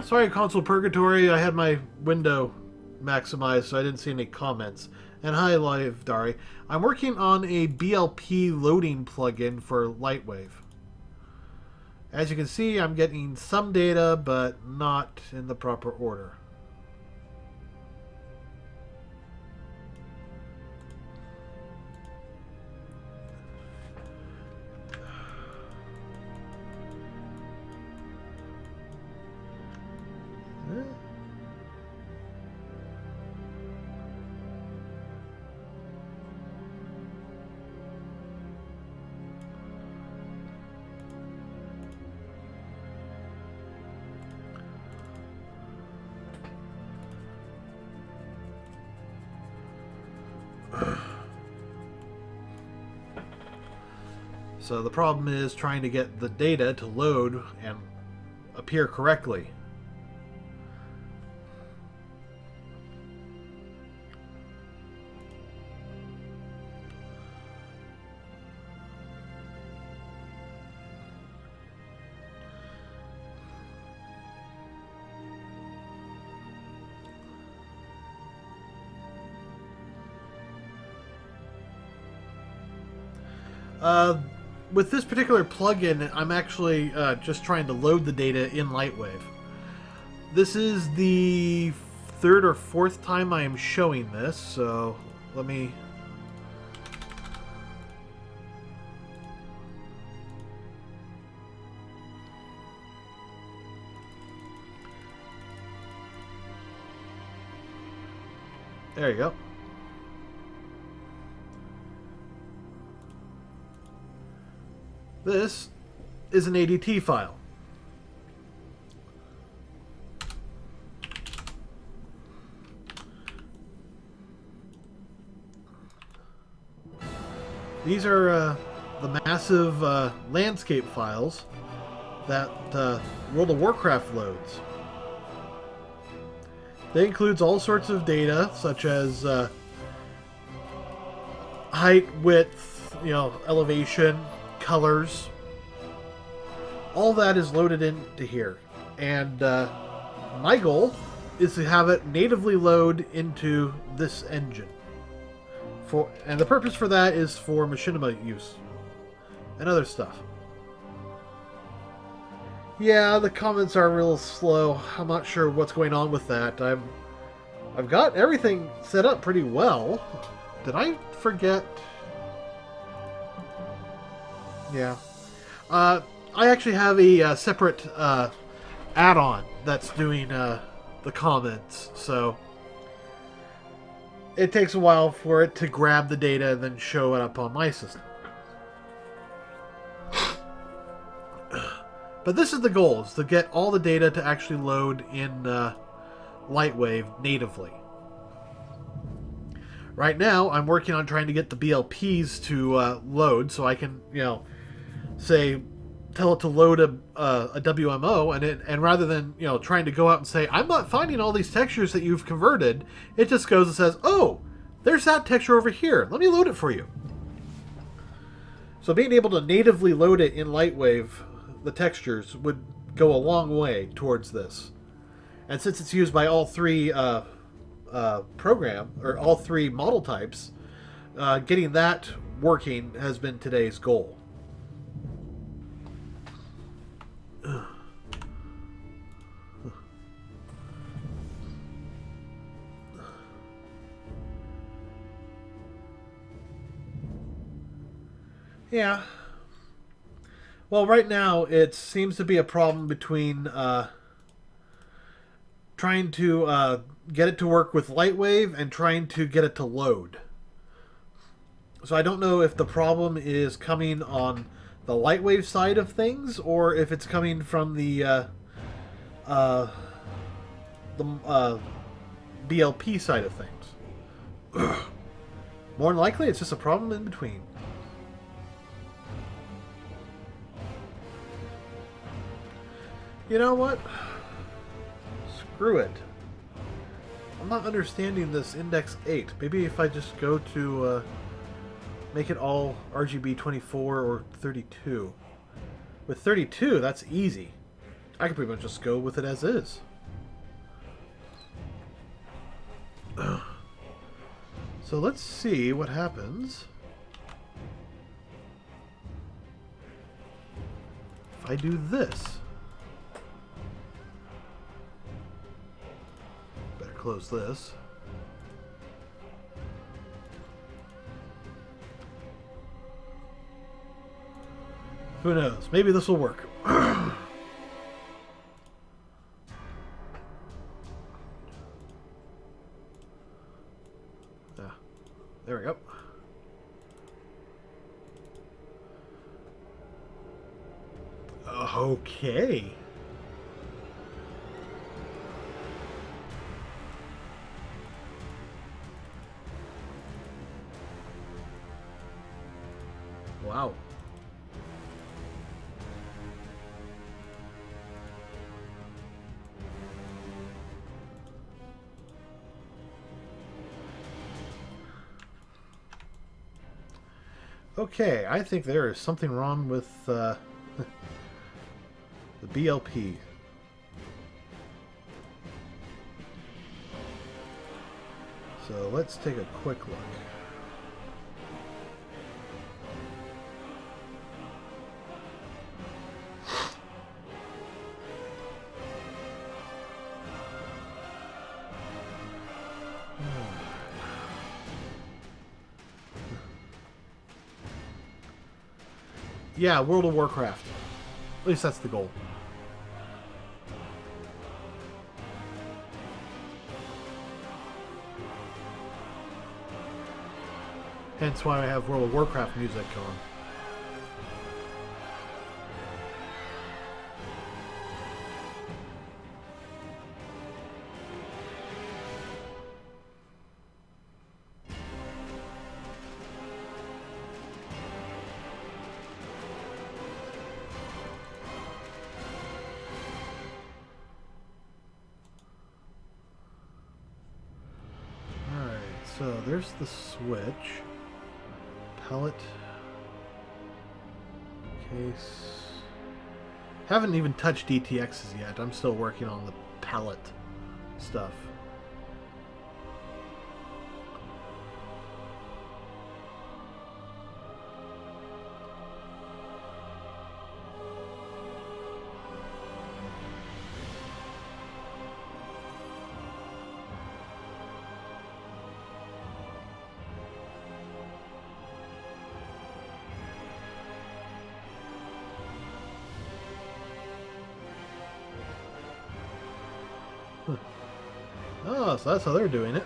Sorry, Console Purgatory. I had my window maximized, so I didn't see any comments. And hi, Live Dari. I'm working on a BLP loading plugin for Lightwave. As you can see, I'm getting some data, but not in the proper order. So the problem is trying to get the data to load and appear correctly. With this particular plugin, I'm actually just trying to load the data in Lightwave. This is the third or fourth time I am showing this, so let me... There you go. This is an ADT file. These are the massive landscape files that World of Warcraft loads. They includes all sorts of data, such as height, width, elevation, colors. All that is loaded into here, and my goal is to have it natively load into this engine. And the purpose for that is for machinima use and other stuff. Yeah, the comments are real slow. I'm not sure what's going on with that. I've got everything set up pretty well. Did I forget? Yeah. I actually have a separate add-on that's doing the comments, so it takes a while for it to grab the data and then show it up on my system. But this is the goal, is to get all the data to actually load in Lightwave natively. Right now, I'm working on trying to get the BLPs to load, so I can, say, tell it to load a WMO, and rather than trying to go out and say, I'm not finding all these textures that you've converted, it just goes and says, oh, there's that texture over here. Let me load it for you. So being able to natively load it in Lightwave, the textures, would go a long way towards this. And since it's used by all three all three model types, getting that working has been today's goal. Yeah. Well, right now it seems to be a problem between trying to get it to work with Lightwave and trying to get it to load. So I don't know if the problem is coming on the Lightwave side of things, or if it's coming from the BLP side of things. More than likely, it's just a problem in between. You know what? Screw it. I'm not understanding this index 8. Maybe if I just go to make it all RGB 24 or 32. With 32, that's easy. I can pretty much just go with it as is. So let's see what happens if I do this. Better close this. Who knows? Maybe this will work. There we go. Okay. Wow. Okay, I think there is something wrong with the BLP. So let's take a quick look. Yeah, World of Warcraft. At least that's the goal. Hence why I have World of Warcraft music on. So there's the switch. Pellet. Case. Haven't even touched DTXs yet. I'm still working on the palette stuff. Oh, so that's how they're doing it.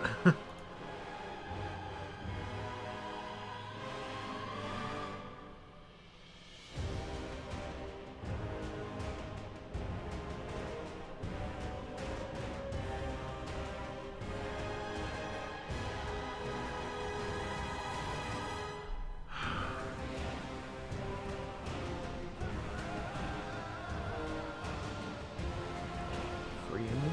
Free image.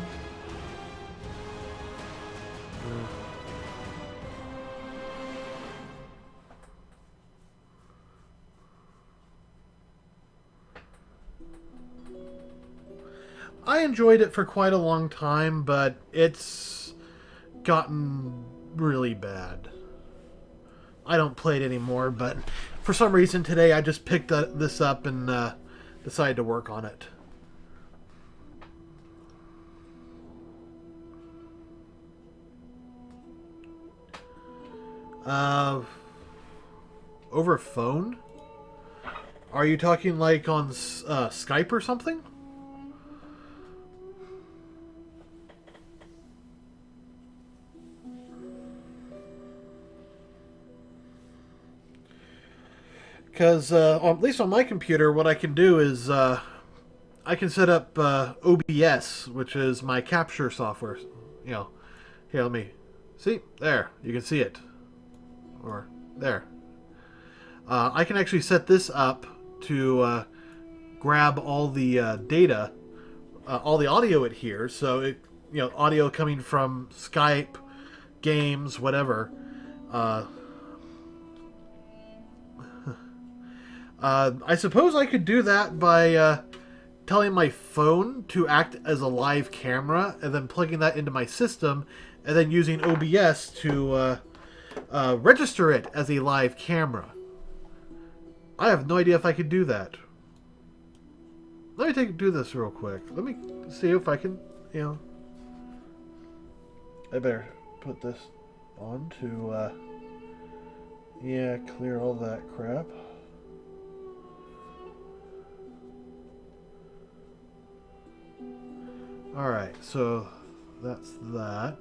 I enjoyed it for quite a long time, but it's gotten really bad. I don't play it anymore, but for some reason today I just picked this up and decided to work on it. Over phone? Are you talking like on Skype or something? Because, at least on my computer, what I can do is, I can set up OBS, which is my capture software. You know, here, let me, see, there, you can see it. Or, there. I can actually set this up to grab all the data, all the audio it hears, so audio coming from Skype, games, whatever. I suppose I could do that by telling my phone to act as a live camera and then plugging that into my system and then using OBS to register it as a live camera. I have no idea if I could do that. Let me do this real quick. Let me see if I can, I better put this on to, clear all that crap. Alright, so that's that.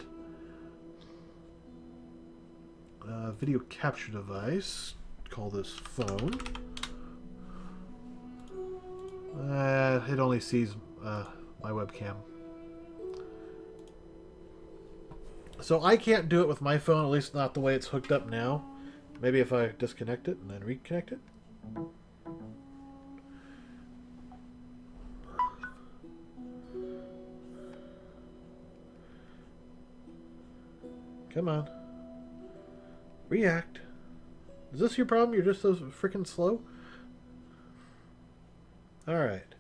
Video capture device. Call this phone. It only sees my webcam. So I can't do it with my phone, at least not the way it's hooked up now. Maybe if I disconnect it and then reconnect it. Come on. React. Is this your problem? You're just so freaking slow? Alright.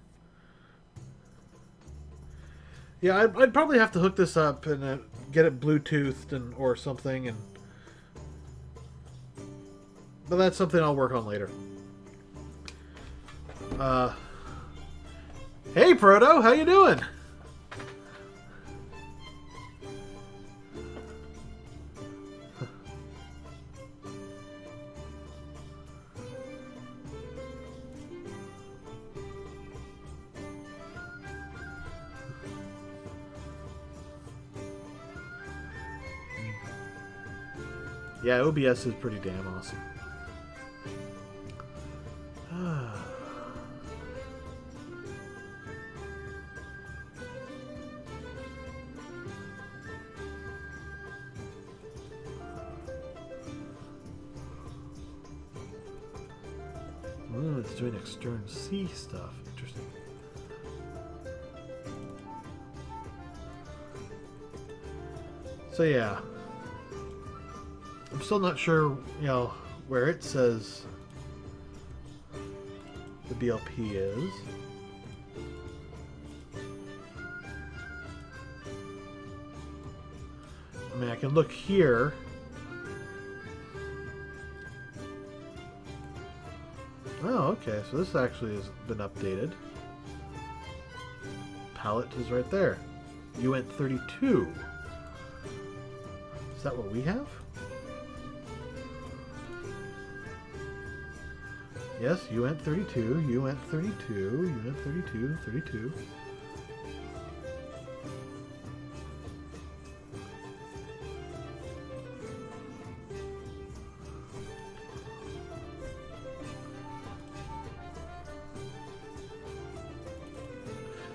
Yeah, I'd probably have to hook this up and get it Bluetoothed or something. But that's something I'll work on later. Hey, Proto! How you doing? Yeah, OBS is pretty damn awesome. It's doing extern C stuff. Interesting. So yeah. I'm still not sure, where it says the BLP is. I mean, I can look here. Oh, okay, so this actually has been updated. Palette is right there. UNT 32. Is that what we have? Yes, UNT 32, UNT 32, UNT 32, 32.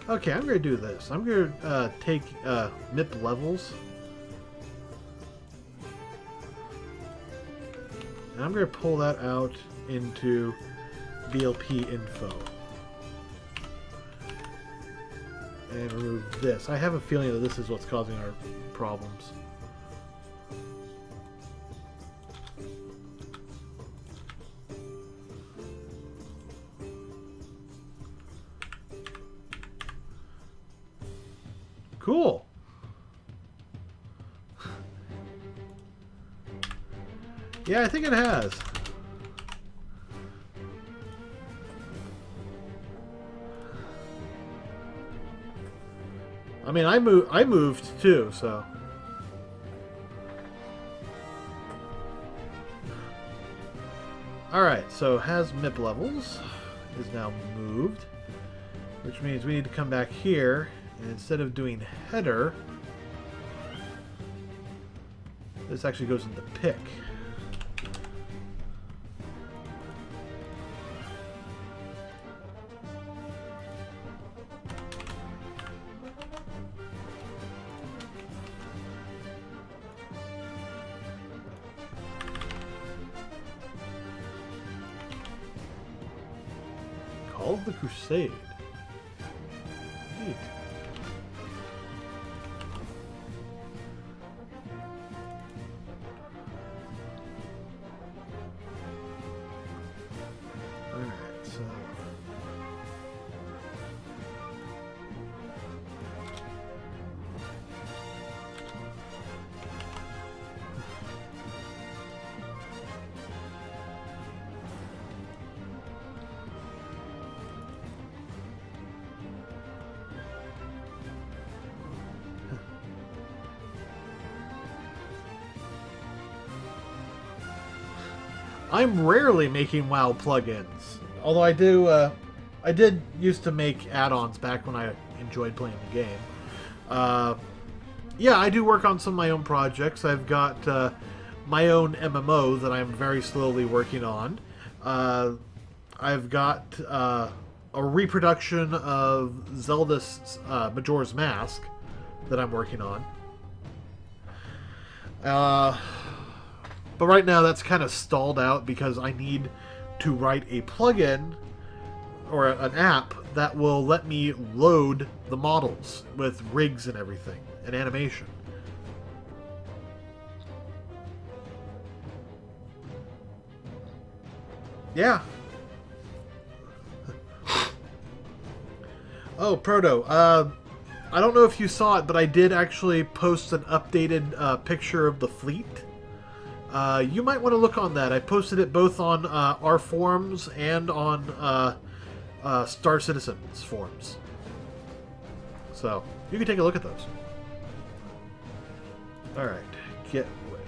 Okay, I'm going to do this. I'm going to take MIP levels. And I'm going to pull that out into BLP info. And remove this. I have a feeling that this is what's causing our problems. Cool. Yeah, I think it has. I mean, I moved too, so. Alright, so has MIP levels is now moved, which means we need to come back here, and instead of doing header, this actually goes into pick. Call of the Crusade. Neat. I'm rarely making WoW plugins. Although I did used to make add-ons back when I enjoyed playing the game. Yeah, I do work on some of my own projects. I've got my own MMO that I'm very slowly working on. I've got a reproduction of Zelda's Majora's Mask that I'm working on. But right now that's kind of stalled out because I need to write a plugin or an app that will let me load the models with rigs and everything and animation. Yeah. Oh, Proto. I don't know if you saw it, but I did actually post an updated picture of the fleet. You might want to look on that. I posted it both on our forums and on Star Citizen's forums. So, you can take a look at those. Alright, get width.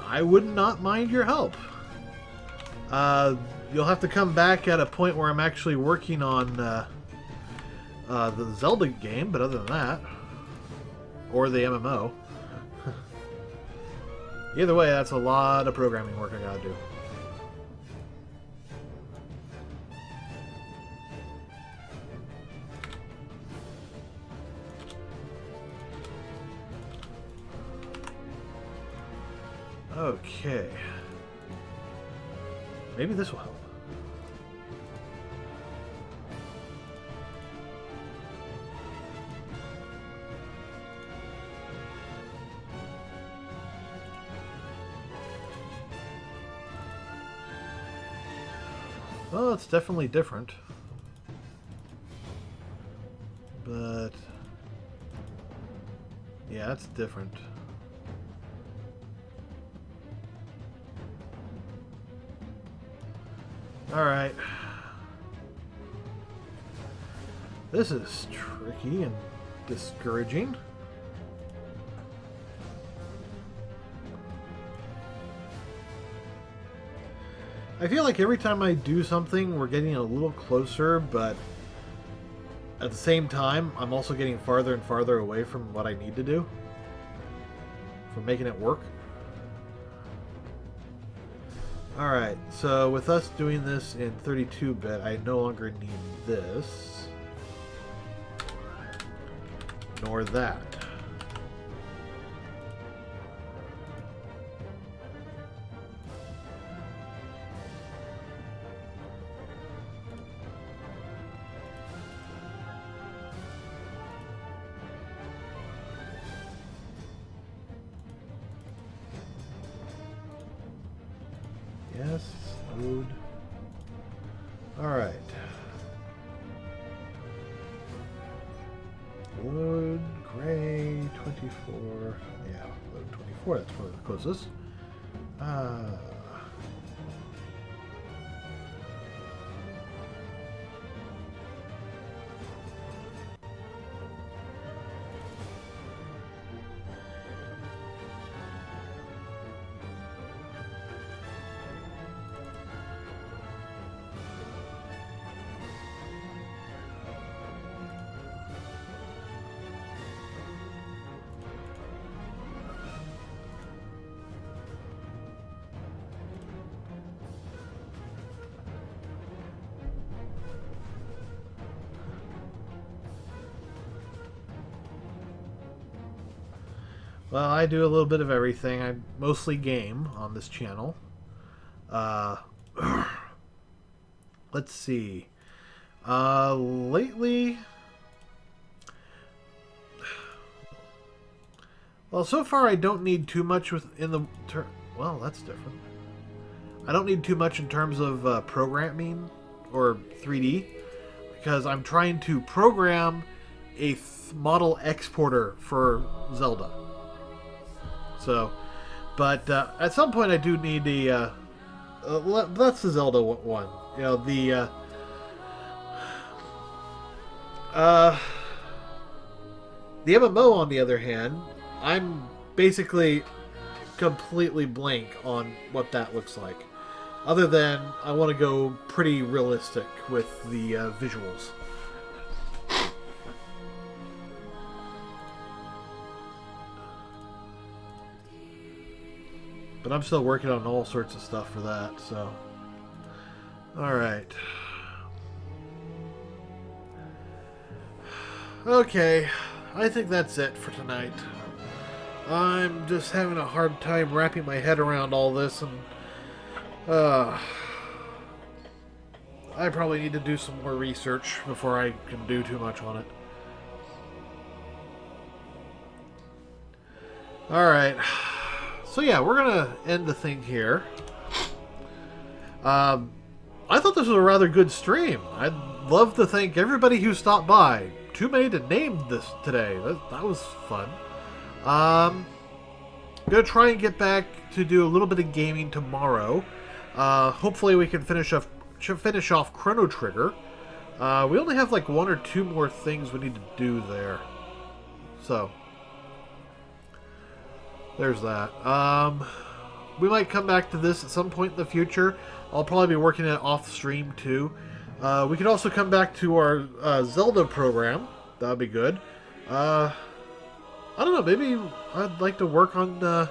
I would not mind your help. You'll have to come back at a point where I'm actually working on the Zelda game, but other than that, or the MMO. Either way, that's a lot of programming work I gotta do. Okay. Maybe this will help. Well, it's definitely different. But yeah, it's different. Alright. This is tricky and discouraging. I feel like every time I do something, we're getting a little closer, but at the same time, I'm also getting farther and farther away from what I need to do. From making it work. Alright, so with us doing this in 32-bit, I no longer need this. Nor that. Yes, load. Alright. Load gray 24. Yeah, load 24. That's probably the closest. Well, I do a little bit of everything. I mostly game on this channel. Let's see. Lately... Well, so far I don't need too much within the... Well, that's different. I don't need too much in terms of programming or 3D because I'm trying to program a model exporter for Zelda. So, but at some point I do need the... that's the Zelda one. You know, the MMO, on the other hand, I'm basically completely blank on what that looks like. Other than I want to go pretty realistic with the visuals. But I'm still working on all sorts of stuff for that, so... Alright. Okay, I think that's it for tonight. I'm just having a hard time wrapping my head around all this, and I probably need to do some more research before I can do too much on it. Alright, so yeah, we're gonna end the thing here. I thought this was a rather good stream. I'd love to thank everybody who stopped by. Too many to name this today. That was fun. I'm gonna try and get back to do a little bit of gaming tomorrow. Hopefully we can finish off Chrono Trigger. We only have like 1 or 2 more things we need to do there. So there's that. We might come back to this at some point in the future. I'll probably be working it off stream too. We could also come back to our Zelda program. That would be good. I don't know, maybe I'd like to work on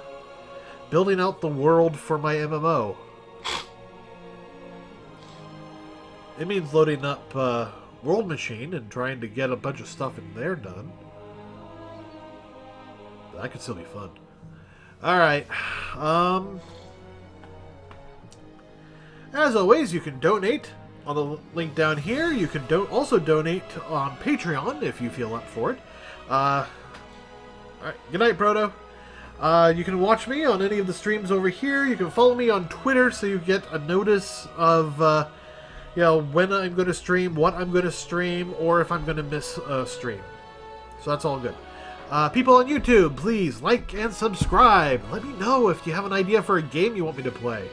building out the world for my MMO. It means loading up World Machine and trying to get a bunch of stuff in there done. That could still be fun. Alright. As always, you can donate on the link down here. You can also donate on Patreon if you feel up for it. Alright, good night, Proto. You can watch me on any of the streams over here. You can follow me on Twitter so you get a notice of you know, when I'm going to stream, what I'm going to stream, or if I'm going to miss a stream. So that's all good. People on YouTube, please like and subscribe. Let me know if you have an idea for a game you want me to play.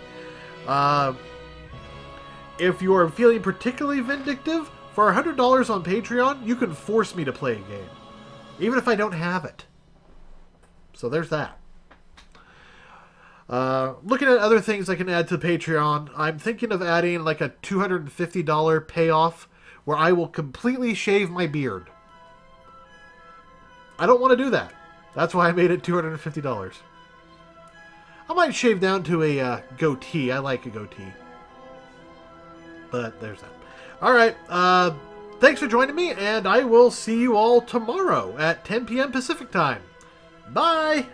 If you are feeling particularly vindictive, for $100 on Patreon, you can force me to play a game. Even if I don't have it. So there's that. Looking at other things I can add to Patreon, I'm thinking of adding like a $250 payoff where I will completely shave my beard. I don't want to do that. That's why I made it $250. I might shave down to a goatee. I like a goatee. But there's that. Alright, thanks for joining me, and I will see you all tomorrow at 10 p.m. Pacific Time. Bye!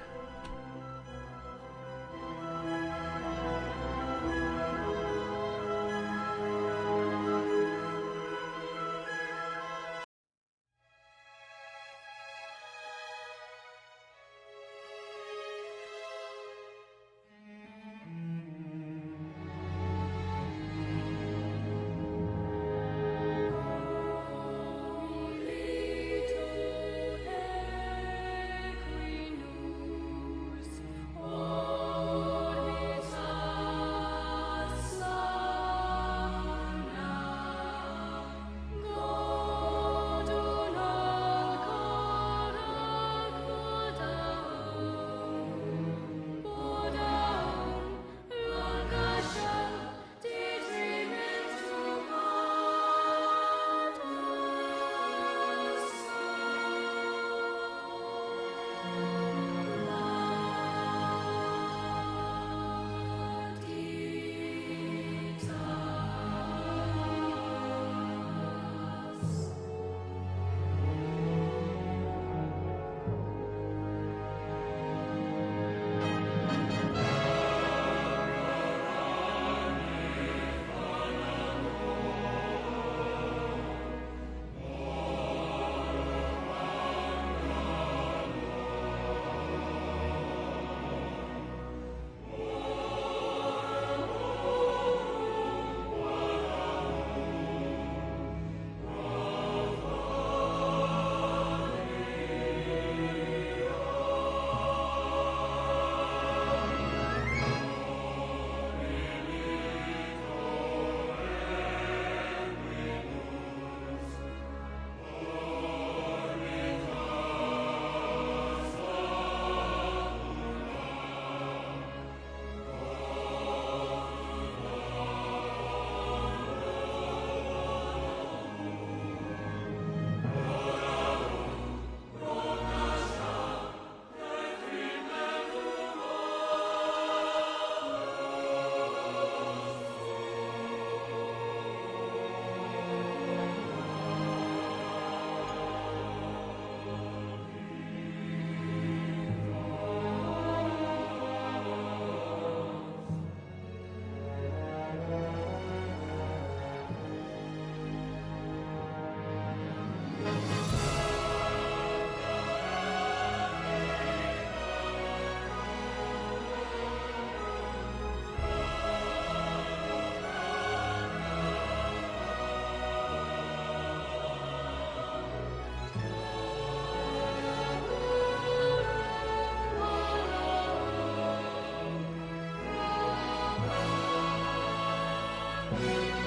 Bye.